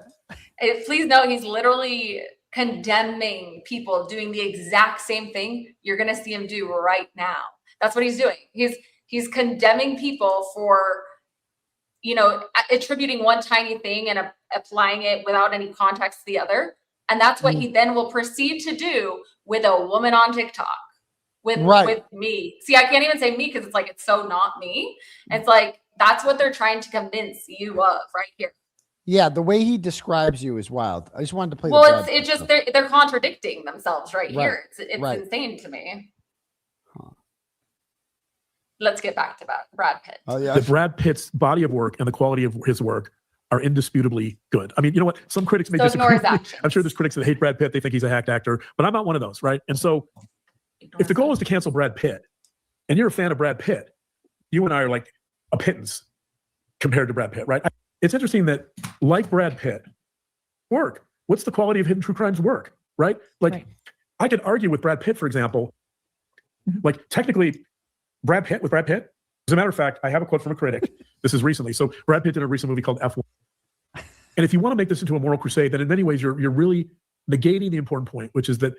Please note he's literally condemning people doing the exact same thing you're going to see him do right now. That's what he's doing. He's condemning people for, attributing one tiny thing and applying it without any context to the other. And that's what he then will proceed to do with a woman on TikTok. With me. See, I can't even say me because it's like, it's so not me. It's like, that's what they're trying to convince you of right here. Yeah, the way he describes you is wild. I just wanted to play. Well, it's just they're contradicting themselves right here. It's insane to me. Let's get back to Brad Pitt. Oh yeah, the Brad Pitt's body of work and the quality of his work are indisputably good. I mean, you know what? Some critics may disagree. I'm sure there's critics that hate Brad Pitt. They think he's a hacked actor, but I'm not one of those, right? And so, if the goal is to cancel Brad Pitt, and you're a fan of Brad Pitt, you and I are like a pittance compared to Brad Pitt, right? It's interesting that, like Brad Pitt, work. What's the quality of Hidden True Crimes work, right? Like, I could argue with Brad Pitt, for example. Like, technically, Brad Pitt. As a matter of fact, I have a quote from a critic. This is recently. So Brad Pitt did a recent movie called F1. And if you want to make this into a moral crusade, then in many ways you're really negating the important point, which is that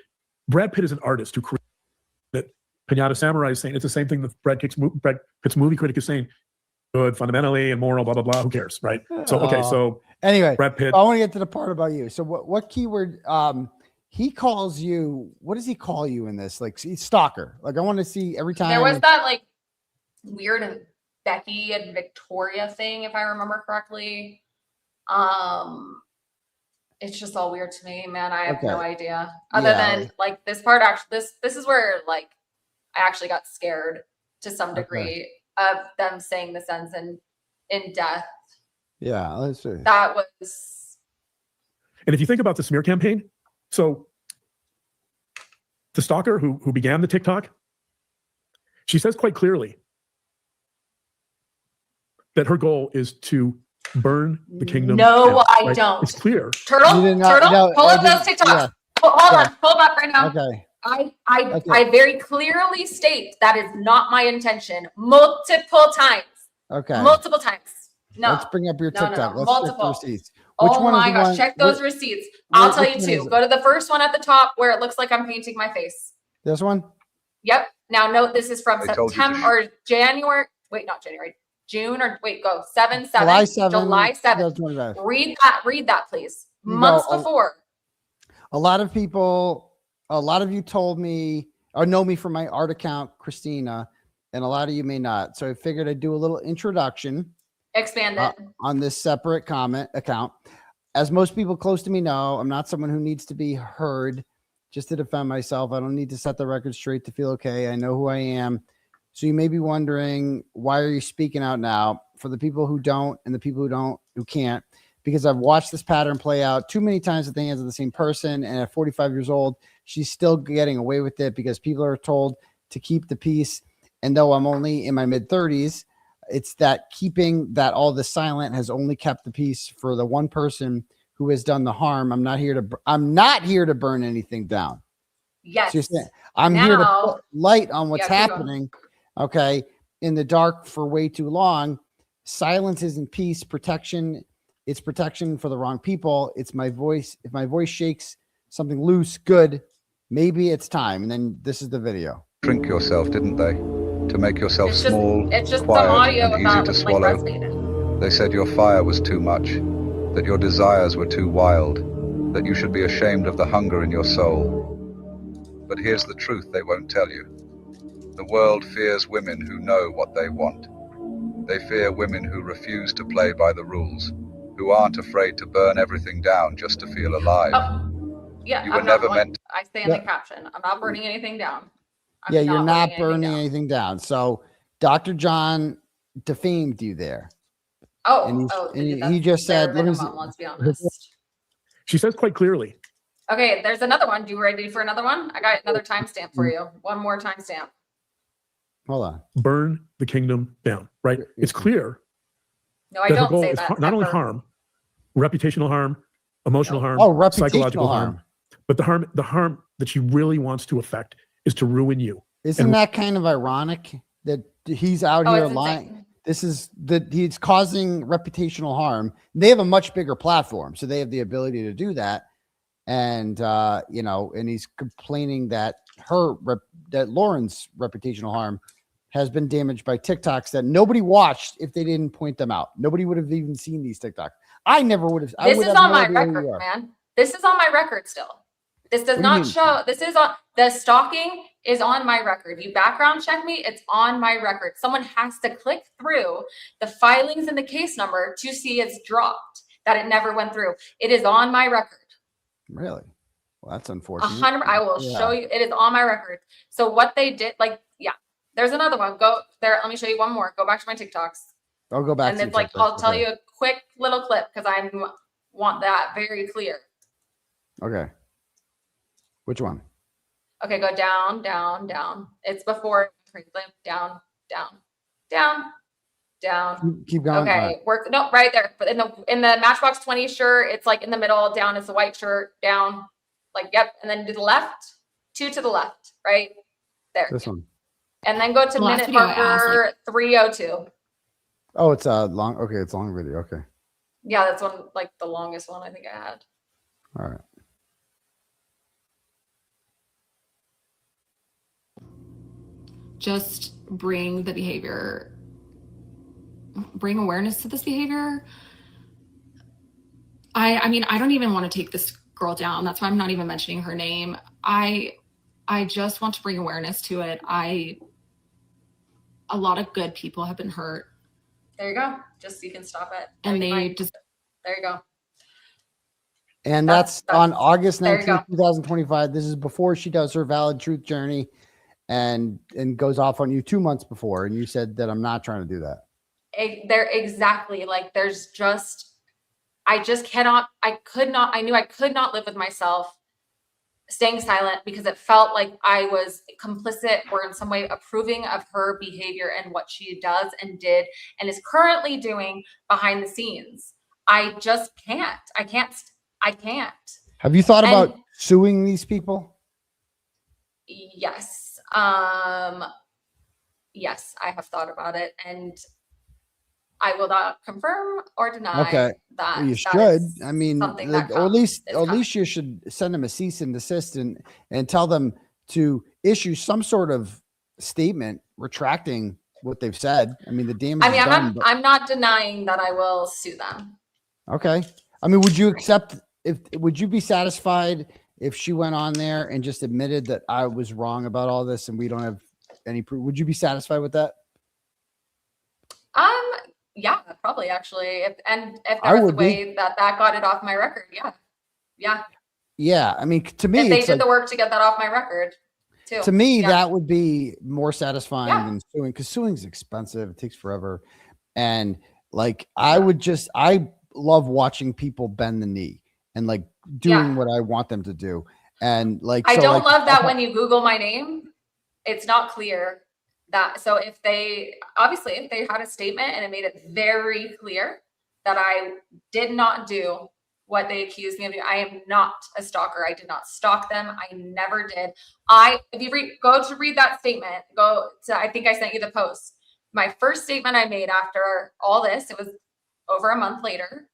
Brad Pitt is an artist who created that. Pinata Samurai is saying it's the same thing that Brad Pitt's movie critic is saying. Good, fundamentally, and moral, blah blah blah. Who cares, right? So okay, so anyway, Brad Pitt. I want to get to the part about you. So what keyword? He calls you. What does he call you in this? Like stalker. Like I want to see every time. There was that like weird Becky and Victoria thing, if I remember correctly. It's just all weird to me, man. I have no idea. Other than like this part, actually, this is where like I actually got scared to some degree of them saying the sentence in death. Yeah, let's see. That was. And if you think about the smear campaign, so the stalker who began the TikTok, she says quite clearly that her goal is to burn the kingdom. No, down, I right? don't. It's clear. Turtle, pull up those TikToks. Yeah. Hold on, pull them up right now. Okay. I very clearly state that is not my intention multiple times. Okay. Multiple times. No. Let's bring up your TikTok. Let's multiple. check the receipts. Which Oh one my is the gosh, one- check those which- receipts. I'll tell you which one two. is it? Go to the first one at the top where it looks like I'm painting my face. This one? Yep. Now note this is from I told you September or January. Wait, not January. June or wait, go 7/7. July 7. July 7th. 2025. Read that, please. You Months know, before. A lot of people, a lot of you told me or know me from my art account, Christina, and a lot of you may not. So I figured I'd do a little introduction Expand it. on this separate comment account. As most people close to me know, I'm not someone who needs to be heard just to defend myself. I don't need to set the record straight to feel okay. I know who I am. So you may be wondering, why are you speaking out now? For the people who don't and the people who can't, because I've watched this pattern play out too many times at the hands of the same person. And at 45 years old, she's still getting away with it because people are told to keep the peace. And though I'm only in my mid 30s, it's that keeping that all this silent has only kept the peace for the one person who has done the harm. I'm not here to burn anything down. Yes. So I'm here to put light on what's happening. Okay. In the dark for way too long. Silence isn't peace. Protection. It's protection for the wrong people. It's my voice. If my voice shakes something loose, good, maybe it's time. And then this is the video. Shrink yourself, didn't they? To make yourself small, it's just quiet, some audio and easy about to like swallow. resonated. They said your fire was too much, that your desires were too wild, that you should be ashamed of the hunger in your soul. But here's the truth they won't tell you. The world fears women who know what they want. They fear women who refuse to play by the rules, who aren't afraid to burn everything down just to feel alive. Yeah, You were never meant to. I say in the caption, I'm not burning anything down. I'm Yeah, you're not burning anything anything down. So Dr. John defamed you there. Oh, and he just said, let's be honest. She says quite clearly. Okay, there's another one. You ready for another one? I got another timestamp for you. One more timestamp. Hold on. Burn the kingdom down, right? It's clear. No, I don't say that. Not only harm, reputational harm, emotional harm, reputational psychological harm. But the harm that she really wants to affect is to ruin you. Isn't that kind of ironic that he's out here lying? This is that he's causing reputational harm. They have a much bigger platform, so they have the ability to do that. And and he's complaining that that Lauren's reputational harm has been damaged by TikToks that nobody watched if they didn't point them out. Nobody would have even seen these TikToks. I never would have. This is on my record, man. This is on my record still. This does not show. This is on the stalking is on my record. You background check me. It's on my record. Someone has to click through the filings and the case number to see it's dropped, that it never went through. It is on my record. Really? Well, that's unfortunate. 100. I will show you. It is on my record. So what they did, there's another one. Go there. Let me show you one more. Go back to my TikToks. I'll go back. And it's like, I'll tell you a quick little clip because I want that very clear. Okay. Which one? Okay, go down, down, down. It's before down, down, down, down. Keep going. Okay, work. No, right there. But in the Matchbox 20 shirt, it's like in the middle. Down is the white shirt. Down, yep. And then to the left, two to the left, right there. This one. And then go to minute marker 302. Oh, it's a long. Okay, it's a long video. Okay. Yeah, that's one the longest one I think I had. All right. Just bring the behavior, bring awareness to this behavior. I mean, I don't even want to take this girl down. That's why I'm not even mentioning her name. I just want to bring awareness to it. A lot of good people have been hurt. There you go. Just so you can stop it. And there you go. And that's on August 19th, 2025. This is before she does her valid truth journey and goes off on you 2 months before. And you said that I'm not trying to do that. They're exactly there's just, I knew I could not live with myself staying silent because it felt like I was complicit or in some way approving of her behavior and what she does and did and is currently doing behind the scenes. I just can't. I can't. Have you thought about suing these people? Yes. Yes, I have thought about it, and I will not confirm or deny that. Well, you should. I mean, or at least you should send them a cease and desist and tell them to issue some sort of statement retracting what they've said. I mean, the damage. I mean, I'm not denying that I will sue them. Okay. I mean, would you be satisfied if she went on there and just admitted that I was wrong about all this and we don't have any proof. Would you be satisfied with that? Yeah, probably actually. If I there was a would be. way that got it off my record, yeah. Yeah, I mean, to me, If they it's did like, the work to get that off my record, too. to me, Yeah. that would be more satisfying Yeah. than suing, because suing's expensive. It takes forever. And like, I love watching people bend the knee and like doing what I want them to do. And like, I so, don't like, love that when you Google my name, it's not clear that. So if they had a statement and it made it very clear that I did not do what they accused me of doing, I am not a stalker. I did not stalk them. I never did. If you go to read that statement, I think I sent you the post. My first statement I made after all this, it was over a month later.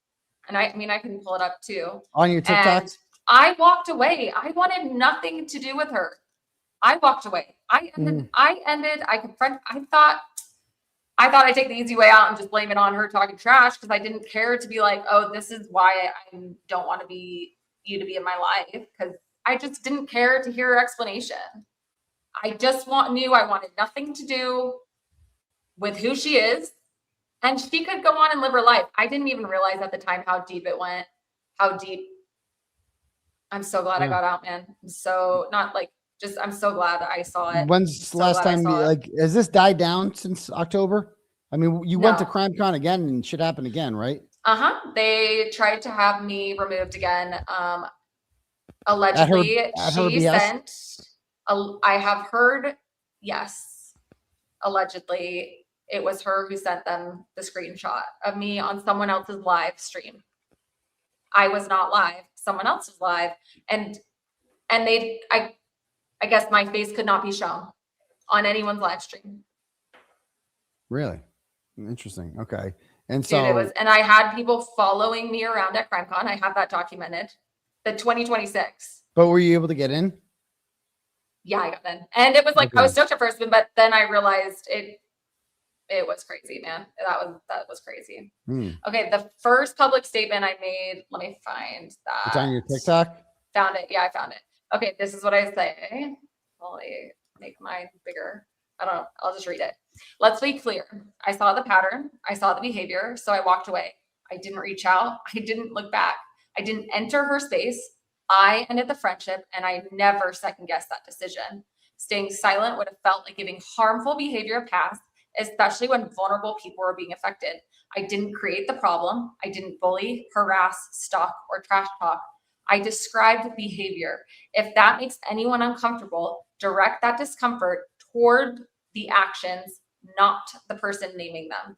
And I can pull it up too. On your TikTok? And I walked away. I wanted nothing to do with her. I walked away. I thought I'd take the easy way out and just blame it on her talking trash, because I didn't care to be like, oh, this is why I don't want you to be in my life, because I just didn't care to hear her explanation. I just knew I wanted nothing to do with who she is, and she could go on and live her life. I didn't even realize at the time how deep it went, how deep. I'm so glad I got out, man. I'm so glad I saw it. When's the last time has this died down since October? I mean, you went to CrimeCon again and shit happened again, right? They tried to have me removed again. Allegedly, she sent. I have heard, yes, allegedly it was her who sent them the screenshot of me on someone else's live stream. I was not live. Someone else was live, and I guess my face could not be shown on anyone's live stream. Really? Interesting. Okay. And so and I had people following me around at CrimeCon. I have that documented. The 2026. But were you able to get in? Yeah, I got in. And it was like, I was stoked at first, but then I realized it was crazy, man. That was crazy. Okay, the first public statement I made, let me find that. It's on your TikTok? Found it. Yeah, I found it. Okay, this is what I say. Let me make mine bigger. I don't know. I'll just read it. Let's be clear. I saw the pattern. I saw the behavior. So I walked away. I didn't reach out. I didn't look back. I didn't enter her space. I ended the friendship, and I never second guessed that decision. Staying silent would have felt like giving harmful behavior a pass, especially when vulnerable people were being affected. I didn't create the problem. I didn't bully, harass, stalk, or trash talk. I described behavior. If that makes anyone uncomfortable, direct that discomfort toward the actions, not the person naming them.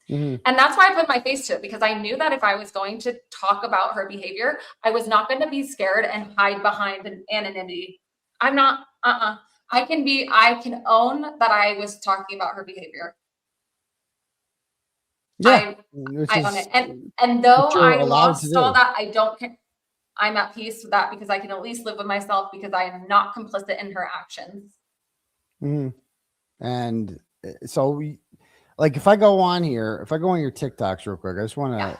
And that's why I put my face to it, because I knew that if I was going to talk about her behavior, I was not going to be scared and hide behind an anonymity. I'm not, I can own that I was talking about her behavior. Yeah. I own it. And though I lost all that, I don't care. I'm at peace with that, because I can at least live with myself, because I am not complicit in her actions. And so like, if I go on your TikToks real quick, I just want to,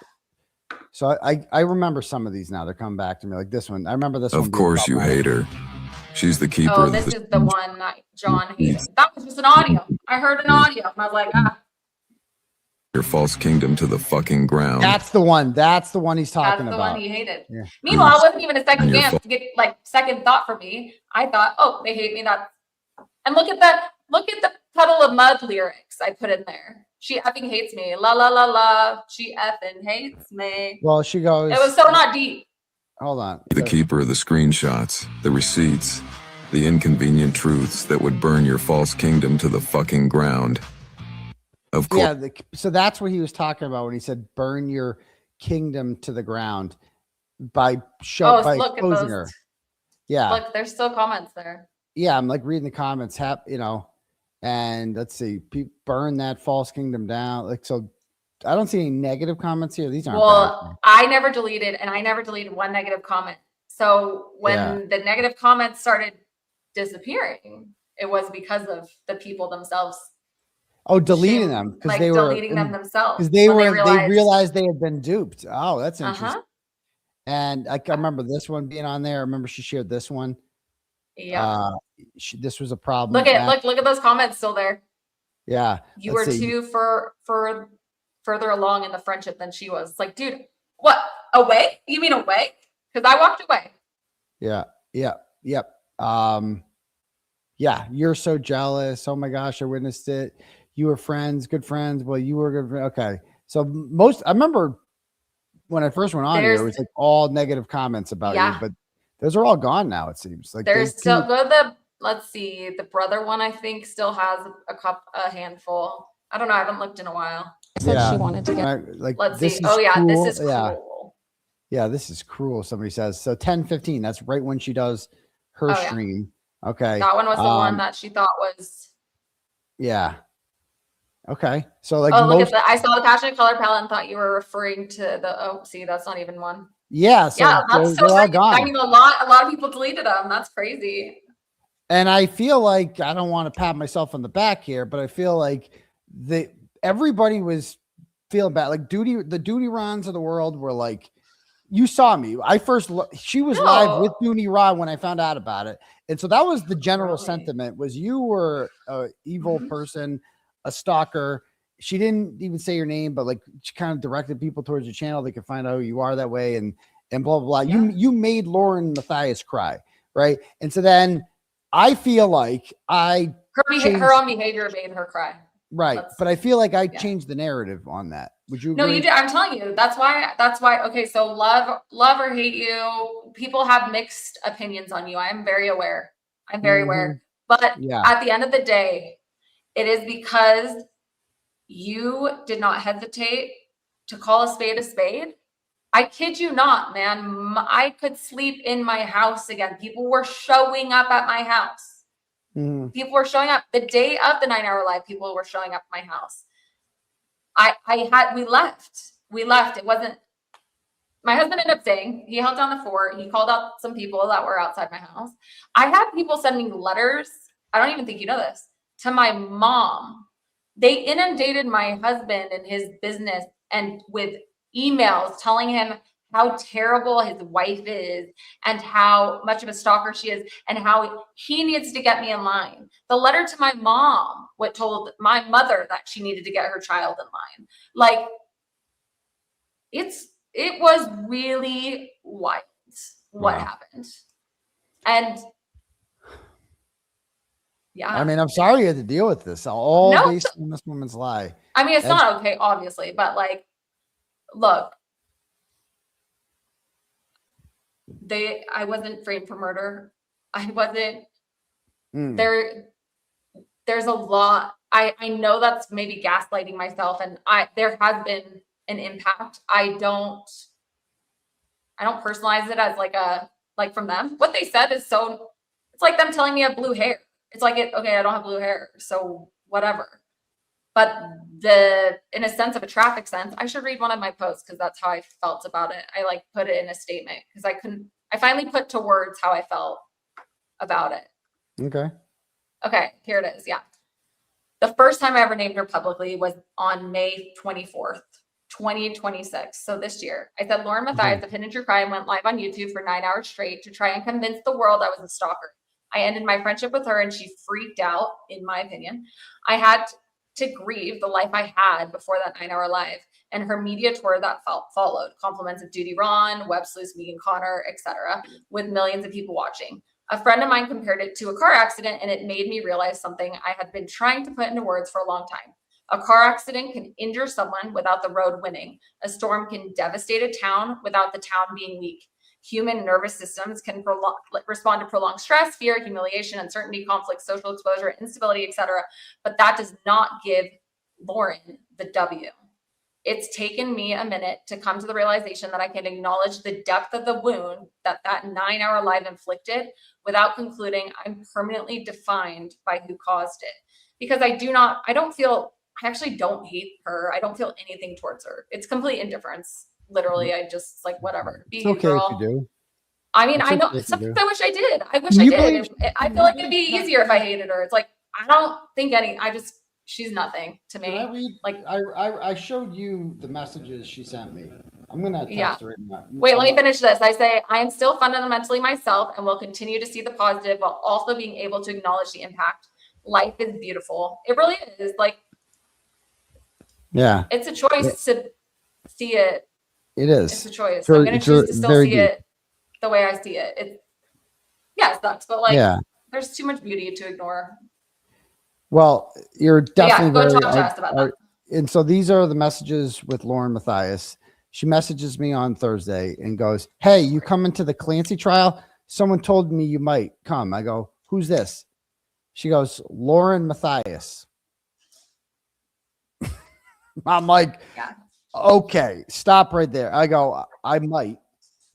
so I remember some of these now. They're coming back to me, like this one. I remember this one. Of course you hate her. She's the keeper. Oh, this is the one that John hated. That was just an audio. I heard an audio and I was like, your false kingdom to the fucking ground. That's the one. That's the one he's talking about. That's the one he hated. Yeah. Meanwhile, it wasn't even a second thought for me. I thought, oh, they hate me. And look at that. Look at the Puddle of Mud lyrics I put in there. She effing hates me. La la la la. She effing hates me. Well, she goes. It was so not deep. Hold on. The keeper of the screenshots, the receipts, the inconvenient truths that would burn your false kingdom to the fucking ground. Of course. Yeah. So that's what he was talking about when he said burn your kingdom to the ground by exposing her. Yeah. Look, there's still comments there. Yeah. I'm like reading the comments, and let's see, burn that false kingdom down. Like, so I don't see any negative comments here. These aren't bad. I never deleted one negative comment. So when the negative comments started disappearing, it was because of the people themselves. Oh, deleting them because they were deleting them themselves because they realized they had been duped. Oh, that's interesting. And I remember this one being on there. I remember she shared this one. Yeah. This was a problem. Look at those comments still there. Yeah. You were let's see. further along in the friendship than she was. It's like, dude, what? Away? You mean away? Because I walked away. Yeah. Yep. Yeah. You're so jealous. Oh my gosh, I witnessed it. You were friends, good friends. Well, you were good. Okay. So I remember when I first went on here, it was like all negative comments about you, but those are all gone now. It seems like there's still let's see, the brother one I think still has a handful. I don't know. I haven't looked in a while. Said she wanted to get let's see. Oh yeah, this is cool. Yeah, this is cruel. Somebody says so. 10:15. That's right when she does her stream. Okay, that one was the one that she thought was. Yeah. Okay, so like look at that. I saw the passionate color palette and thought you were referring to the. See, that's not even one. Yeah, so that's so crazy. I mean, a lot of people deleted them. That's crazy. And I feel like I don't want to pat myself on the back here, but I feel like everybody was feeling bad. Like the Duty Rons of the world were like, you saw me. She was live with Dooney Ron when I found out about it. And so that was the general sentiment was you were an evil person, a stalker. She didn't even say your name, but like she kind of directed people towards your channel. They could find out who you are that way and blah, blah, blah. Yeah. You made Lauren Matthias cry. Right. And so then I feel like her own behavior made her cry. Right. But I feel like I changed the narrative on that. Would you agree? No, you did. I'm telling you. That's why. Okay. So love or hate you. People have mixed opinions on you. I'm very aware. But at the end of the day, it is because you did not hesitate to call a spade a spade. I kid you not, man. I could sleep in my house again. People were showing up at my house. People were showing up the day of the 9-hour live. People were showing up at my house. We left. It wasn't, my husband ended up staying. He held down the fort. He called out some people that were outside my house. I had people sending letters. I don't even think you know this, to my mom. They inundated my husband and his business and with emails telling him how terrible his wife is and how much of a stalker she is and how he needs to get me in line. The letter to my mom, what told my mother that she needed to get her child in line. Like it was really wild what happened. And yeah. I mean, I'm sorry you had to deal with this. All based on this woman's lie. I mean, it's not okay, obviously, but like, look, I wasn't framed for murder. I wasn't there's a lot. I know that's maybe gaslighting myself, and there has been an impact. I don't personalize it as like from them. What they said is so, it's like them telling me I have blue hair. It's like okay, I don't have blue hair, so whatever. But in a sense of a traffic sense, I should read one of my posts because that's how I felt about it. I like put it in a statement because I finally put to words how I felt about it. Okay, here it is. Yeah. The first time I ever named her publicly was on May 24th, 2026. So this year, I said, Lauren Matthias of Hidden True Crime went live on YouTube for 9 hours straight to try and convince the world I was a stalker. I ended my friendship with her and she freaked out, in my opinion. I had to grieve the life I had before that 9-hour live and her media tour that followed. Compliments of Duty Ron, Web Sleuth, Megan Connor, etc., with millions of people watching. A friend of mine compared it to a car accident and it made me realize something I had been trying to put into words for a long time. A car accident can injure someone without the road winning. A storm can devastate a town without the town being weak. Human nervous systems can respond to prolonged stress, fear, humiliation, uncertainty, conflict, social exposure, instability, etc. But that does not give Lauren the W. It's taken me a minute to come to the realization that I can acknowledge the depth of the wound that 9-hour live inflicted without concluding I'm permanently defined by who caused it. Because I actually don't hate her. I don't feel anything towards her. It's complete indifference. Literally, I just like whatever. Be okay girl. if you do. I mean, I know sometimes I wish I did. I did. I feel like it'd be easier if I hated her. It's like I don't think she's nothing to me. I showed you the messages she sent me. I'm gonna text Yeah. her right now. Wait, let me finish this. I say, I am still fundamentally myself and will continue to see the positive while also being able to acknowledge the impact. Life is beautiful. It really is. Like, Yeah, it's a choice to see it. it is. It's a choice. So I'm going to it's choose to still very see deep. it the way I see it. It sucks, but like, Yeah. there's too much beauty to ignore. Well, you're definitely go very. talk to us about that. And so these are the messages with Lauren Matthias. She messages me on Thursday and goes, "Hey, you coming to the Clancy trial? Someone told me you might come." I go, "Who's this?" She goes, "Lauren Matthias." I'm like, okay, stop right there. I go, "I might."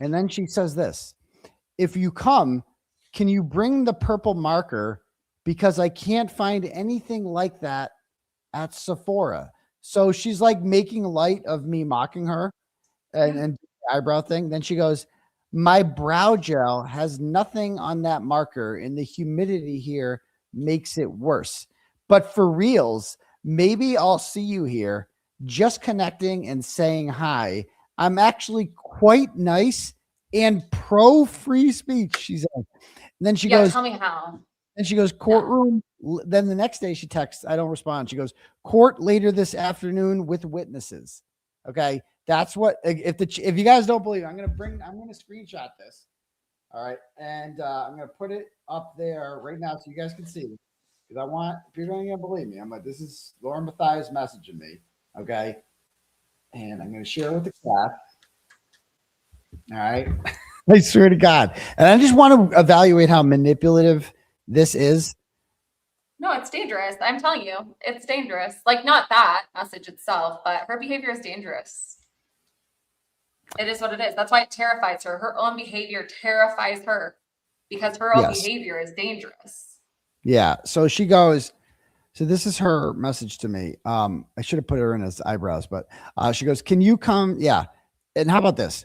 And then she says this: "If you come, can you bring the purple marker? Because I can't find anything like that at Sephora." So she's like making light of me mocking her and the eyebrow thing. Then she goes, "My brow gel has nothing on that marker, and the humidity here makes it worse. But for reals, maybe I'll see you here, just connecting and saying hi. I'm actually quite nice and pro free speech," she said. And then she goes, "Tell me how." And she goes, "Courtroom." Then the next day she texts, I don't respond. She goes, "Court later this afternoon with witnesses." Okay. That's what, if you guys don't believe, I'm going to screenshot this. All right. And I'm going to put it up there right now so you guys can see, because if you're going to believe me, I'm like, this is Lauren Matthias messaging me. Okay. And I'm going to share with the class. All right. I swear to God. And I just want to evaluate how manipulative this is. No, it's dangerous. I'm telling you, it's dangerous. Like, not that message itself, but her behavior is dangerous. It is what it is. That's why it terrifies her. Her own behavior terrifies her because her own behavior is dangerous. Yeah. So she goes, so this is her message to me. I should have put her in as eyebrows, but she goes, "Can you come?" Yeah. And how about this?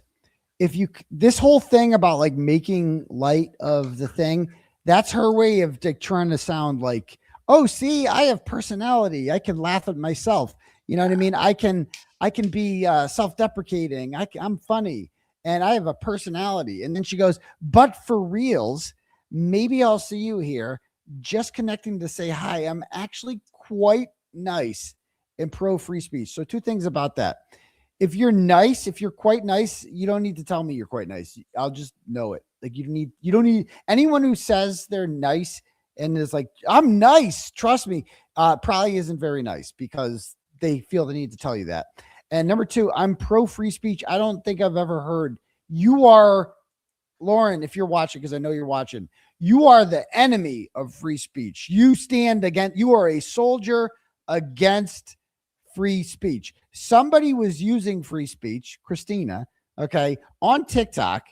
This whole thing about like making light of the thing, that's her way of trying to sound like, "Oh, see, I have personality. I can laugh at myself. You know what I mean? I can be self-deprecating. I'm funny and I have a personality." And then she goes, "But for reals, maybe I'll see you here, just connecting to say hi. I'm actually quite nice and pro free speech." So two things about that. If you're nice, if you're quite nice, you don't need to tell me you're quite nice. I'll just know it. Like you don't need anyone who says they're nice and is like, "I'm nice, trust me," probably isn't very nice because they feel the need to tell you that. And number two, I'm pro free speech. I don't think I've ever heard you are, Lauren, if you're watching, because I know you're watching, you are the enemy of free speech. You are a soldier against free speech. Somebody was using free speech, Christina, okay, on TikTok.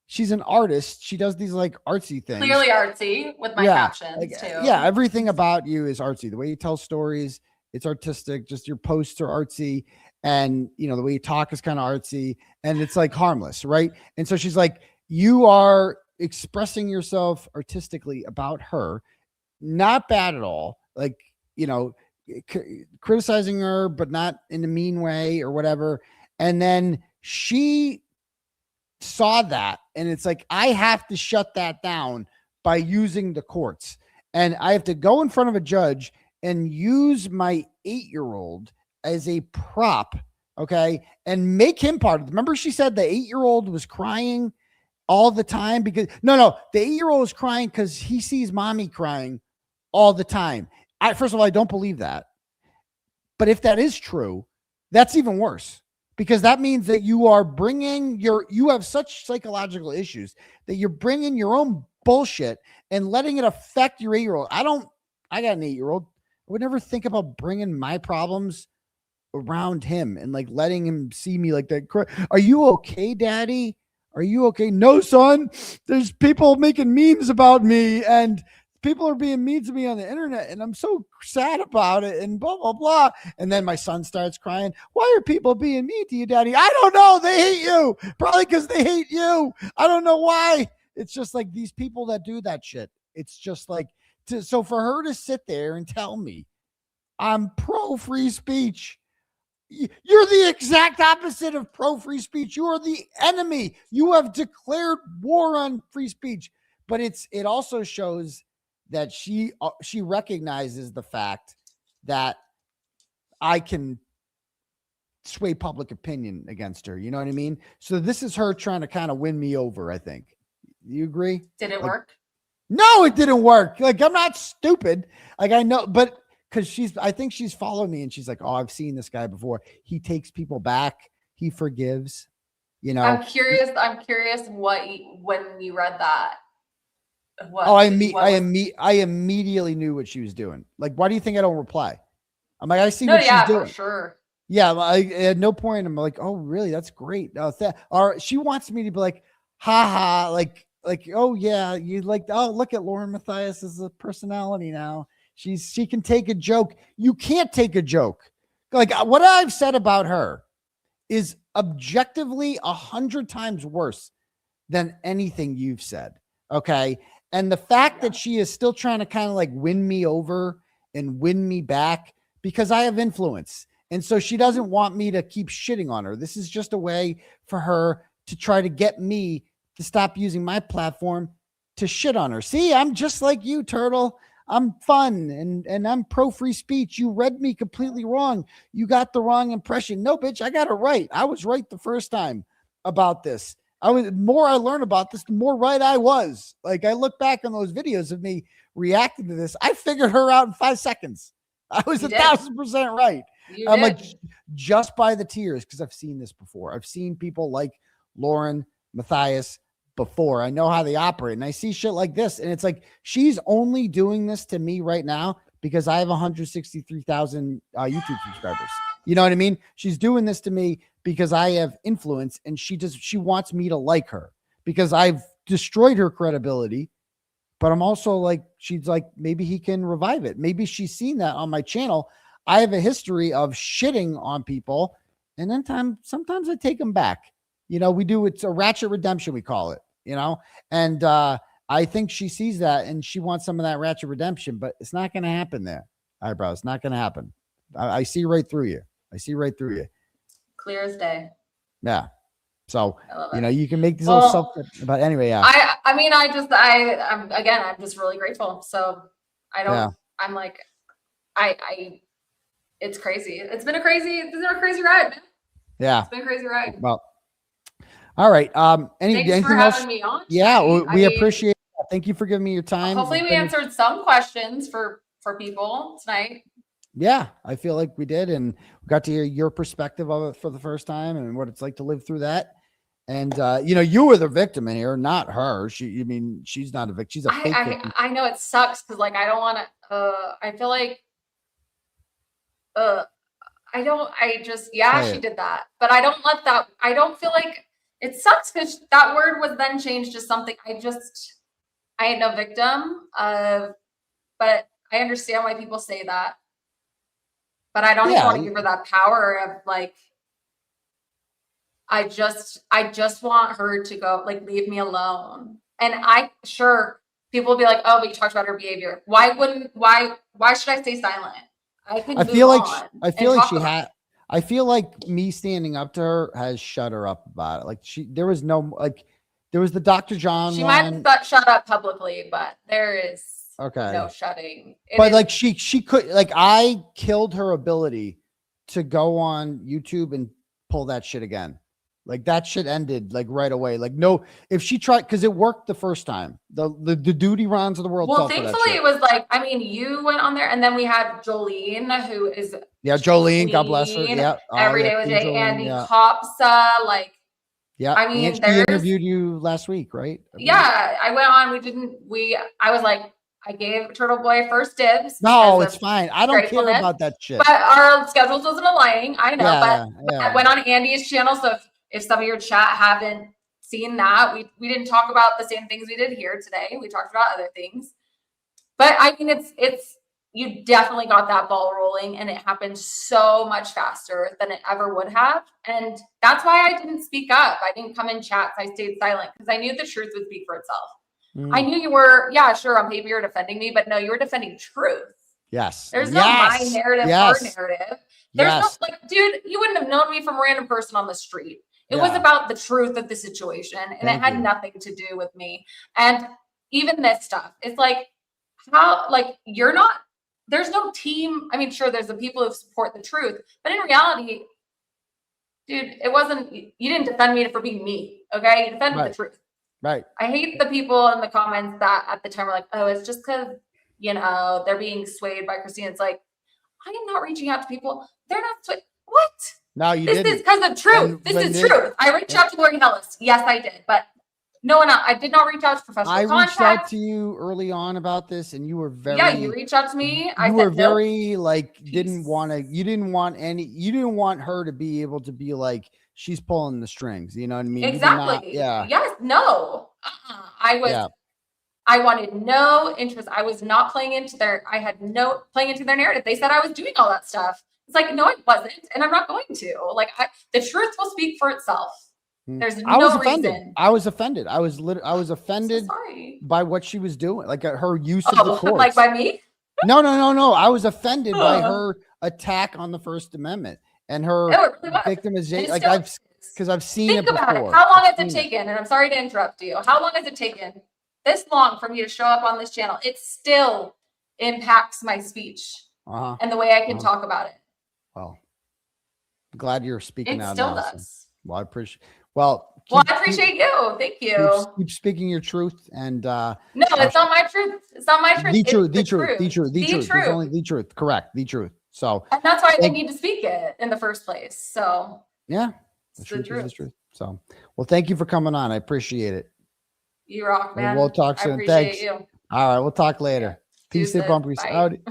She's an artist. She does these like artsy things. Clearly artsy with my captions too. Yeah, everything about you is artsy. The way you tell stories, it's artistic. Just your posts are artsy. And, the way you talk is kind of artsy. And it's like harmless, right? And so she's like, you are expressing yourself artistically about her. Not bad at all. Like, criticizing her, but not in a mean way or whatever. And then she saw that, and it's like, I have to shut that down by using the courts, and I have to go in front of a judge and use my 8-year-old as a prop, okay, and make him part of it. Remember, she said the 8-year-old was crying all the time because the 8-year-old was crying because he sees mommy crying all the time. First of all, I don't believe that. But if that is true, that's even worse, because that means that you are you have such psychological issues that you're bringing your own bullshit and letting it affect your 8-year-old. I got an 8-year-old. I would never think about bringing my problems around him and like letting him see me like that. "Are you okay, Daddy? Are you okay?" "No, son. There's people making memes about me and people are being mean to me on the internet and I'm so sad about it and blah, blah, blah." And then my son starts crying. "Why are people being mean to you, Daddy?" "I don't know. They hate you. Probably because they hate you. I don't know why." It's just like these people that do that shit. It's just like, so for her to sit there and tell me I'm pro free speech, You're the exact opposite of pro free speech. You are the enemy. You have declared war on free speech. But it also shows that she recognizes the fact that I can sway public opinion against her. You know what I mean? So this is her trying to kind of win me over, I think. You agree? Did it Like, work? No, it didn't work. Like, I'm not stupid. Like, I know, but because I think she's followed me and she's like, oh, I've seen this guy before. He takes people back. He forgives, you know. I'm curious when you read that. I immediately knew what she was doing. Like, why do you think I don't reply? I'm like, I see what she's doing. For sure. Yeah, at no point I'm like, oh, really? That's great. Or she wants me to be like, haha, like, oh yeah, you like, oh, look at Lauren Matthias as a personality now. She can take a joke. You can't take a joke. Like, what I've said about her is objectively 100 times worse than anything you've said. Okay. And the fact that she is still trying to kind of like win me over and win me back because I have influence. And so she doesn't want me to keep shitting on her. This is just a way for her to try to get me to stop using my platform to shit on her. See, I'm just like you, Turtle. I'm fun and I'm pro free speech. You read me completely wrong. You got the wrong impression. No, bitch, I got it right. I was right the first time about this. The more I learned about this, the more right I was. Like, I look back on those videos of me reacting to this. I figured her out in 5 seconds. I was 1,000% right. I'm like, just by the tears, because I've seen this before. I've seen people like Lauren Matthias before. I know how they operate, and I see shit like this, and it's like, she's only doing this to me right now because I have 163,000 YouTube subscribers. You know what I mean? She's doing this to me because I have influence, and she wants me to like her because I've destroyed her credibility. But I'm also like, she's like, maybe he can revive it. Maybe she's seen that on my channel. I have a history of shitting on people, and then sometimes I take them back. You know, it's a ratchet redemption, we call it, you know, and I think she sees that and she wants some of that ratchet redemption, but it's not going to happen there. Eyebrow, it's not going to happen. I see right through you. I see right through you. Clear as day. Yeah. So, you know, you can make these little stuff, but anyway, yeah. I'm just really grateful. So I'm like, it's crazy. It's been a crazy ride, man. Yeah. It's been a crazy ride. Well, all right. Thanks anything for else? having me on. Yeah, we appreciate it. Thank you for giving me your time. Hopefully we answered some questions for people tonight. Yeah, I feel like we did, and we got to hear your perspective of it for the first time and what it's like to live through that. And you know, you were the victim in here, not her. She's not a victim. She's a fake victim. I know it sucks because like I don't want to. I feel like she did that, but I don't let that. I don't feel like it sucks because that word was then changed to something. I ain't no victim of, but I understand why people say that. But I don't even want to give her that power of like, I just want her to go, like, leave me alone. And people will be like, oh, but you talked about her behavior. Why should I stay silent? I feel like me standing up to her has shut her up about it. Like there was the Dr. John. She might have shut up publicly, but there is no shutting. She could, like, I killed her ability to go on YouTube and pull that shit again. Like that shit ended like right away. Like no, if she tried, because it worked the first time. The duty runs of the world. Well, thankfully it was like, I mean, you went on there, and then we had Jolene, who is Jolene, God bless her. Yeah, every day with Jay, Andy Cops, like. Yeah, I mean, she interviewed you last week, right? Yeah, I went on. I was like, I gave Turtleboy first dibs. No, it's fine. I don't care about that shit. But our schedules wasn't aligning. I know, but I went on Andy's channel, so if some of your chat haven't seen that, we didn't talk about the same things we did here today. We talked about other things. But I mean, it's you definitely got that ball rolling, and it happened so much faster than it ever would have. And that's why I didn't speak up. I didn't come in chats. I stayed silent because I knew the truth would speak for itself. I knew you were, sure, on paper you're defending me, but no, you were defending truth. Yes. There's no my narrative, her narrative. There's Yes. no, like, dude, you wouldn't have known me from a random person on the street. It was Yeah. about the truth of the situation, and Thank it had you. nothing to do with me. And even this stuff, it's like, how, like, you're not, there's no team. I mean, sure, there's the people who support the truth, but in reality, dude, it wasn't, you didn't defend me for being me, okay? You defended the truth. Right. I hate the people in the comments that at the time were like, oh, it's just because, you know, they're being swayed by Christina. It's like, I am not reaching out to people. They're not swayed. What? No, you This didn't. is because of truth. And This when is they- truth. I reached out to Lori Hellis. Yes, I did. But no one else. I did not reach out to professional I reached contact. out to you early on about this, and you were very. Yeah, you reached out to me. I You said were no. very like didn't want to. You didn't want any. You didn't want her to be able to be like she's pulling the strings. You know what I mean? You did not- Exactly. yeah. Yes. No. I was. Yeah. I wanted no interest. I was not playing into their. I had no playing into their narrative. They said I was doing all that stuff. It's like, no, I wasn't, and I'm not going to. Like, the truth will speak for itself. There's I was no offended. reason. I was offended. I was offended Sorry. by what she was doing, like her use of the Oh, courts. like by me? No. I was offended by her attack on the First Amendment and her No, it really was. victimization. It Like still because I've seen Think it about before. it. How long I've has it seen taken? And I'm sorry to interrupt you. How long has it taken this long for me to show up on this channel? It still impacts my speech Uh-huh. and the way I can talk about it. Well, I'm glad you're speaking It out still now. so- does. Well, I appreciate. Well, Well, keep- I appreciate you. Thank you. keep speaking your truth and No, it's not my truth. It's not my truth. the It's truth, the truth. the truth. There's only the truth. Correct, the truth. So And that's why I thank- need to speak it in the first place. So yeah, it's the the truth is truth. the truth. So, well, thank you for coming on. I appreciate it. You rock, And man. we'll talk I soon. appreciate Thanks. you. All right, we'll talk later. Peace and Deuces. bumpers. Bye. Howdy.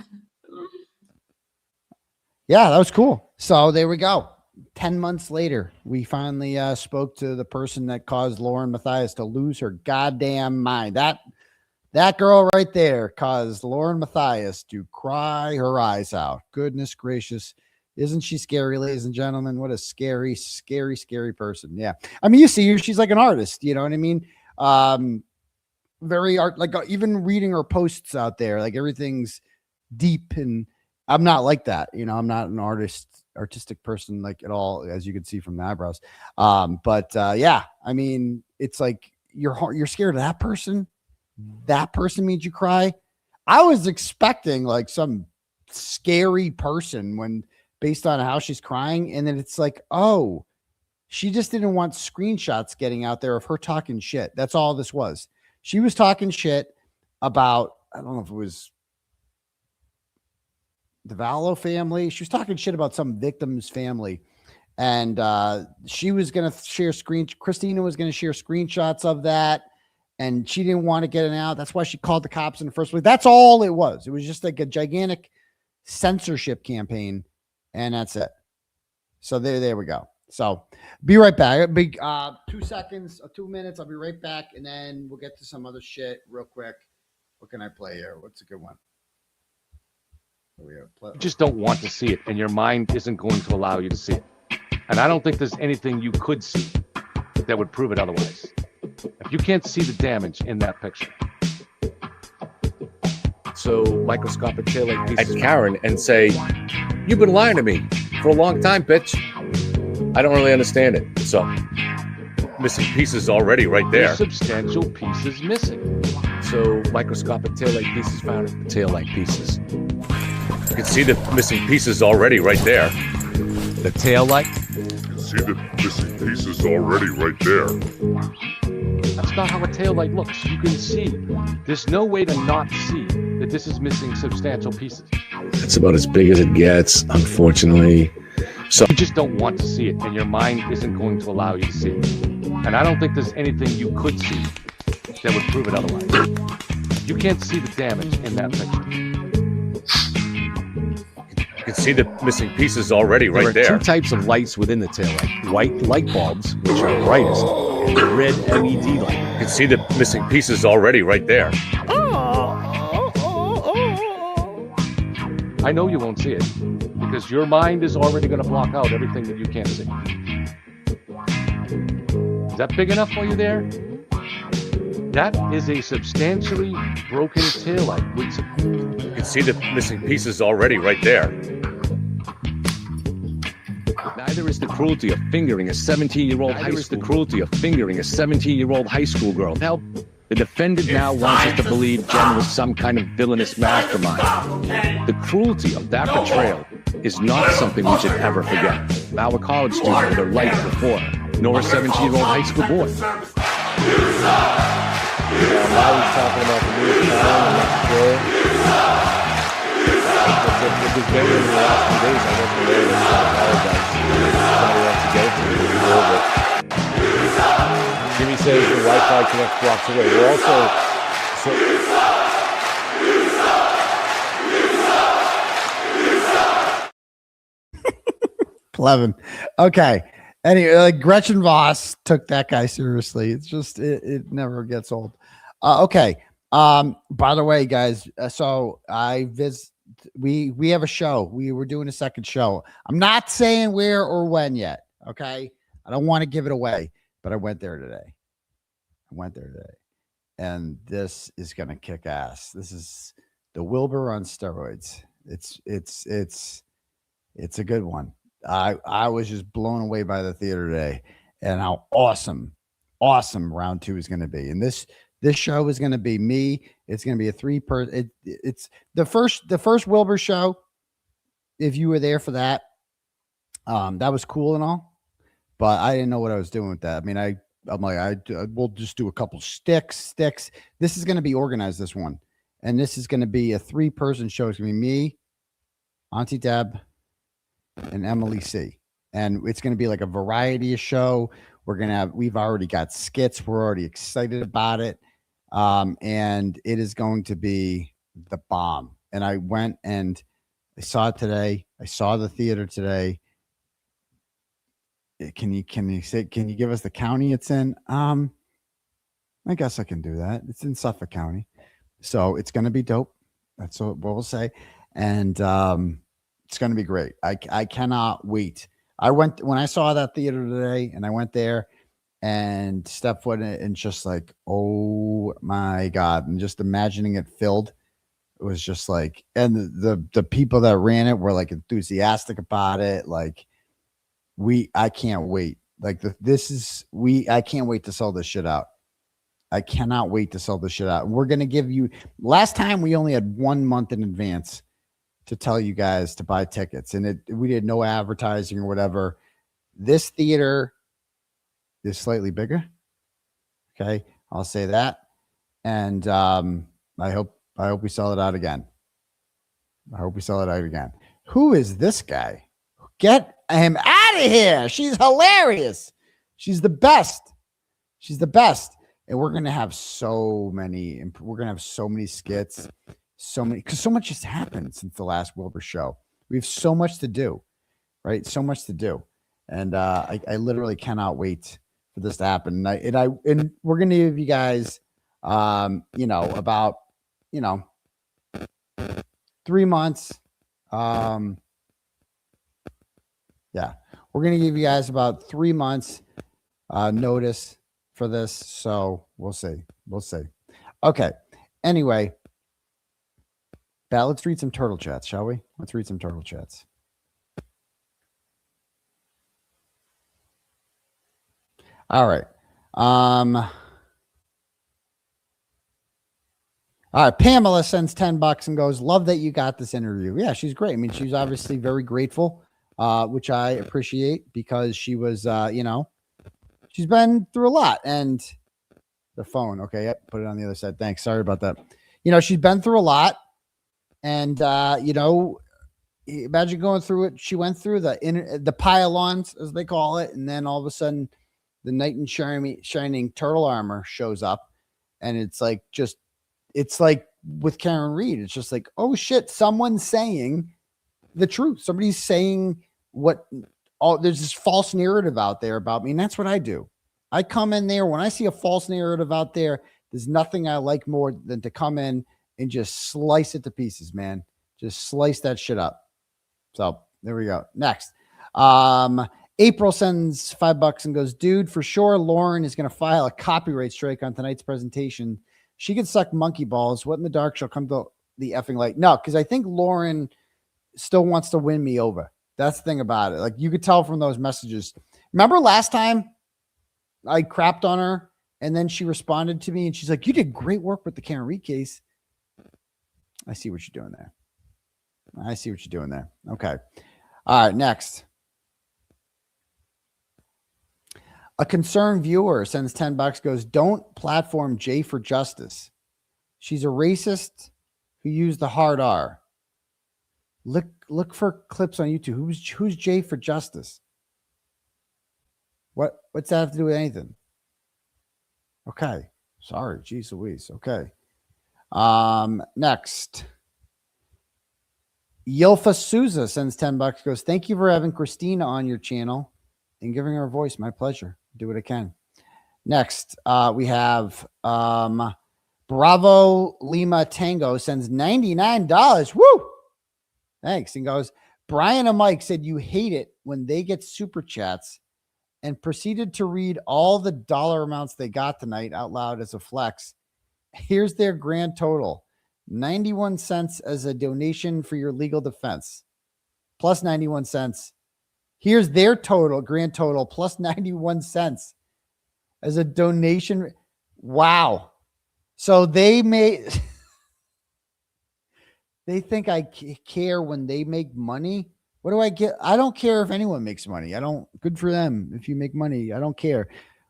Yeah, that was cool. So there we go. 10 months later, we finally spoke to the person that caused Lauren Matthias to lose her goddamn mind. That girl right there caused Lauren Matthias to cry her eyes out. Goodness gracious. Isn't she scary, ladies and gentlemen? What a scary, scary, scary person. Yeah. I mean, you see her, she's like an artist, you know what I mean? Very art, like even reading her posts out there, like everything's deep, and I'm not like that. You know, I'm not an artistic person like at all, as you can see from the eyebrows. But yeah, I mean, it's like you're scared of that person. That person made you cry. I was expecting like some scary person when based on how she's crying, and then it's like, oh, she just didn't want screenshots getting out there of her talking shit. That's all this was. She was talking shit about, I don't know if it was the Vallow family. She was talking shit about some victim's family. And she was going to share Christina was going to share screenshots of that. And she didn't want to get it out. That's why she called the cops in the first place. That's all it was. It was just like a gigantic censorship campaign. And that's it. So there we go. So be right back. Big 2 seconds, 2 minutes. I'll be right back. And then we'll get to some other shit real quick. What can I play here? What's a good one? You just don't want to see it, and your mind isn't going to allow you to see it. And I don't think there's anything you could see that would prove it otherwise. If you can't see the damage in that picture. So microscopic tail like pieces at Karen and say, "You've been lying to me for a long time, bitch." I don't really understand it. So missing pieces already right there. There's substantial pieces missing. So microscopic tail-like pieces found in tail-like pieces. You can see the missing pieces already right there. The tail-like? You can see the missing pieces already right there. That's not how a tail light looks. You can see. There's no way to not see that this is missing substantial pieces. It's about as big as it gets, unfortunately. So you just don't want to see it, and your mind isn't going to allow you to see it. And I don't think there's anything you could see that would prove it otherwise. You can't see the damage in that picture. You can see the missing pieces already right there. There are two types of lights within the taillight. White light bulbs, which are brightest, and red LED light. You can see the missing pieces already right there. I know you won't see it, because your mind is already going to block out everything that you can't see. Is that big enough for you there? That is a substantially broken taillight. You can see the missing pieces already right there. Neither is the cruelty of fingering a 17-year-old high school girl. Now, the defendant now wants us to believe Jen was some kind of villainous mastermind. The cruelty of that betrayal is not something we should ever forget. Now a college student with her life before her, nor a 17-year-old high school boy. Now he's talking about the newest trial and that's good. It was better in the last few days. I wasn't aware that I apologize. Somebody wants to get it to me. Jimmy says the Wi-Fi connects blocks away. We're also... Clevin. Okay. Anyway, like Gretchen Voss took that guy seriously. It's just it never gets old. Okay. By the way, guys, so we have a show. We were doing a second show. I'm not saying where or when yet. Okay. I don't want to give it away, but I went there today. And this is gonna kick ass. This is the Wilbur on steroids. It's a good one. I was just blown away by the theater today and how awesome round 2 is going to be. And this show is going to be me. It's going to be a 3-person. It's the first Wilbur show. If you were there for that, that was cool and all, but I didn't know what I was doing with that. I mean, we'll just do a couple sticks. This is going to be organized, this one. And this is going to be a 3-person show. It's going to be me, Auntie Deb, and Emily C. And it's going to be like a variety of show. We've already got skits. We're already excited about it. And it is going to be the bomb. And I went and I saw it today. I saw the theater today. Can you give us the county it's in? I guess I can do that. It's in Suffolk County. So it's going to be dope. That's what we'll say. And, it's going to be great. I cannot wait. When I saw that theater today and I went there and stepped foot in it and just like, oh my God. And just imagining it filled. It was just like, and the people that ran it were like enthusiastic about it. Like I can't wait. Like I can't wait to sell this shit out. I cannot wait to sell this shit out. We're going to give you, last time we only had 1 month in advance to tell you guys to buy tickets, and we did no advertising or whatever. This theater is slightly bigger. Okay, I'll say that, and I hope we sell it out again. Who is this guy? Get him out of here! She's hilarious. She's the best. And we're gonna have so many. We're gonna have so many skits. Because so much has happened since the last Wilbur show. We have so much to do, right? So much to do. And I literally cannot wait for this to happen. And we're going to give you guys, about, 3 months. We're going to give you guys about 3 months notice for this. So we'll see. Okay. Anyway. Let's read some turtle chats, shall we? Let's read some turtle chats. All right. All right. Pamela sends $10 and goes, love that you got this interview. Yeah, she's great. I mean, she's obviously very grateful, which I appreciate because she was, she's been through a lot. And the phone. Okay. Yep. Put it on the other side. Thanks. Sorry about that. She's been through a lot. And, imagine going through it. She went through the pylons, as they call it. And then all of a sudden the knight in shining turtle armor shows up. And it's like with Karen Reed. It's just like, oh shit, someone's saying the truth. Somebody's saying there's this false narrative out there about me. And that's what I do. I come in there when I see a false narrative out there. There's nothing I like more than to come in and just slice it to pieces, man. Just slice that shit up. So there we go. Next. April sends $5 and goes, dude, for sure Lauren is going to file a copyright strike on tonight's presentation. She could suck monkey balls. What in the dark shall come to the effing light? No, because I think Lauren still wants to win me over. That's the thing about it. Like you could tell from those messages. Remember last time I crapped on her and then she responded to me and she's like, you did great work with the Kearney case. I see what you're doing there. I see what you're doing there. Okay. All right. Next. A concerned viewer sends $10, goes, don't platform Jay for justice. She's a racist who used the hard R. Look for clips on YouTube. Who's Jay for justice? What's that have to do with anything? Okay. Sorry. Jeez Louise. Okay. Next. Yilfa Souza sends $10, goes, thank you for having Christina on your channel and giving her a voice. My pleasure. Do what I can. Next, we have Bravo Lima Tango sends $99. Woo! Thanks. And goes, Brian and Mike said you hate it when they get super chats and proceeded to read all the dollar amounts they got tonight out loud as a flex. Here's their grand total. 91 cents as a donation for your legal defense. Plus 91 cents. Here's their total, grand total, plus 91 cents as a donation. Wow. So they made, they think I care when they make money. What do I get? I don't care if anyone makes money. Good for them. If you make money, I don't care.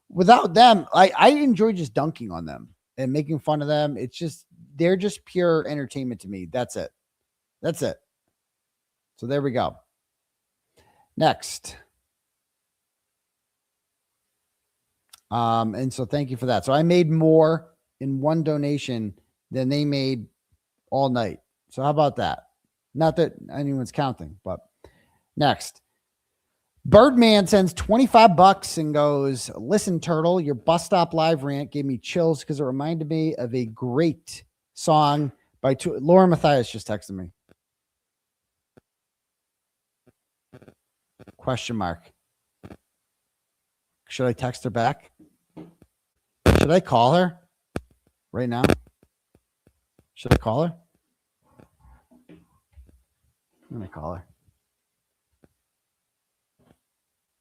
Without them, I enjoy just dunking on them and making fun of them. It's just, they're just pure entertainment to me. That's it. That's it. So there we go. Next. And so thank you for that. So I made more in one donation than they made all night. So how about that? Not that anyone's counting, but next. Birdman sends $25 and goes, listen, Turtle, your bus stop live rant gave me chills because it reminded me of a great song by Laura Matthias just texted me. Question mark. Should I text her back? Should I call her right now? Should I call her? I'm going to call her.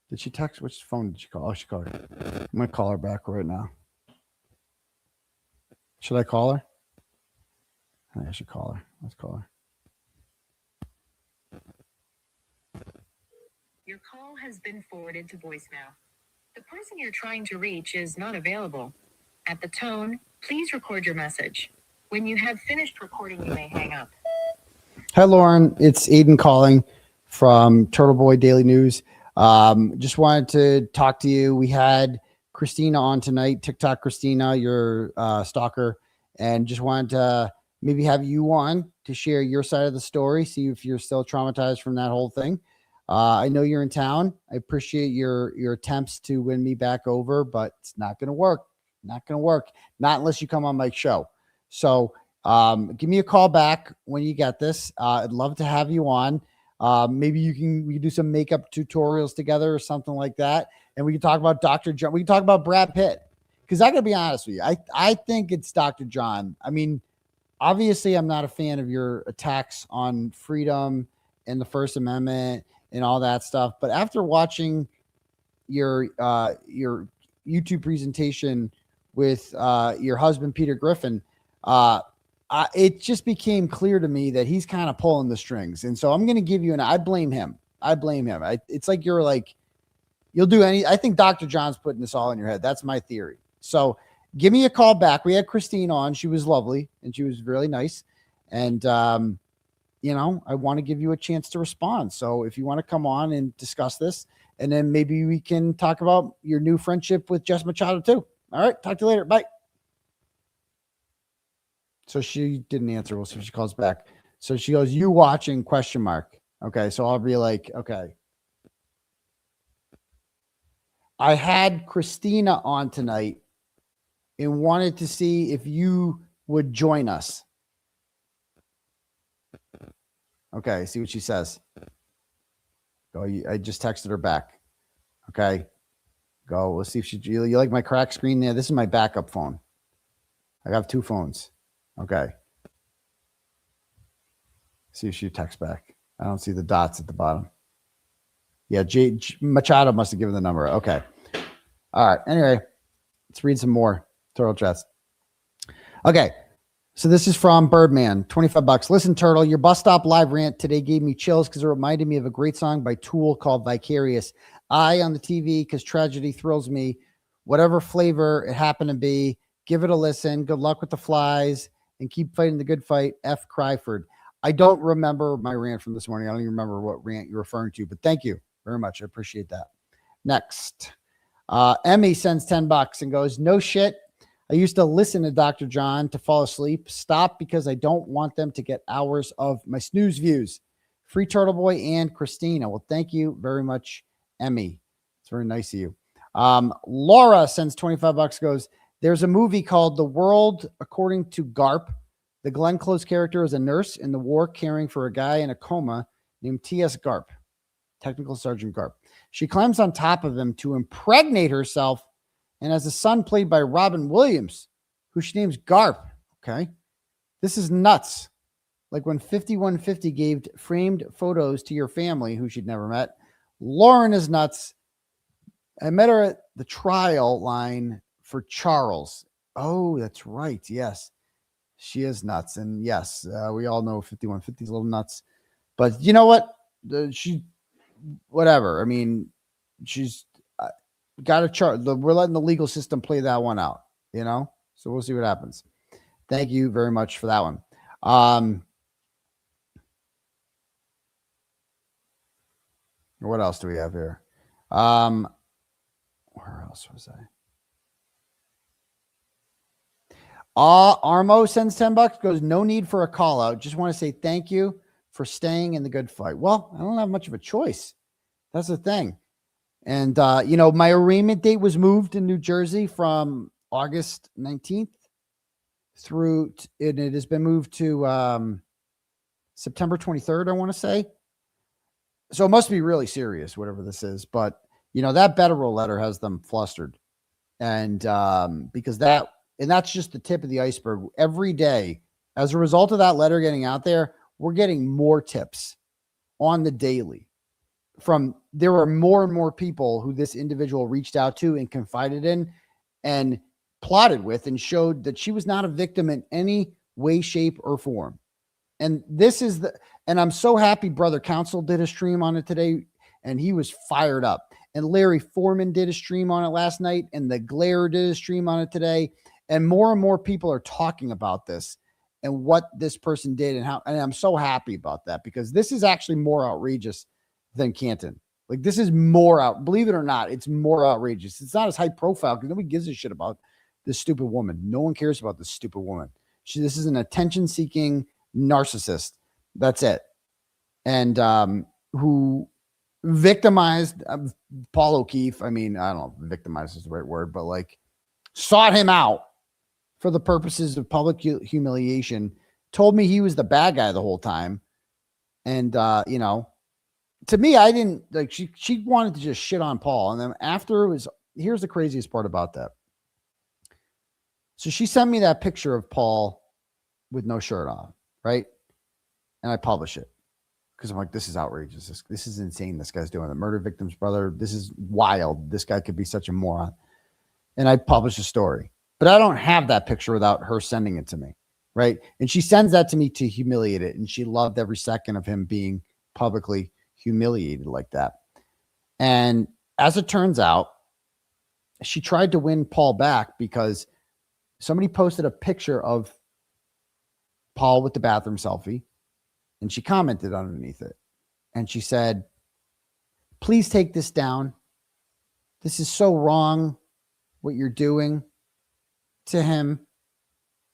Did she text? Which phone did she call? Oh, she called her. I'm going to call her back right now. Should I call her? I should call her. Let's call her. Your call has been forwarded to voicemail. The person you're trying to reach is not available. At the tone, please record your message. When you have finished recording, you may hang up. Hi, Lauren. It's Aidan calling from Turtleboy Daily News. Just wanted to talk to you. We had Christina on tonight, TikTok Christina, your stalker, and just wanted to maybe have you on to share your side of the story, see if you're still traumatized from that whole thing. I know you're in town. I appreciate your attempts to win me back over, but it's not going to work. Not going to work. Not unless you come on my show. So give me a call back when you get this. I'd love to have you on. Maybe we can do some makeup tutorials together or something like that. And we can talk about Dr. John. We can talk about Brad Pitt. Because I got to be honest with you. I think it's Dr. John. I mean, obviously, I'm not a fan of your attacks on freedom and the First Amendment and all that stuff. But after watching your YouTube presentation with your husband, Peter Griffin, it just became clear to me that he's kind of pulling the strings. And so I'm going to give you I blame him. It's like you'll do I think Dr. John's putting this all in your head. That's my theory. So give me a call back. We had Christine on. She was lovely and she was really nice. And, I want to give you a chance to respond. So if you want to come on and discuss this, and then maybe we can talk about your new friendship with Jess Machado too. All right. Talk to you later. Bye. So she didn't answer. We'll see if she calls back. So she goes, you watching ? Okay. So I'll be like, okay. I had Christina on tonight and wanted to see if you would join us. Okay. See what she says. Go. I just texted her back. Okay. Go. Let's see if you like my crack screen there. This is my backup phone. I have two phones. Okay. See if she texts back. I don't see the dots at the bottom. Yeah, Machado must have given the number. Okay. All right. Anyway, let's read some more Turtle Chats. Okay. So this is from Birdman, $25. Listen, Turtle, your bus stop live rant today gave me chills because it reminded me of a great song by Tool called Vicarious. Eye on the TV because tragedy thrills me. Whatever flavor it happened to be, give it a listen. Good luck with the flies and keep fighting the good fight. F. Cryford. I don't remember my rant from this morning. I don't even remember what rant you're referring to, but thank you very much. I appreciate that. Next. Emmy sends $10 and goes, no shit. I used to listen to Dr. John to fall asleep. Stop because I don't want them to get hours of my snooze views. Free Turtleboy and Christina. Well, thank you very much, Emmy. It's very nice of you. Laura sends $25, goes, there's a movie called The World According to Garp. The Glenn Close character is a nurse in the war caring for a guy in a coma named T.S. Garp, Technical Sergeant Garp. She climbs on top of him to impregnate herself and has a son played by Robin Williams, who she names Garp. Okay. This is nuts. Like when 5150 gave framed photos to your family who she'd never met. Lauren is nuts. I met her at the trial line for Charles. Oh, that's right. Yes. She is nuts. And yes, we all know 5150 is a little nuts. But you know what? Whatever. I mean, she's got a chart. We're letting the legal system play that one out, you know? So we'll see what happens. Thank you very much for that one. What else do we have here? Where else was I? Armo sends $10, goes, no need for a call out. Just want to say thank you for staying in the good fight. Well, I don't have much of a choice. That's the thing. And, you know, my arraignment date was moved in New Jersey from August 19th through, and it has been moved to September 23rd, I want to say. So it must be really serious, whatever this is. But, you know, that Betterroll letter has them flustered. And because that's just the tip of the iceberg. Every day, as a result of that letter getting out there, we're getting more tips on the daily. There are more and more people who this individual reached out to and confided in and plotted with and showed that she was not a victim in any way, shape, or form. And and I'm so happy Brother Counsel did a stream on it today, and he was fired up. And Larry Foreman did a stream on it last night, and the Glare did a stream on it today. And more people are talking about this and what this person did and how, and I'm so happy about that because this is actually more outrageous than Canton. Like this is believe it or not, it's more outrageous. It's not as high profile because nobody gives a shit about this stupid woman. No one cares about this stupid woman. This is an attention seeking narcissist. That's it. And who victimized Paul O'Keefe. I mean, I don't know if victimized is the right word, but like sought him out for the purposes of public humiliation, told me he was the bad guy the whole time. And, you know, to me, I didn't like, she wanted to just shit on Paul. And then after here's the craziest part about that. So she sent me that picture of Paul with no shirt on. Right. And I publish it because I'm like, this is outrageous. This is insane. This guy's doing the murder victim's brother. This is wild. This guy could be such a moron. And I publish a story, but I don't have that picture without her sending it to me. Right. And she sends that to me to humiliate it. And she loved every second of him being publicly humiliated like that. And as it turns out, she tried to win Paul back because somebody posted a picture of Paul with the bathroom selfie and she commented underneath it. And she said, please take this down. This is so wrong what you're doing to him.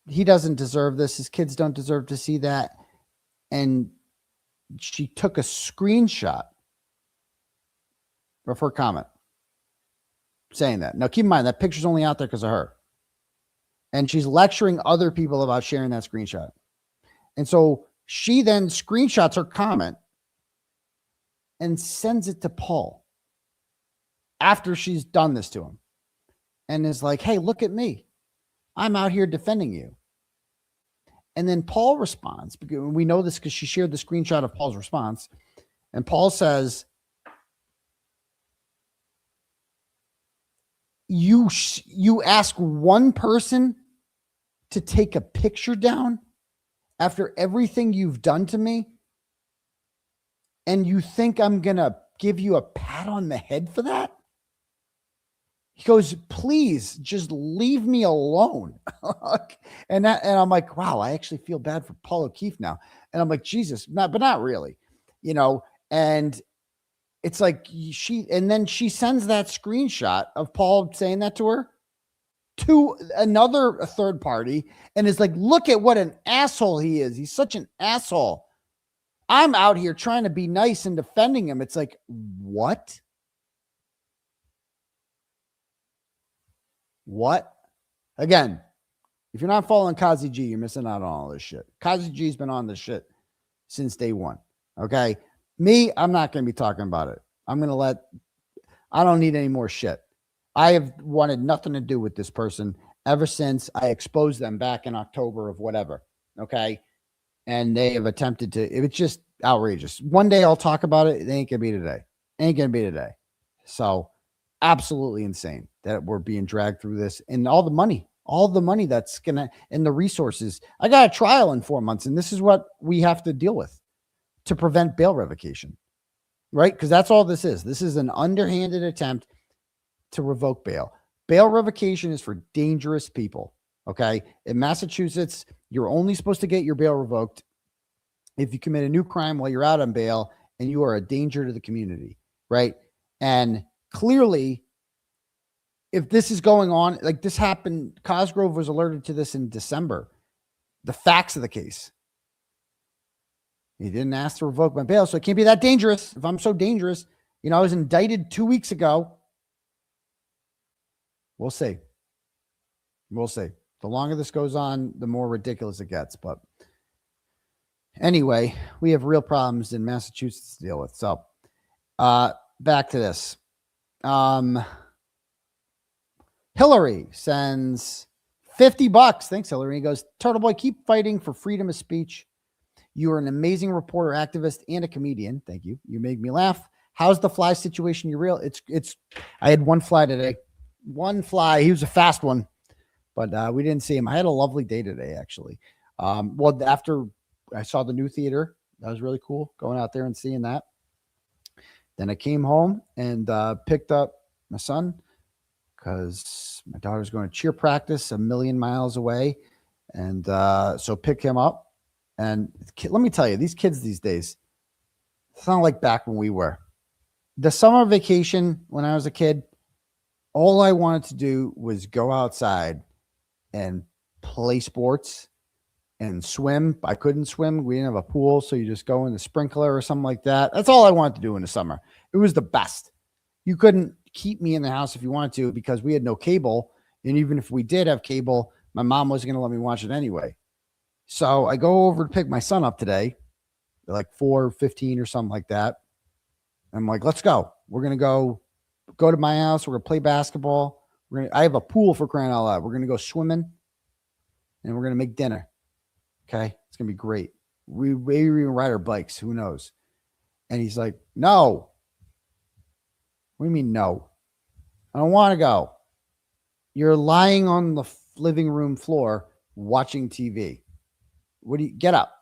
He doesn't deserve this. His kids don't deserve to see that. And she took a screenshot of her comment saying that. Now, keep in mind, that picture's only out there because of her. And she's lecturing other people about sharing that screenshot. And so she then screenshots her comment and sends it to Paul after she's done this to him and is like, hey, look at me. I'm out here defending you. And then Paul responds, because we know this because she shared the screenshot of Paul's response. And Paul says, you ask one person to take a picture down after everything you've done to me, and you think I'm going to give you a pat on the head for that? He goes, please just leave me alone. and I'm like, wow, I actually feel bad for Paul O'Keefe now. And I'm like, Jesus, but not really, and it's like and then she sends that screenshot of Paul saying that to her to a third party, and is like, look at what an asshole he is. He's such an asshole. I'm out here trying to be nice and defending him. It's like, what? What? Again, if you're not following Kazi G, you're missing out on all this shit. Kazi G's been on this shit since day one. Okay. Me, I'm not going to be talking about it. I don't need any more shit. I have wanted nothing to do with this person ever since I exposed them back in October of whatever. Okay. And they have attempted to, it's just outrageous. One day I'll talk about it. It ain't going to be today. Ain't going to be today. So absolutely insane that we're being dragged through this, and all the money that's gonna, and the resources. I got a trial in 4 months, and this is what we have to deal with to prevent bail revocation, right? Because that's all this is. This is an underhanded attempt to revoke bail. Bail revocation is for dangerous people. Okay. In Massachusetts, you're only supposed to get your bail revoked if you commit a new crime while you're out on bail and you are a danger to the community, right? And clearly, if this is going on, like this happened, Cosgrove was alerted to this in December. The facts of the case. He didn't ask to revoke my bail, so it can't be that dangerous. If I'm so dangerous, I was indicted 2 weeks ago. We'll see. We'll see. The longer this goes on, the more ridiculous it gets. But anyway, we have real problems in Massachusetts to deal with. So back to this. Hillary sends $50. Thanks, Hillary. He goes, Turtleboy, keep fighting for freedom of speech. You are an amazing reporter, activist, and a comedian. Thank you. You make me laugh. How's the fly situation? You real? I had one fly today. One fly. He was a fast one, but we didn't see him. I had a lovely day today, actually. Well, after I saw the new theater, that was really cool, going out there and seeing that. Then I came home and picked up my son because my daughter's going to cheer practice a million miles away. And so pick him up. And let me tell you, these kids these days, it's not like back when we were. The summer vacation when I was a kid, all I wanted to do was go outside and play sports and swim. I couldn't swim. We didn't have a pool, so you just go in the sprinkler or something like that. That's all I wanted to do in the summer. It was the best. You couldn't keep me in the house if you wanted to because we had no cable. And even if we did have cable, my mom wasn't going to let me watch it anyway. So I go over to pick my son up today, like 4:15 or something like that. I'm like, let's go. We're going to go to my house. We're going to play basketball. I have a pool, for crying out loud. We're going to go swimming and we're going to make dinner. Okay. It's going to be great. We maybe even ride our bikes. Who knows? And he's like, no. What do you mean, no? I don't want to go. You're lying on the living room floor watching TV. What do you get up?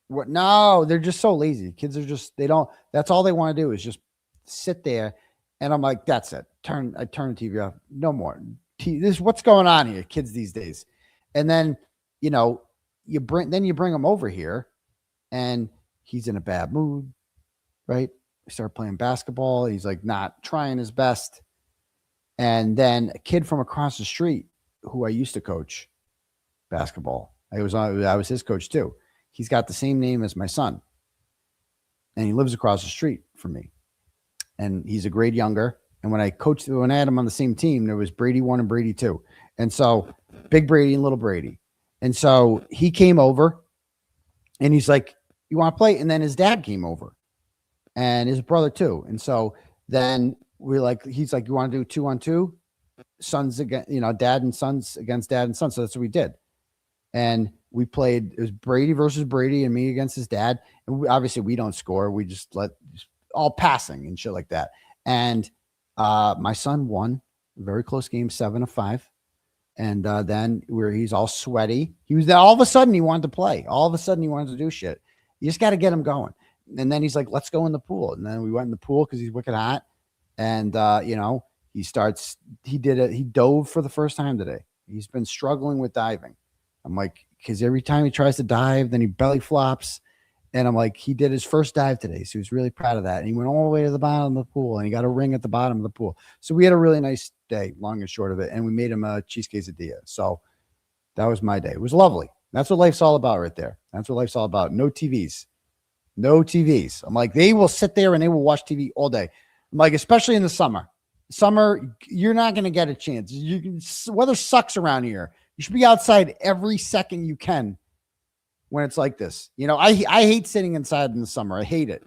What? No, they're just so lazy. Kids are just, that's all they want to do is just sit there. And I'm like, that's it. I turn the TV off. No more. This is what's going on here, kids these days. And then, you bring him over here and he's in a bad mood, right? We start playing basketball. He's like not trying his best. And then a kid from across the street who I used to coach basketball. I was his coach too. He's got the same name as my son. And he lives across the street from me. And he's a grade younger. And when I had him on the same team, there was Brady 1 and Brady 2. And so big Brady and little Brady. And so he came over and he's like, you want to play? And then his dad came over and his brother too. And so then he's like, you want to do 2-on-2? Sons against, dad and sons against dad and son. So that's what we did. And we played, it was Brady versus Brady and me against his dad. And obviously we don't score. We just all passing and shit like that. And my son won Very close game, 7-5. And then where he's all sweaty. He was there all of a sudden he wanted to play. All of a sudden he wanted to do shit. You just got to get him going. And then he's like, let's go in the pool. And then we went in the pool because he's wicked hot. And he dove for the first time today. He's been struggling with diving. I'm like, because every time he tries to dive, then he belly flops. And I'm like, he did his first dive today. So he was really proud of that. And he went all the way to the bottom of the pool and he got a ring at the bottom of the pool. So we had a really nice day, long and short of it. And we made him a cheese quesadilla. So that was my day. It was lovely. That's what life's all about right there. That's what life's all about. No TVs. No TVs. I'm like, they will sit there and they will watch TV all day. I'm like, especially in the summer. Summer, you're not going to get a chance. Weather sucks around here. You should be outside every second you can. When it's like this, I hate sitting inside in the summer. I hate it.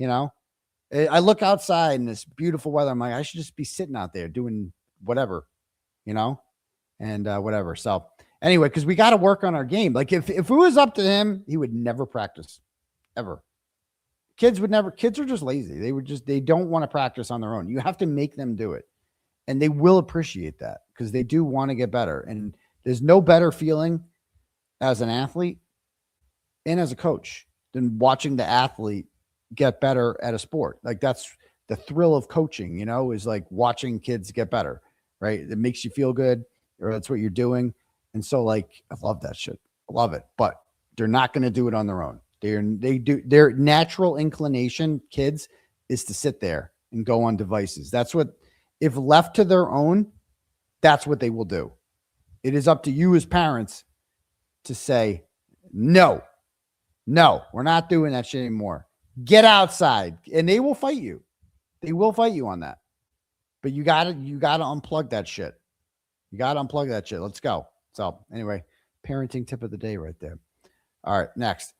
I look outside in this beautiful weather. I'm like, I should just be sitting out there doing whatever, and whatever. So anyway, because we got to work on our game. Like if it was up to him, he would never practice ever. Kids are just lazy. They don't want to practice on their own. You have to make them do it. And they will appreciate that because they do want to get better. And there's no better feeling as an athlete and as a coach than watching the athlete get better at a sport. Like that's the thrill of coaching, is like watching kids get better, right? It makes you feel good, or that's what you're doing. And so like, I love that shit. I love it, but they're not going to do it on their own. Their natural inclination, kids, is to sit there and go on devices. That's what, if left to their own, that's what they will do. It is up to you as parents to say, no, we're not doing that shit anymore. Get outside. And they will fight you. They will fight you on that. But you gotta unplug that shit. You gotta unplug that shit. Let's go. So anyway, parenting tip of the day right there. All right, next.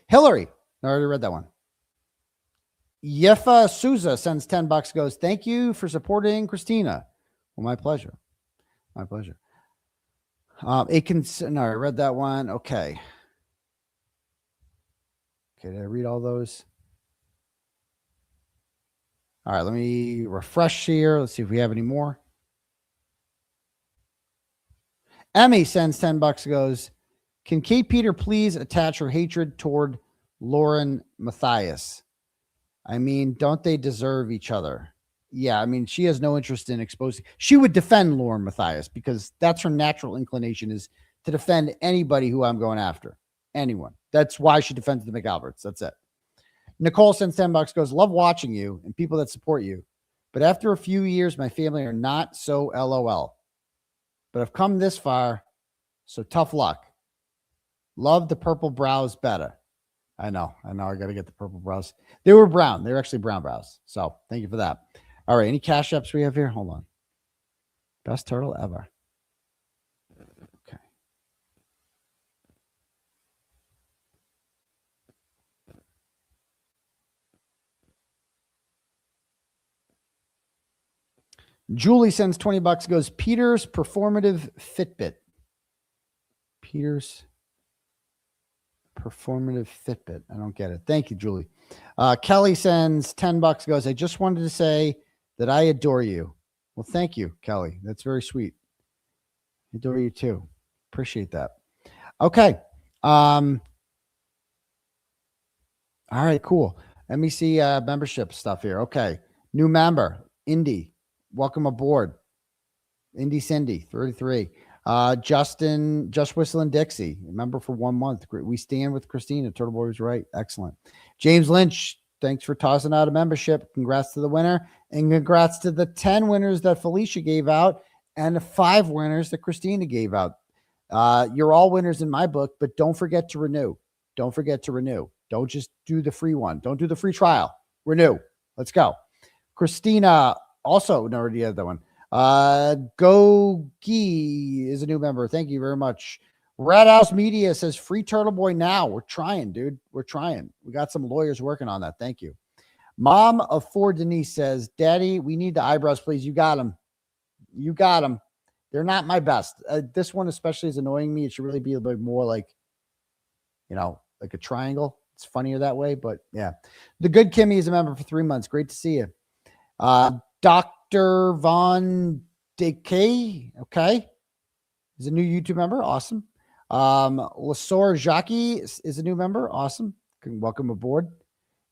Hillary. I already read that one. Yefa Souza sends $10, goes, thank you for supporting Christina. Well, my pleasure. My pleasure. No, I read that one. Okay. Did I read all those? All right, let me refresh here. Let's see if we have any more. Emmy sends $10, goes, can Kate Peter please attach her hatred toward Lauren Matthias? I mean, don't they deserve each other? Yeah, I mean, she has no interest in exposing. She would defend Lauren Matthias because that's her natural inclination, is to defend anybody who I'm going after. Anyone. That's why she defends the McAlberts. That's it. Nicole sends $10, goes, love watching you and people that support you. But after a few years, my family are not so LOL. But I've come this far, so tough luck. Love the purple brows better. I know. I got to get the purple brows. They were brown. They were actually brown brows. So thank you for that. All right. Any cash apps we have here? Hold on. Best turtle ever. Okay. Julie sends $20, goes, Peter's performative Fitbit. Peter's performative Fitbit. I don't get it. Thank you, Julie. Kelly sends $10, goes, I just wanted to say that I adore you. Well, thank you, Kelly. That's very sweet. I adore you too. Appreciate that. Okay. All right, cool. Let me see membership stuff here. Okay. New member, Indy. Welcome aboard. Indy Cindy, 33. Justin, Just Whistling Dixie, member for 1 month. We stand with Christina. Turtleboy was right. Excellent. James Lynch, thanks for tossing out a membership. Congrats to the winner. And congrats to the 10 winners that Felicia gave out and the 5 winners that Christina gave out. You're all winners in my book, but don't forget to renew. Don't forget to renew. Don't just do the free one. Don't do the free trial. Renew. Let's go. Christina also already had that one. Gogi is a new member. Thank you very much. Red House Media says free Turtleboy now. We're trying, dude. We're trying. We got some lawyers working on that. Thank you. Mom of 4 Denise says, Daddy, we need the eyebrows, please. You got them. You got them. They're not my best. This one especially is annoying me. It should really be a bit more like, like a triangle. It's funnier that way, but yeah. The good Kimmy is a member for 3 months. Great to see you. Dr. Von Decay, okay, is a new YouTube member. Awesome. Lasor Jackie is a new member. Awesome. Welcome aboard.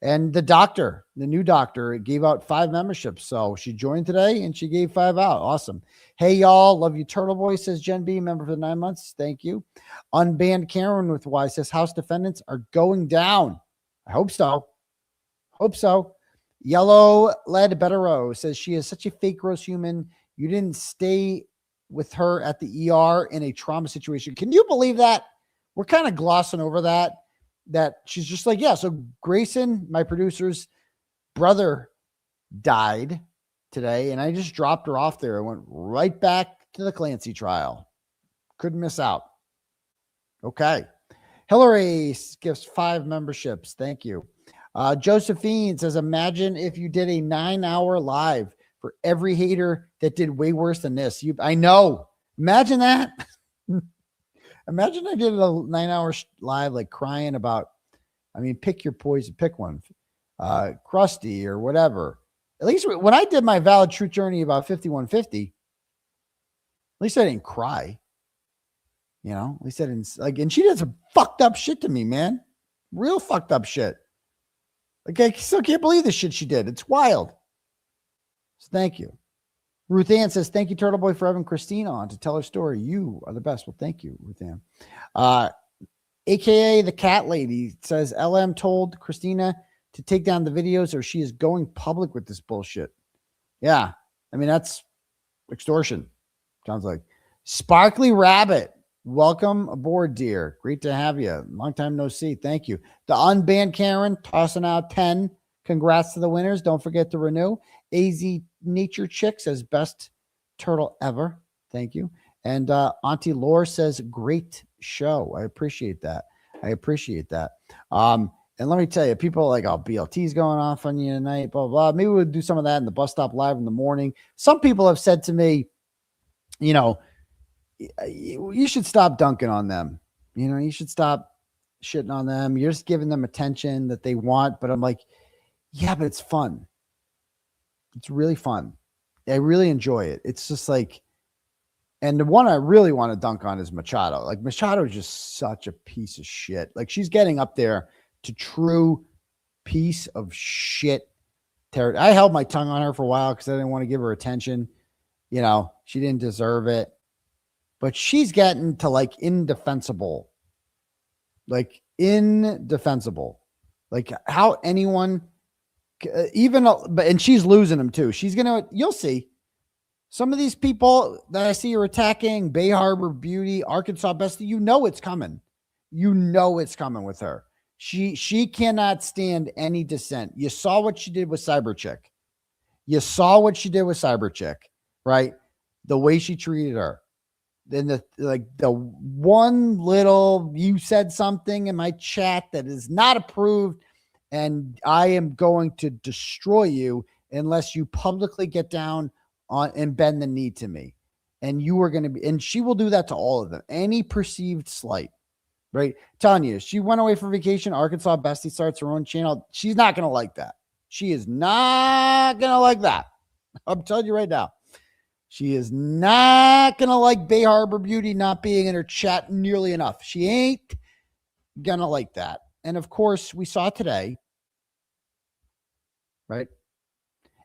And the doctor, the new doctor, gave out 5 memberships. So she joined today and she gave 5 out. Awesome. Hey, y'all. Love you, Turtleboy, says Jen B, member for 9 months. Thank you. Unbanned Karen with Y says House defendants are going down. I hope so. Hope so. Yellow Lead Bettero says she is such a fake gross human. You didn't stay with her at the ER in a trauma situation. Can you believe that? We're kind of glossing over that she's just like, yeah, so Grayson, my producer's brother, died today, and I just dropped her off there and went right back to the Clancy trial. Couldn't miss out. Okay. Hillary gives 5 memberships. Thank you. Josephine says, imagine if you did a 9-hour live for every hater that did way worse than this. I know. Imagine that. Imagine I did a 9-hour live, like crying about, pick your poison, pick one, Krusty or whatever. At least when I did my Valid Truth Journey about 5150, at least I didn't cry. At least I didn't, and she did some fucked up shit to me, man. Real fucked up shit. I still can't believe the shit she did. It's wild. So thank you. Ruth Ann says, thank you, Turtleboy, for having Christina on to tell her story. You are the best. Well, thank you, Ruth Ann. AKA the cat lady says, LM told Christina to take down the videos or she is going public with this bullshit. Yeah. That's extortion. Sounds like. Sparkly Rabbit, welcome aboard, dear. Great to have you. Long time no see. Thank you. The unbanned Karen tossing out 10. Congrats to the winners. Don't forget to renew. AZ Nature Chick says, best turtle ever. Thank you. And Auntie Lore says, great show. I appreciate that. And let me tell you, people are like, oh, BLT's going off on you tonight, blah, blah. Maybe we'll do some of that in the bus stop live in the morning. Some people have said to me, you should stop dunking on them. You should stop shitting on them. You're just giving them attention that they want. But I'm like, yeah, but it's fun. It's really fun. I really enjoy it. It's just like, and the one I really want to dunk on is Machado. Machado is just such a piece of shit. She's getting up there to true piece of shit territory. I held my tongue on her for a while because I didn't want to give her attention. She didn't deserve it. But she's getting to indefensible. Indefensible. How anyone and she's losing them too. You'll see some of these people that I see are attacking Bay Harbor Beauty, Arkansas Bestie. It's coming. It's coming with her. She cannot stand any dissent. You saw what she did with Cyberchick. Right? The way she treated her. Then the one little, you said something in my chat that is not approved, and I am going to destroy you unless you publicly get down on and bend the knee to me. And you are going to be, and she will do that to all of them. Any perceived slight, right? Telling you, she went away for vacation. Arkansas Bestie starts her own channel. She's not going to like that. She is not going to like that. I'm telling you right now. She is not going to like Bay Harbor Beauty not being in her chat nearly enough. She ain't going to like that. And of course, we saw today, right?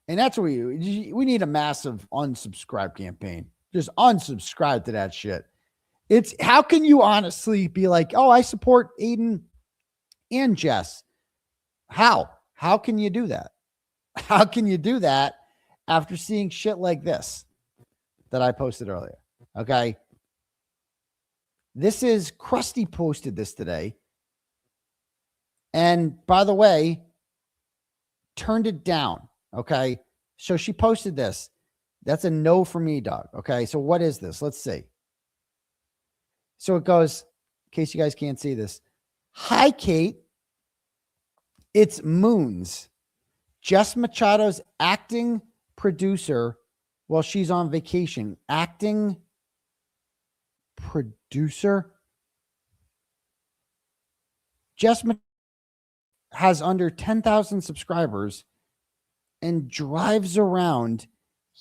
And that's what we need a massive unsubscribe campaign. Just unsubscribe to that shit. It's how can you honestly be like, oh, I support Aidan and Jess? How can you do that? How can you do that after seeing shit like this that I posted earlier? Okay. This is Krusty posted this today. And by the way, turned it down. Okay. So she posted this. That's a no for me, dog. Okay. So what is this? Let's see. So it goes, in case you guys can't see this. Hi, Kate. It's Moons. Jess Machado's acting producer while she's on vacation. Acting producer? Jess has under 10,000 subscribers and drives around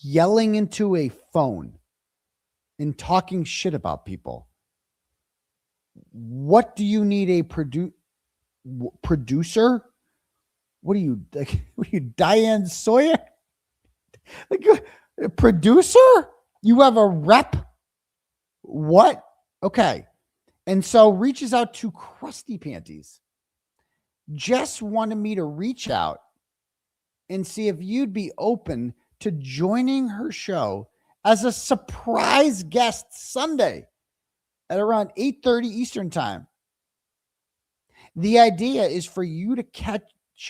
yelling into a phone and talking shit about people. What do you need a producer? What are you, like, what are you, Diane Sawyer? Like a producer? You have a rep? What? Okay. And so reaches out to Krusty Panties. Jess wanted me to reach out and see if you'd be open to joining her show as a surprise guest Sunday at around 8:30 Eastern time. The idea is for you to catch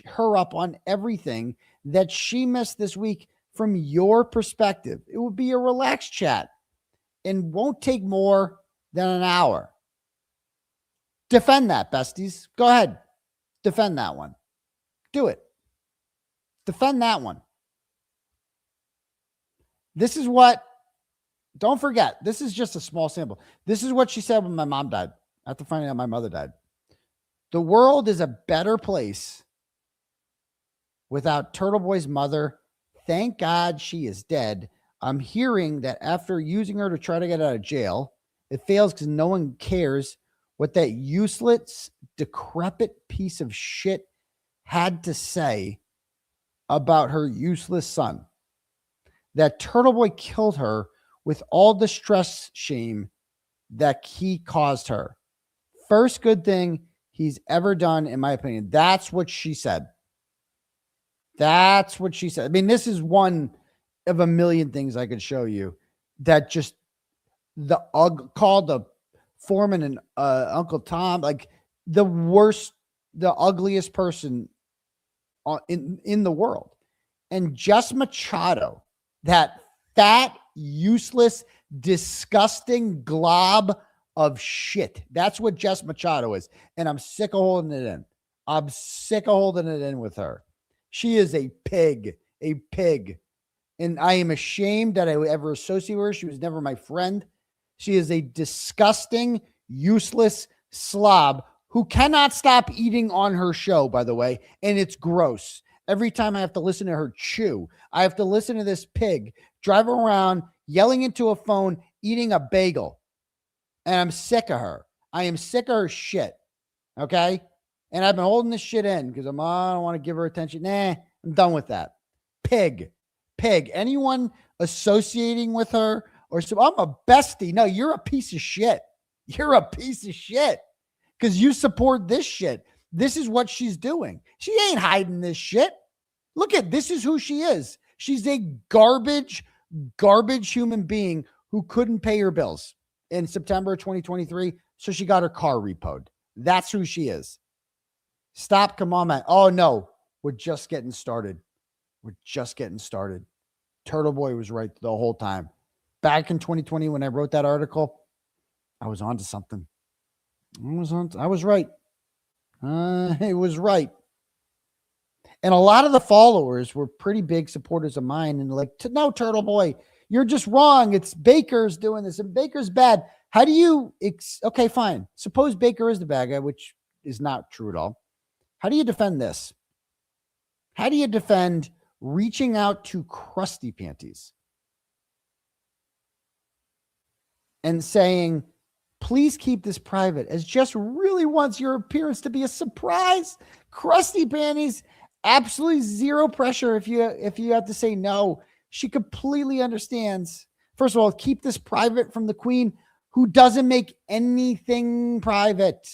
her up on everything that she missed this week from your perspective. It will be a relaxed chat and won't take more than an hour. Defend that, besties. Go ahead. Defend that one. Do it. Defend that one. This is what, don't forget, this is just a small sample. This is what she said when my mom died, after finding out my mother died. The world is a better place without Turtleboy's mother. Thank God she is dead. I'm hearing that after using her to try to get out of jail, it fails because no one cares what that useless, decrepit piece of shit had to say about her useless son. That Turtleboy killed her with all the stress, shame that he caused her. First good thing he's ever done, in my opinion. That's what she said. That's what she said. I mean, this is one of a million things I could show you that just called the foreman and Uncle Tom, like the worst, the ugliest person in the world. And Jess Machado, that fat, useless, disgusting glob of shit. That's what Jess Machado is. And I'm sick of holding it in. I'm sick of holding it in with her. She is a pig, a pig. And I am ashamed that I would ever associate with her. She was never my friend. She is a disgusting, useless slob who cannot stop eating on her show, by the way. And it's gross. Every time I have to listen to her chew, I have to listen to this pig driving around, yelling into a phone, eating a bagel. And I'm sick of her. I am sick of her shit. Okay? And I've been holding this shit in because I don't want to give her attention. Nah, I'm done with that. Pig. Pig. Anyone associating with her or so, I'm a bestie. No, you're a piece of shit. You're a piece of shit because you support this shit. This is what she's doing. She ain't hiding this shit. Look at, this is who she is. She's a garbage human being who couldn't pay her bills in September 2023. So she got her car repoed. That's who she is. Stop. Come on, man. Oh no, we're just getting started. We're just getting started. Turtleboy was right the whole time. Back in 2020, when I wrote that article, I was onto something. I was right. It was right. And a lot of the followers were pretty big supporters of mine and like, no, Turtleboy, you're just wrong. It's Baker's doing this and Baker's bad. How do you, okay, fine. Suppose Baker is the bad guy, which is not true at all. How do you defend this? How do you defend reaching out to Krusty Panties and saying, please keep this private, as Jess really wants your appearance to be a surprise? Krusty Panties, absolutely zero pressure if you have to say no. She completely understands. First of all, keep this private from the queen, who doesn't make anything private.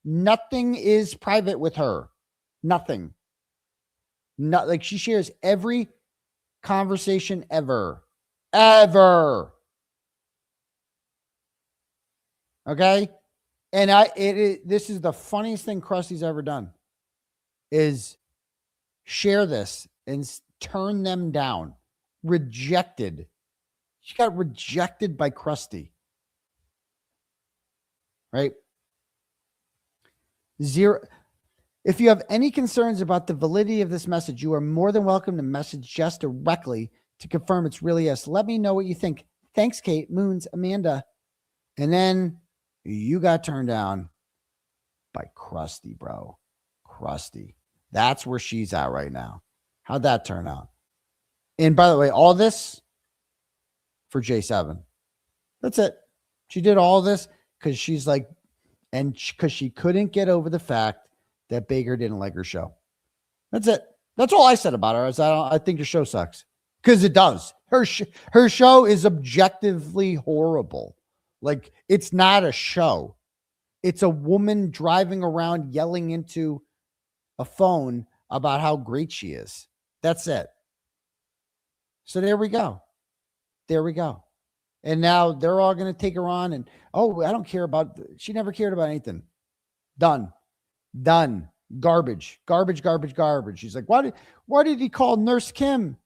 Nothing is private with her. Nothing. Not like she shares every conversation ever. Okay? And this is the funniest thing Krusty's ever done, is share this and turn them down. Rejected. She got rejected by Krusty. Right? Zero. If you have any concerns about the validity of this message, you are more than welcome to message Jess directly to confirm it's really us. Let me know what you think. Thanks, Kate, Moons, Amanda. And then you got turned down by Krusty, bro. Krusty. That's where she's at right now. How'd that turn out? And by the way, all this for J7. That's it. She did all this because she's like, and because she couldn't get over the fact that Baker didn't like her show. That's it. That's all I said about her. Is I think your show sucks, because it does. Her show is objectively horrible. Like, it's not a show. It's a woman driving around yelling into a phone about how great she is. That's it. So there we go. There we go. And now they're all going to take her on and, oh, I don't care about, she never cared about anything. Done. Garbage. She's like, why did he call Nurse Kim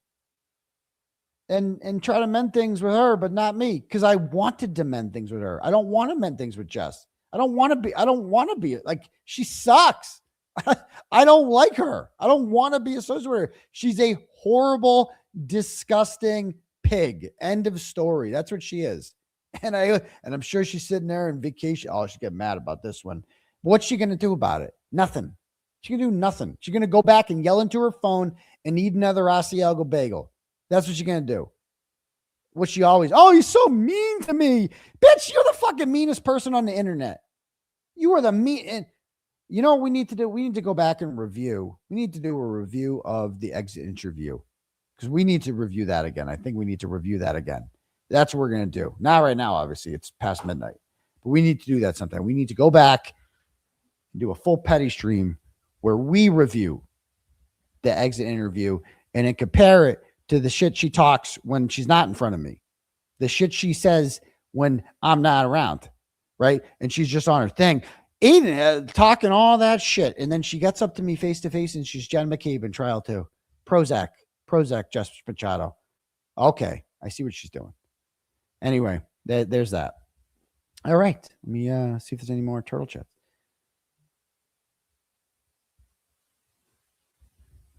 and try to mend things with her, but not me? Because I wanted to mend things with her. I don't want to mend things with Jess. I don't want to be like, she sucks. I don't like her. I don't want to be associated with her. She's a horrible, disgusting pig. End of story. That's what she is. And I'm sure she's sitting there in vacation. Oh, she'll get mad about this one. What's she going to do about it? Nothing. She can do nothing. She's going to go back and yell into her phone and eat another Asiago bagel. That's what she's going to do. What she always, oh, he's so mean to me. Bitch, you're the fucking meanest person on the internet. You are the mean. And you know what we need to do? We need to go back and review. We need to do a review of the exit interview, because we need to review that again. I think we need to review that again. That's what we're going to do. Not right now, obviously. It's past midnight. But we need to do that sometime. We need to go back and do a full petty stream where we review the exit interview and then compare it to the shit she talks when she's not in front of me. The shit she says when I'm not around, right? And she's just on her thing. Aidan talking all that shit. And then she gets up to me face to face and she's Jen McCabe in trial 2. Prozac, Justice Machado. Okay, I see what she's doing. Anyway, there's that. All right, let me see if there's any more turtle chats.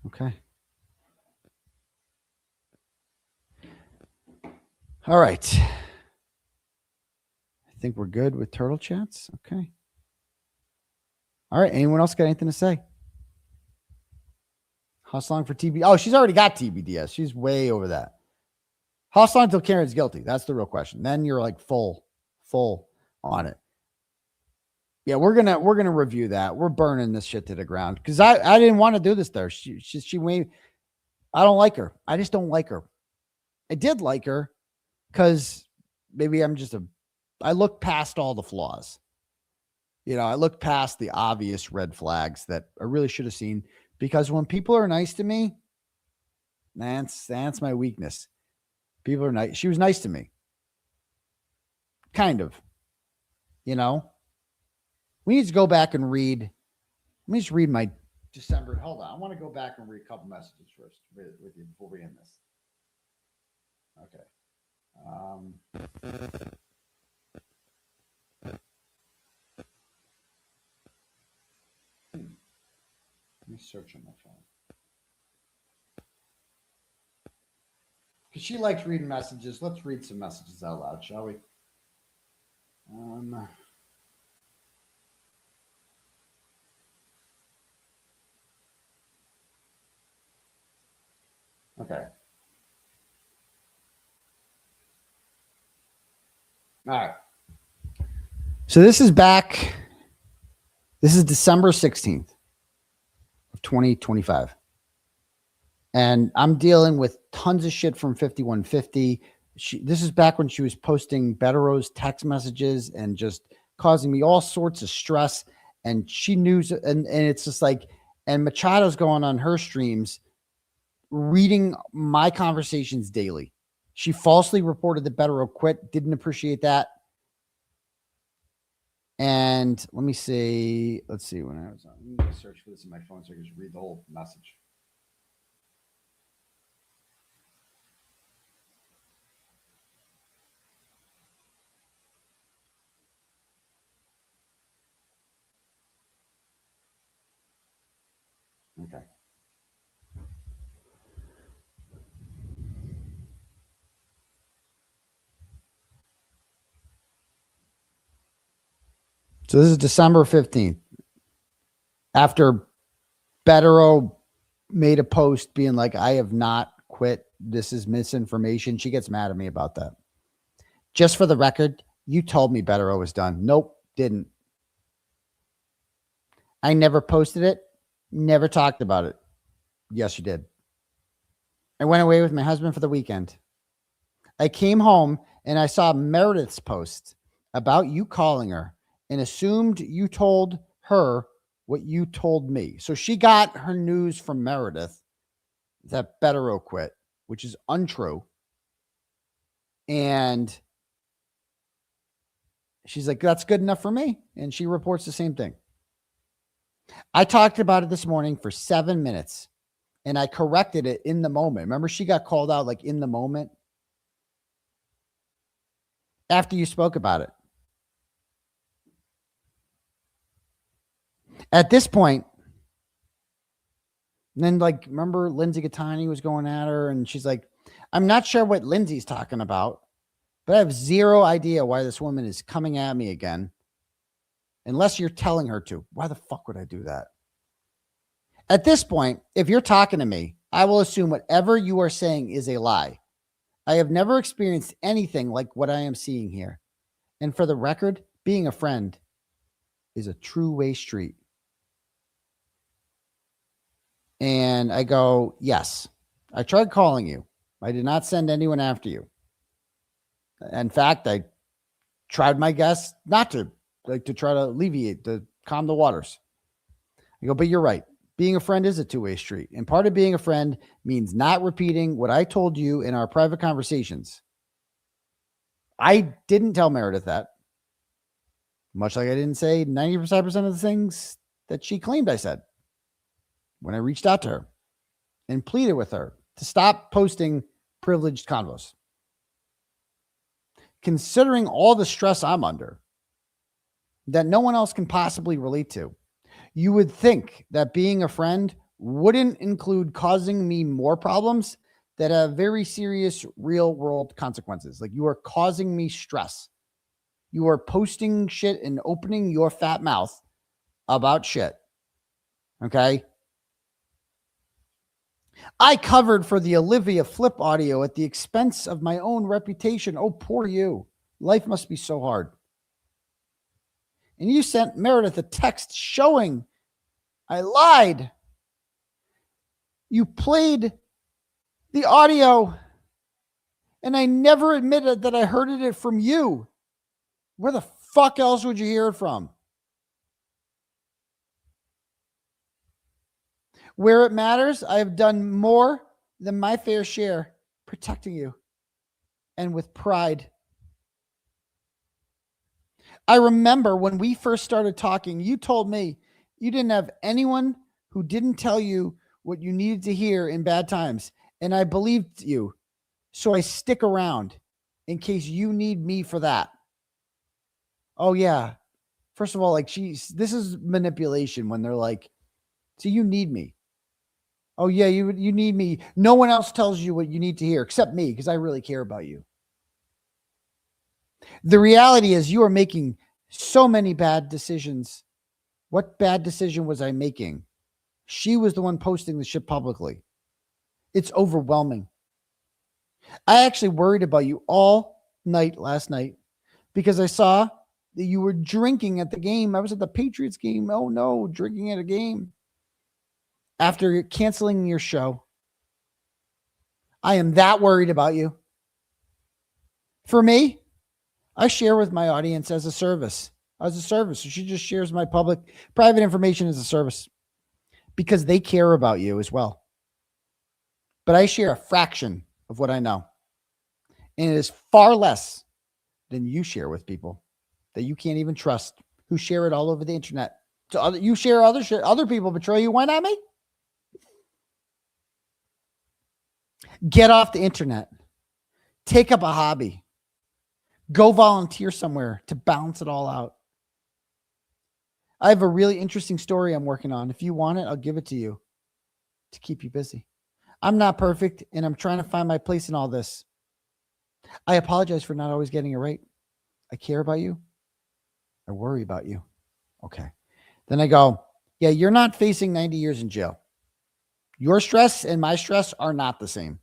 Okay. All right. I think we're good with turtle chats. Okay. All right. Anyone else got anything to say? How long for TB? Oh, she's already got TBDS. She's way over that. How long until Karen's guilty? That's the real question. Then you're like full on it. Yeah, we're gonna review that. We're burning this shit to the ground because I didn't want to do this there. She I don't like her. I just don't like her. I did like her because maybe I look past all the flaws. You know, I look past the obvious red flags that I really should have seen, because when people are nice to me, that's my weakness. People are nice. She was nice to me. Kind of. You know? We need to go back and read. Let me just read my December. Hold on. I want to go back and read a couple messages first with you before we end this. Okay. Let me search on my phone. Because she likes reading messages. Let's read some messages out loud, shall we? Okay. All right. So this is back. This is December 16th of 2025. And I'm dealing with tons of shit from 5150. This is back when she was posting Bettero's text messages and just causing me all sorts of stress. And she knew, and it's just like, and Machado's going on her streams reading my conversations daily. She falsely reported that Bettero quit. Didn't appreciate that. And let me see. Let's see when I was on. Let me search for this in my phone so I can just read the whole message. Okay. So this is December 15th. After Bettero made a post being like, I have not quit. This is misinformation. She gets mad at me about that. Just for the record, you told me Bettero was done. Nope, didn't. I never posted it, never talked about it. Yes, you did. I went away with my husband for the weekend. I came home and I saw Meredith's post about you calling her and assumed you told her what you told me. So she got her news from Meredith that Bettero quit, which is untrue. And she's like, that's good enough for me. And she reports the same thing. I talked about it this morning for 7 minutes and I corrected it in the moment. Remember, she got called out like in the moment after you spoke about it. At this point, then like, remember Lindsey Clancy was going at her and she's like, I'm not sure what Lindsay's talking about, but I have zero idea why this woman is coming at me again. Unless you're telling her to. Why the fuck would I do that? At this point, if you're talking to me, I will assume whatever you are saying is a lie. I have never experienced anything like what I am seeing here. And for the record, being a friend is a two-way street. And I go, yes, I tried calling you. I did not send anyone after you. In fact, I tried my best not to, like, to try to alleviate, to calm the waters. I go, but you're right. Being a friend is a two-way street. And part of being a friend means not repeating what I told you in our private conversations. I didn't tell Meredith that. Much like I didn't say 95% of the things that she claimed I said when I reached out to her and pleaded with her to stop posting privileged convos. Considering all the stress I'm under that no one else can possibly relate to, you would think that being a friend wouldn't include causing me more problems that have very serious real world consequences. Like, you are causing me stress. You are posting shit and opening your fat mouth about shit. Okay. I covered for the Olivia Flip audio at the expense of my own reputation. Oh, poor you. Life must be so hard. And you sent Meredith a text showing I lied. You played the audio and I never admitted that I heard it from you. Where the fuck else would you hear it from? Where it matters, I have done more than my fair share protecting you, and with pride. I remember when we first started talking, you told me you didn't have anyone who didn't tell you what you needed to hear in bad times, and I believed you, so I stick around in case you need me for that. Oh yeah. First of all, like, this is manipulation when they're like, so you need me. Oh yeah, you need me. No one else tells you what you need to hear except me, because I really care about you. The reality is you are making so many bad decisions. What bad decision was I making? She was the one posting the shit publicly. It's overwhelming. I actually worried about you all night last night because I saw that you were drinking at the game. I was at the Patriots game. Oh no, drinking at a game. After canceling your show. I am that worried about you. For me, I share with my audience as a service. So she just shares my private information as a service because they care about you as well. But I share a fraction of what I know. And it is far less than you share with people that you can't even trust, who share it all over the internet. So you share other shit, other people betray you. Why not me? Get off the internet. Take up a hobby. Go volunteer somewhere to balance it all out. I have a really interesting story I'm working on. If you want it, I'll give it to you to keep you busy. I'm not perfect, and I'm trying to find my place in all this. I apologize for not always getting it right. I care about you. I worry about you. Okay. Then I go, Yeah, you're not facing 90 years in jail. Your stress and my stress are not the same.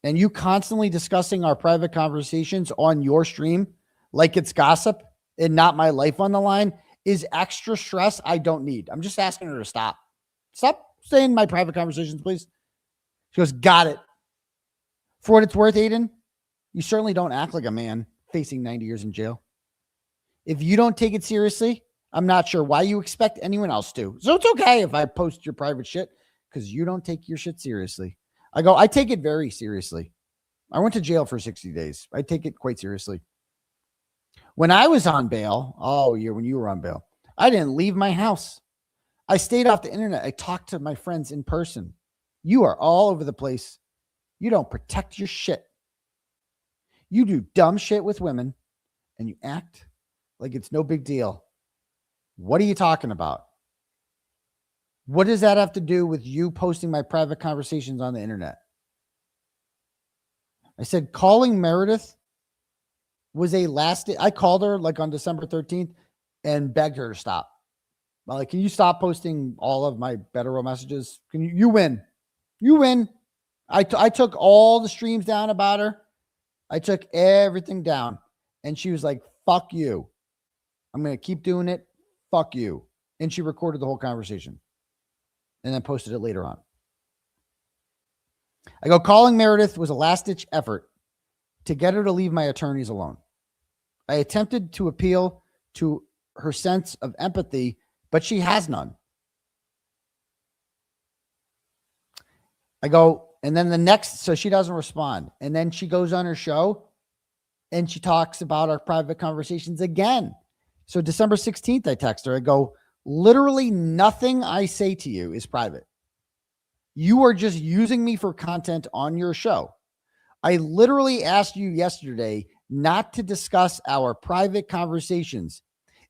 And you constantly discussing our private conversations on your stream like it's gossip and not my life on the line is extra stress I don't need. I'm just asking her to stop. Stop saying my private conversations, please. She goes, got it. For what it's worth, Aidan, you certainly don't act like a man facing 90 years in jail. If you don't take it seriously, I'm not sure why you expect anyone else to. So it's okay if I post your private shit because you don't take your shit seriously. I go, I take it very seriously. I went to jail for 60 days. I take it quite seriously. When I was on bail, when you were on bail, I didn't leave my house. I stayed off the internet. I talked to my friends in person. You are all over the place. You don't protect your shit. You do dumb shit with women and you act like it's no big deal. What are you talking about? What does that have to do with you posting my private conversations on the internet? I said, calling Meredith was a I called her like on December 13th and begged her to stop. I'm like, can you stop posting all of my better row messages? Can you win? You win. I took all the streams down about her. I took everything down. And she was like, fuck you. I'm going to keep doing it. Fuck you. And she recorded the whole conversation and then posted it later on. I go, calling Meredith was a last-ditch effort to get her to leave my attorneys alone. I attempted to appeal to her sense of empathy, but she has none. I go, and then so she doesn't respond. And then she goes on her show and she talks about our private conversations again. So December 16th, I text her. I go, literally nothing I say to you is private. You are just using me for content on your show. I literally asked you yesterday not to discuss our private conversations,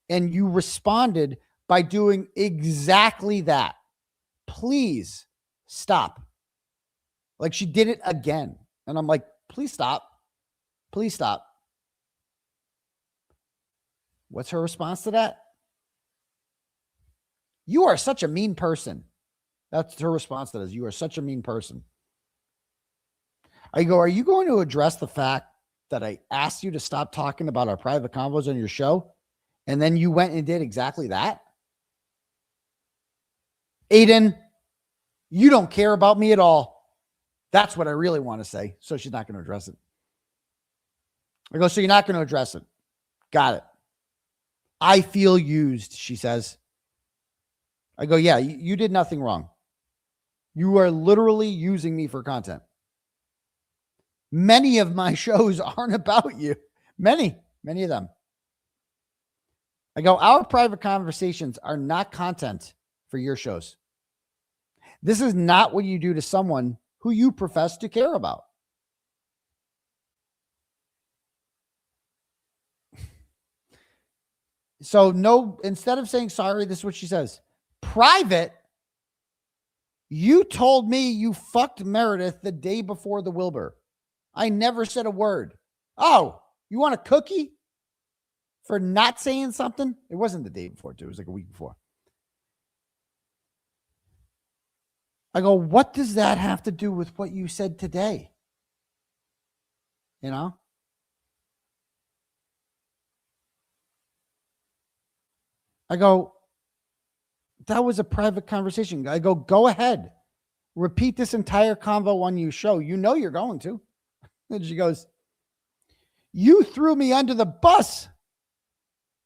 and you responded by doing exactly that. Please stop. Like she did it again. And I'm like, please stop. Please stop. What's her response to that? You are such a mean person. That's her response to this. You are such a mean person. I go, are you going to address the fact that I asked you to stop talking about our private convos on your show? And then you went and did exactly that? Aidan, you don't care about me at all. That's what I really want to say. So she's not going to address it. I go, so you're not going to address it. Got it. I feel used, she says. I go, yeah, you did nothing wrong. You are literally using me for content. Many of my shows aren't about you. Many of them. I go, our private conversations are not content for your shows. This is not what you do to someone who you profess to care about. So no, instead of saying sorry, this is what she says. Private, you told me you fucked Meredith the day before the Wilbur. I never said a word. Oh, you want a cookie for not saying something? It wasn't the day before, too. It was like a week before. I go, what does that have to do with what you said today? You know? I go, that was a private conversation. I go, go ahead. Repeat this entire convo on your show. You know you're going to. And she goes, you threw me under the bus.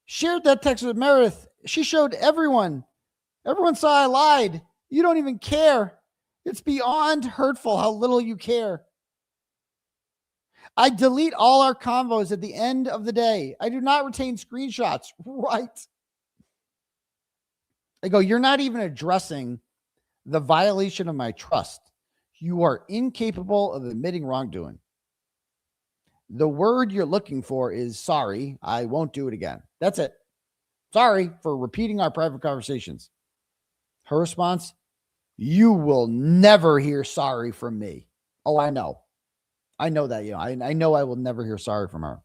Shared that text with Meredith. She showed everyone. Everyone saw I lied. You don't even care. It's beyond hurtful how little you care. I delete all our convos at the end of the day. I do not retain screenshots. Right. I go, you're not even addressing the violation of my trust. You are incapable of admitting wrongdoing. The word you're looking for is sorry. I won't do it again. That's it. Sorry for repeating our private conversations. Her response, you will never hear sorry from me. Oh, I know. I know that. I know I will never hear sorry from her.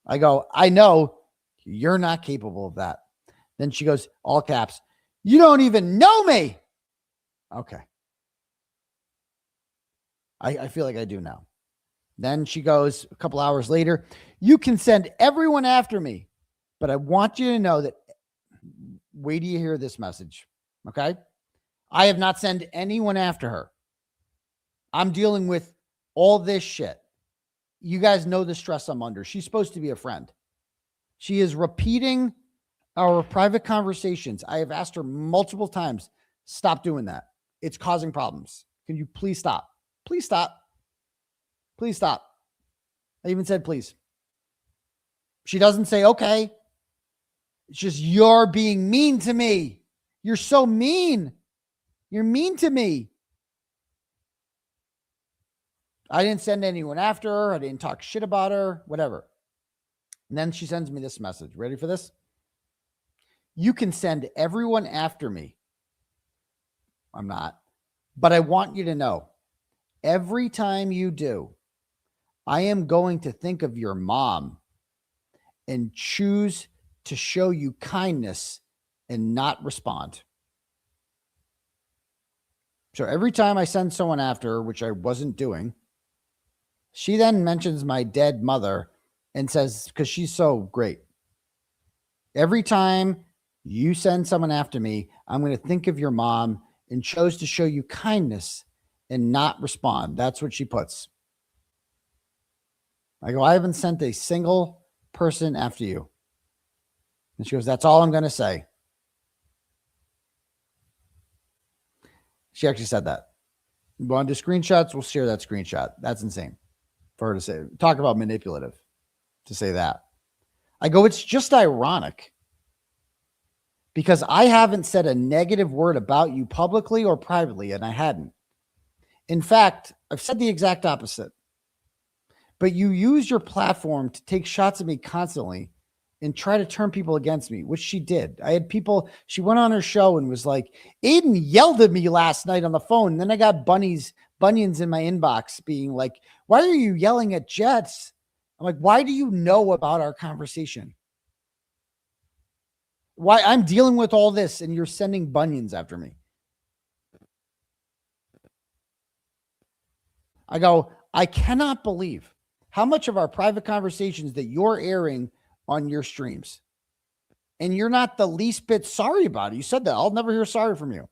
I go, I know you're not capable of that. Then she goes, all caps, You don't even know me. Okay. I feel like I do now. Then she goes a couple hours later, you can send everyone after me, but I want you to know that, wait till you hear this message. Okay. I have not sent anyone after her. I'm dealing with all this shit. You guys know the stress I'm under. She's supposed to be a friend. She is repeating our private conversations. I have asked her multiple times, stop doing that. It's causing problems. Can you please stop? Please stop. Please stop. I even said, please. She doesn't say, okay. It's just, you're being mean to me. You're so mean. You're mean to me. I didn't send anyone after her. I didn't talk shit about her, whatever. And then she sends me this message. Ready for this? You can send everyone after me. I'm not. But I want you to know, every time you do, I am going to think of your mom and choose to show you kindness and not respond. So every time I send someone after her, which I wasn't doing, she then mentions my dead mother and says, because she's so great. Every time you send someone after me, I'm going to think of your mom and chose to show you kindness and not respond. That's what she puts. I go, I haven't sent a single person after you. And she goes, that's all I'm going to say. She actually said that. You want to do screenshots? We'll share that screenshot. That's insane for her to say. Talk about manipulative to say that. I go, it's just ironic because I haven't said a negative word about you publicly or privately, and I hadn't. In fact, I've said the exact opposite. But you use your platform to take shots at me constantly and try to turn people against me, which she did. I had people, she went on her show and was like, Aidan yelled at me last night on the phone. And then I got bunions in my inbox being like, why are you yelling at Jets? I'm like, why do you know about our conversation? Why I'm dealing with all this and you're sending bunions after me. I go, I cannot believe how much of our private conversations that you're airing on your streams. And you're not the least bit sorry about it. You said that. I'll never hear sorry from you.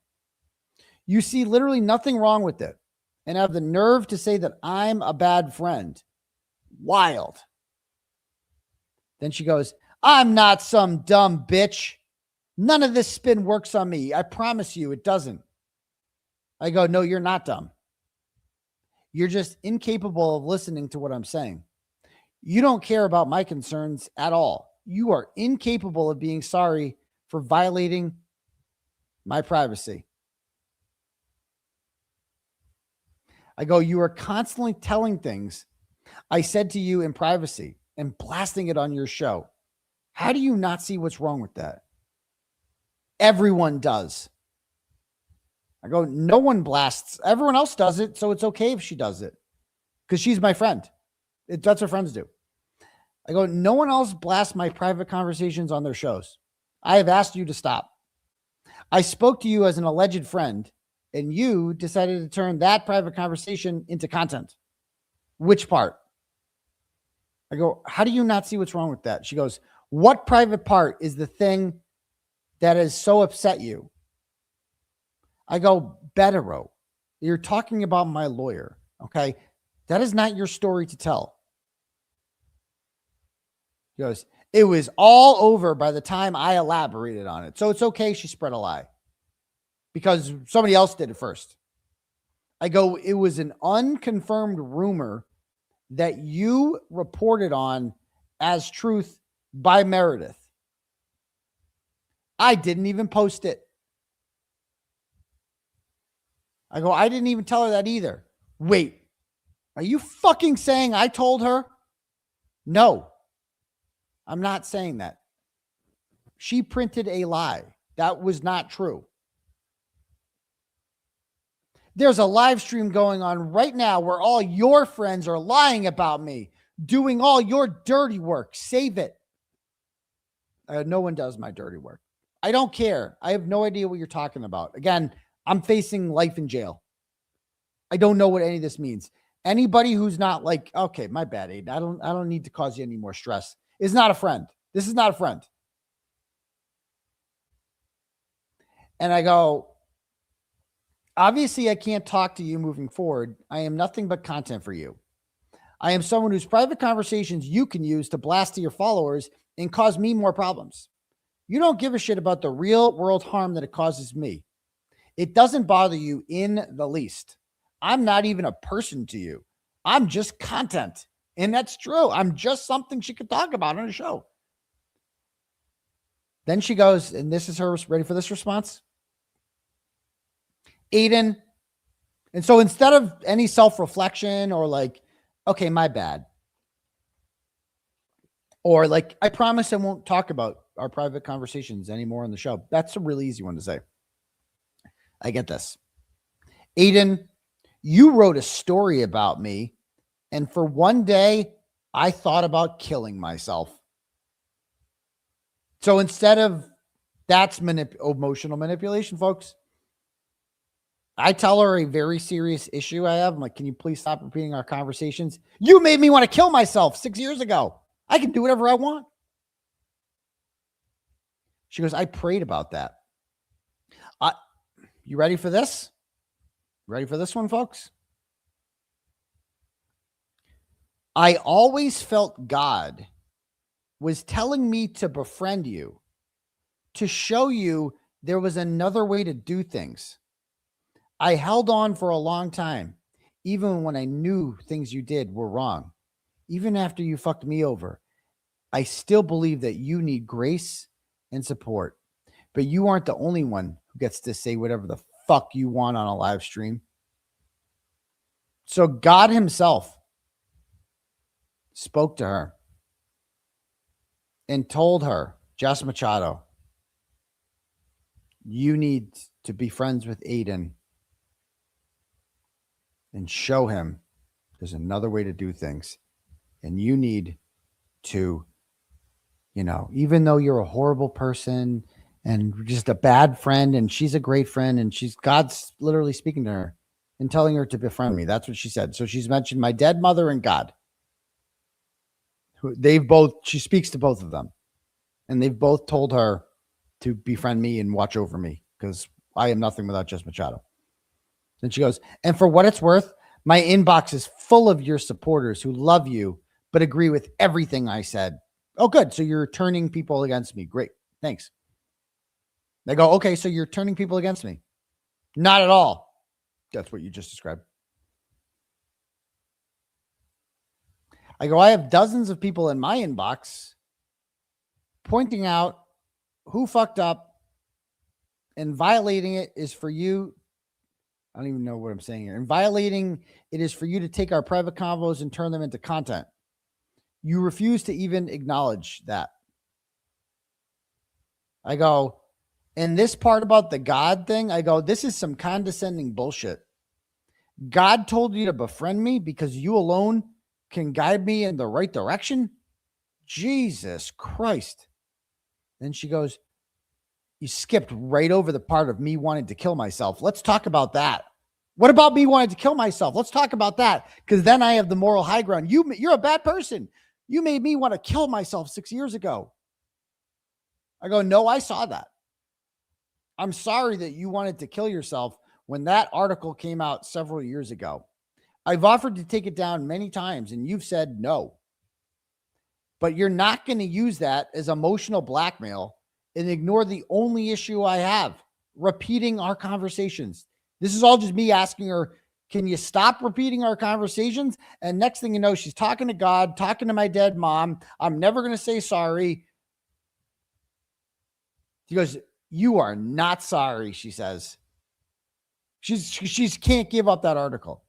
You see literally nothing wrong with it. And have the nerve to say that I'm a bad friend. Wild. Then she goes, I'm not some dumb bitch. None of this spin works on me. I promise you it doesn't. I go, no, you're not dumb. You're just incapable of listening to what I'm saying. You don't care about my concerns at all. You are incapable of being sorry for violating my privacy. I go, you are constantly telling things I said to you in privacy and blasting it on your show. How do you not see what's wrong with that? Everyone does. I go, no one blasts. Everyone else does it, so it's okay if she does it because she's my friend. That's what friends do. I go, no one else blasts my private conversations on their shows. I have asked you to stop. I spoke to you as an alleged friend, and you decided to turn that private conversation into content. Which part? I go, how do you not see what's wrong with that? She goes, what private part is the thing that has so upset you? I go, Betero, you're talking about my lawyer, okay? That is not your story to tell. He goes, it was all over by the time I elaborated on it. So it's okay she spread a lie because somebody else did it first. I go, it was an unconfirmed rumor that you reported on as truth by Meredith. I didn't even post it. I go, I didn't even tell her that either. Wait, are you fucking saying I told her? No, I'm not saying that. She printed a lie. That was not true. There's a live stream going on right now where all your friends are lying about me, doing all your dirty work. Save it. No one does my dirty work. I don't care. I have no idea what you're talking about. Again, I'm facing life in jail. I don't know what any of this means. Anybody who's not like, okay, my bad, Aidan. I don't need to cause you any more stress. Is not a friend. This is not a friend. And I go, obviously, I can't talk to you moving forward. I am nothing but content for you. I am someone whose private conversations you can use to blast to your followers and cause me more problems. You don't give a shit about the real world harm that it causes me. It doesn't bother you in the least. I'm not even a person to you. I'm just content. And that's true. I'm just something she could talk about on a show. Then she goes, and this is her, ready for this response? Aidan. And so instead of any self-reflection or like, okay, my bad. Or like, I promise I won't talk about our private conversations anymore on the show. That's a really easy one to say. I get this. Aidan, you wrote a story about me, and for one day, I thought about killing myself. So instead of that's emotional manipulation, folks, I tell her a very serious issue I have. I'm like, can you please stop repeating our conversations? You made me want to kill myself 6 years ago. I can do whatever I want. She goes, I prayed about that. You ready for this? Ready for this one, folks? I always felt God was telling me to befriend you, to show you there was another way to do things. I held on for a long time, even when I knew things you did were wrong. Even after you fucked me over, I still believe that you need grace and support. But you aren't the only one who gets to say whatever the fuck you want on a live stream. So God himself spoke to her and told her, Jess Machado, you need to be friends with Aidan and show him there's another way to do things. And you need to, even though you're a horrible person and just a bad friend, and she's a great friend, and God's literally speaking to her and telling her to befriend me. That's what she said. So she's mentioned my dead mother and God. She speaks to both of them, and they've both told her to befriend me and watch over me because I am nothing without Jess Machado. Then she goes, and for what it's worth, my inbox is full of your supporters who love you, but agree with everything I said. Oh, good. So you're turning people against me. Great. Thanks. They go, okay, so you're turning people against me. Not at all. That's what you just described. I go, I have dozens of people in my inbox pointing out who fucked up, and violating it is for you. I don't even know what I'm saying here. And violating it is for you to take our private convos and turn them into content. You refuse to even acknowledge that. I go, and this part about the God thing, I go, this is some condescending bullshit. God told you to befriend me because you alone can guide me in the right direction? Jesus Christ. Then she goes, you skipped right over the part of me wanting to kill myself. Let's talk about that. What about me wanting to kill myself? Let's talk about that, because then I have the moral high ground. You're a bad person. You made me want to kill myself 6 years ago. I go, no, I saw that. I'm sorry that you wanted to kill yourself when that article came out several years ago. I've offered to take it down many times, and you've said no. But you're not going to use that as emotional blackmail and ignore the only issue I have, repeating our conversations. This is all just me asking her, can you stop repeating our conversations? And next thing you know, she's talking to God, talking to my dead mom. I'm never going to say sorry. She goes, you are not sorry, she says. She can't give up that article.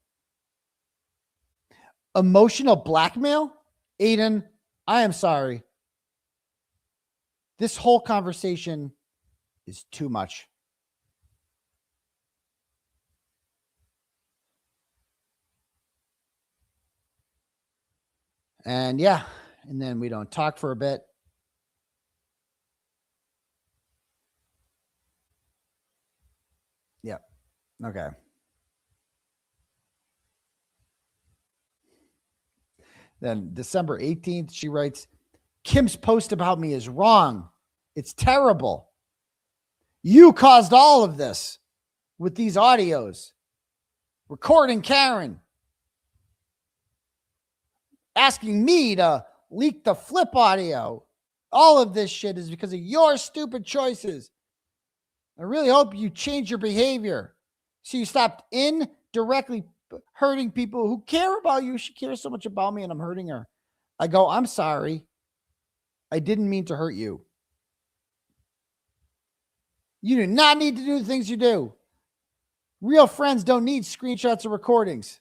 Emotional blackmail? Aidan, I am sorry. This whole conversation is too much. And yeah, and then we don't talk for a bit. Okay. Then December 18th, she writes, Kim's post about me is wrong. It's terrible. You caused all of this with these audios. Recording Karen. Asking me to leak the flip audio. All of this shit is because of your stupid choices. I really hope you change your behavior so you stop indirectly hurting people who care about you. She cares so much about me and I'm hurting her. I go, I'm sorry. I didn't mean to hurt you. You do not need to do the things you do. Real friends don't need screenshots or recordings.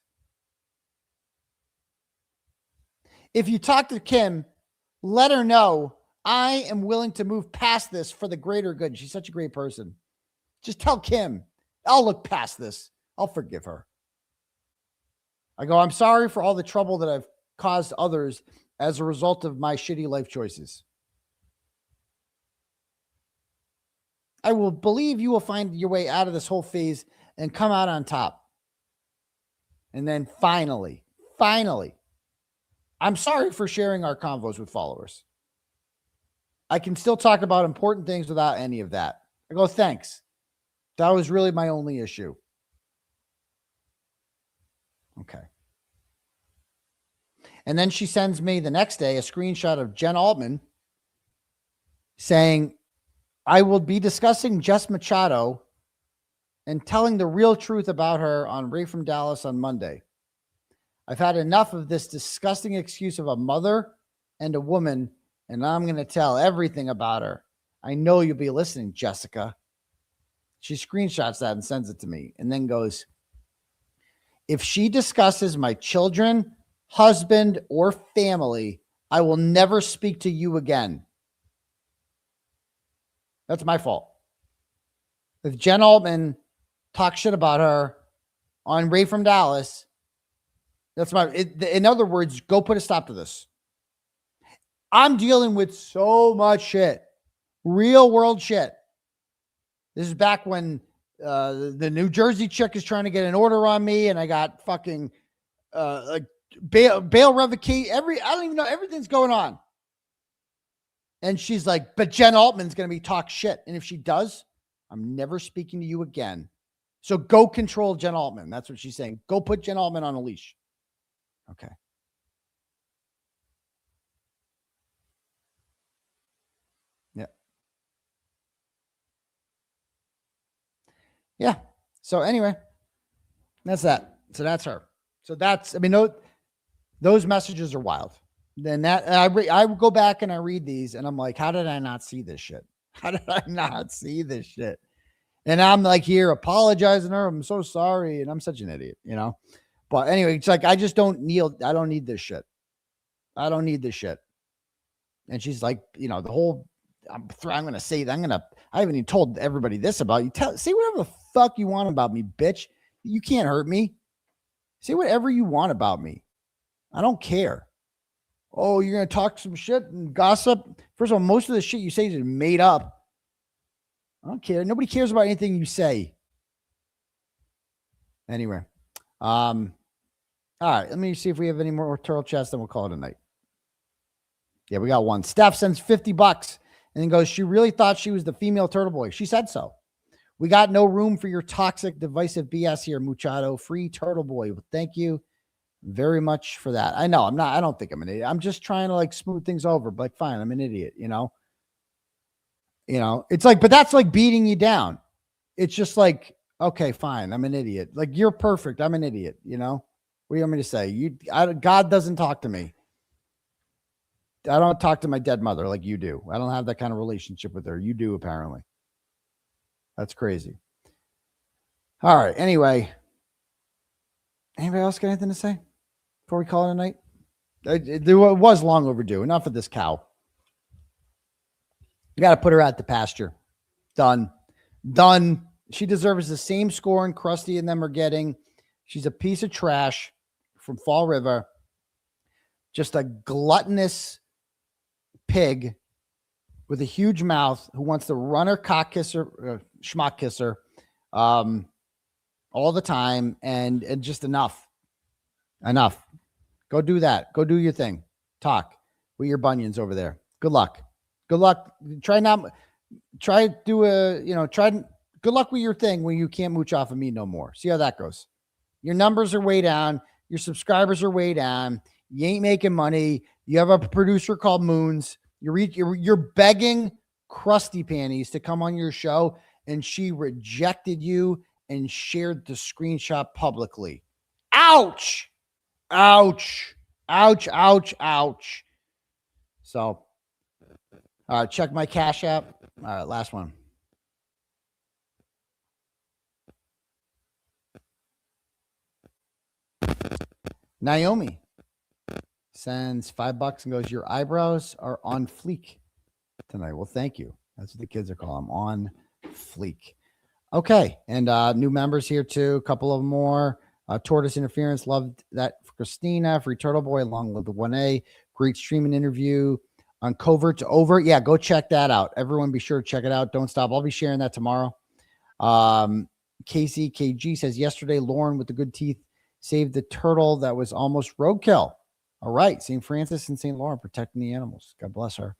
If you talk to Kim, let her know I am willing to move past this for the greater good. She's such a great person. Just tell Kim, I'll look past this. I'll forgive her. I go, I'm sorry for all the trouble that I've caused others as a result of my shitty life choices. I will believe you will find your way out of this whole phase and come out on top. And then finally, I'm sorry for sharing our convos with followers. I can still talk about important things without any of that. I go, thanks. That was really my only issue. Okay. And then she sends me the next day a screenshot of Jen Altman saying, I will be discussing Jess Machado and telling the real truth about her on Ray from Dallas on Monday. I've had enough of this disgusting excuse of a mother and a woman, and I'm going to tell everything about her. I know you'll be listening, Jessica. She screenshots that and sends it to me and then goes, if she discusses my children, husband, or family, I will never speak to you again. That's my fault. If Jen Altman talks shit about her on Ray from Dallas, that's in other words, go put a stop to this. I'm dealing with so much shit. Real world shit. This is back when the New Jersey chick is trying to get an order on me and I got fucking like bail revocation. I don't even know. Everything's going on. And she's like, but Jen Altman's going to be talk shit. And if she does, I'm never speaking to you again. So go control Jen Altman. That's what she's saying. Go put Jen Altman on a leash. Okay. Yeah. Yeah. So anyway, that's that. So that's her. So that's, I mean, those messages are wild. Then that I go back and I read these and I'm like, how did I not see this shit? How did I not see this shit? And I'm like here apologizing to her. I'm so sorry. And I'm such an idiot, you know? But anyway, it's like, I just don't need, I don't need this shit. I don't need this shit. And she's like, you know, the whole, I'm going to say that I haven't even told everybody this about you. Say whatever the fuck you want about me, bitch. You can't hurt me. Say whatever you want about me. I don't care. Oh, you're going to talk some shit and gossip. First of all, most of the shit you say is made up. I don't care. Nobody cares about anything you say. Anyway. All right. Let me see if we have any more turtle chats, then we'll call it a night. Yeah, we got one. Steph sends $50 and then goes, she really thought she was the female Turtleboy. She said so. We got no room for your toxic, divisive BS here, Machado. Free Turtleboy. Well, thank you very much for that. I know I don't think I'm an idiot. I'm just trying to like smooth things over, but like, fine, I'm an idiot, you know? It's like, but that's like beating you down. It's just like, okay, fine. I'm an idiot. Like you're perfect. I'm an idiot. You know, what do you want me to say? God doesn't talk to me. I don't talk to my dead mother like you do. I don't have that kind of relationship with her. You do apparently. That's crazy. All right. Anyway, anybody else got anything to say before we call it a night? It was long overdue. Enough of this cow. You got to put her out the pasture. Done. She deserves the same scoring Krusty and them are getting. She's a piece of trash from Fall River. Just a gluttonous pig with a huge mouth who wants to run her cock kisser, schmuck kisser. all the time, and just enough. Go do that. Go do your thing. Talk with your bunions over there. Good luck. Good luck. Good luck with your thing when you can't mooch off of me no more. See how that goes. Your numbers are way down. Your subscribers are way down. You ain't making money. You have a producer called Moons. You're begging Krusty Panties to come on your show, and she rejected you and shared the screenshot publicly. Ouch! Ouch! Ouch! Ouch! Ouch! So, check my Cash App. All right, last one. Naomi sends $5 and goes, your eyebrows are on fleek tonight. Well, thank you. That's what the kids are calling them, on fleek. Okay. And new members here too. A couple of more. Tortoise Interference. Loved that for Christina. Free Turtleboy along with the 1A. Great streaming interview on Covert to Overt. Yeah, go check that out. Everyone be sure to check it out. Don't stop. I'll be sharing that tomorrow. Casey KG says, yesterday, Lauren with the good teeth saved the turtle that was almost roadkill. All right. St. Francis and St. Laurent protecting the animals. God bless her.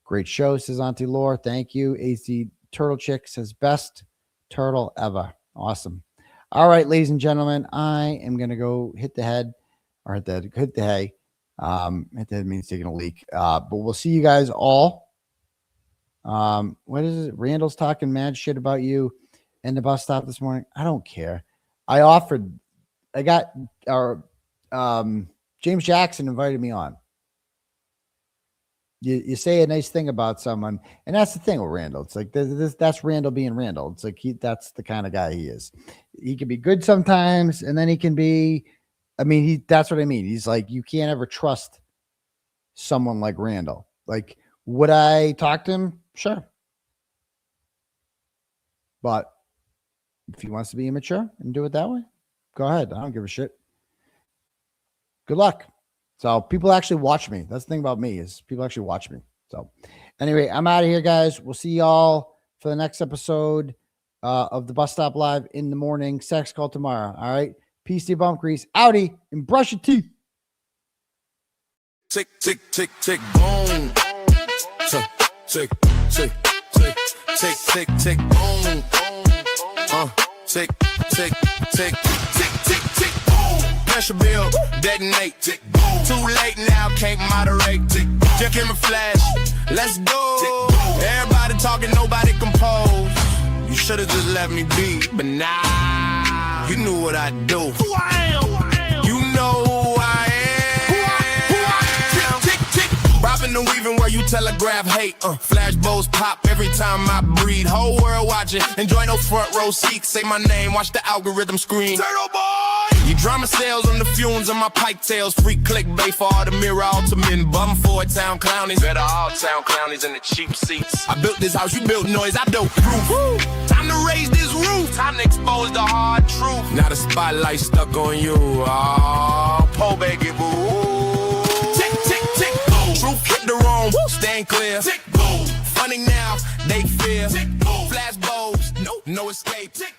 Great show, says Auntie Laura. Thank you. AZ Turtle Chick says, best turtle ever. Awesome. All right, ladies and gentlemen, I am going to go hit the head or hit the hay. Hit the head means taking a leak. But we'll see you guys all. What is it? Randall's talking mad shit about you in the bus stop this morning. I don't care. James Jackson invited me on. You say a nice thing about someone, and that's the thing with Randall. It's like that's Randall being Randall. It's like that's the kind of guy he is. He can be good sometimes, and then he can be. That's what I mean. He's like, you can't ever trust someone like Randall. Like, would I talk to him? Sure, but if he wants to be immature and do it that way, go ahead. I don't give a shit. Good luck. So people actually watch me. That's the thing about me is people actually watch me. So anyway, I'm out of here, guys. We'll see y'all for the next episode of the Bus Stop Live in the morning. Sex call tomorrow. All right. Peace to your bump grease. Outie and brush your teeth. Tick, tick, tick, tick, boom. Tick, tick, tick, tick, tick, tick, tick, boom. Tick, tick, tick, tick, tick, tick, boom. Pressure build, detonate. Tick, boom. Too late now, can't moderate. Tick, boom. Just give me flash. Let's go. Tick, boom. Everybody talking, nobody compose. You should have just let me be, but nah, you knew what I do. Who I am. You know who I am. Tick, tick, tick. Bobbing and weaving where you telegraph hate. Flash bows pop every time I breathe. Whole world watching. Enjoy no front row seats. Say my name, watch the algorithm screen. Turtleboy! You drama sales on the fumes of my pike tails. Free clickbait for all the mirror ultimate. Bum for town clownies. Better all town clownies in the cheap seats. I built this house, you built noise, I built proof. Woo! Time to raise this roof. Time to expose the hard truth. Now the spotlight stuck on you. Oh, po baby boo. Tick, tick, tick, boom. Truth hit the wrong. Stand clear. Tick, boom. Funny now, they fear. Tick, boom. Flash bulbs, no escape. Tick,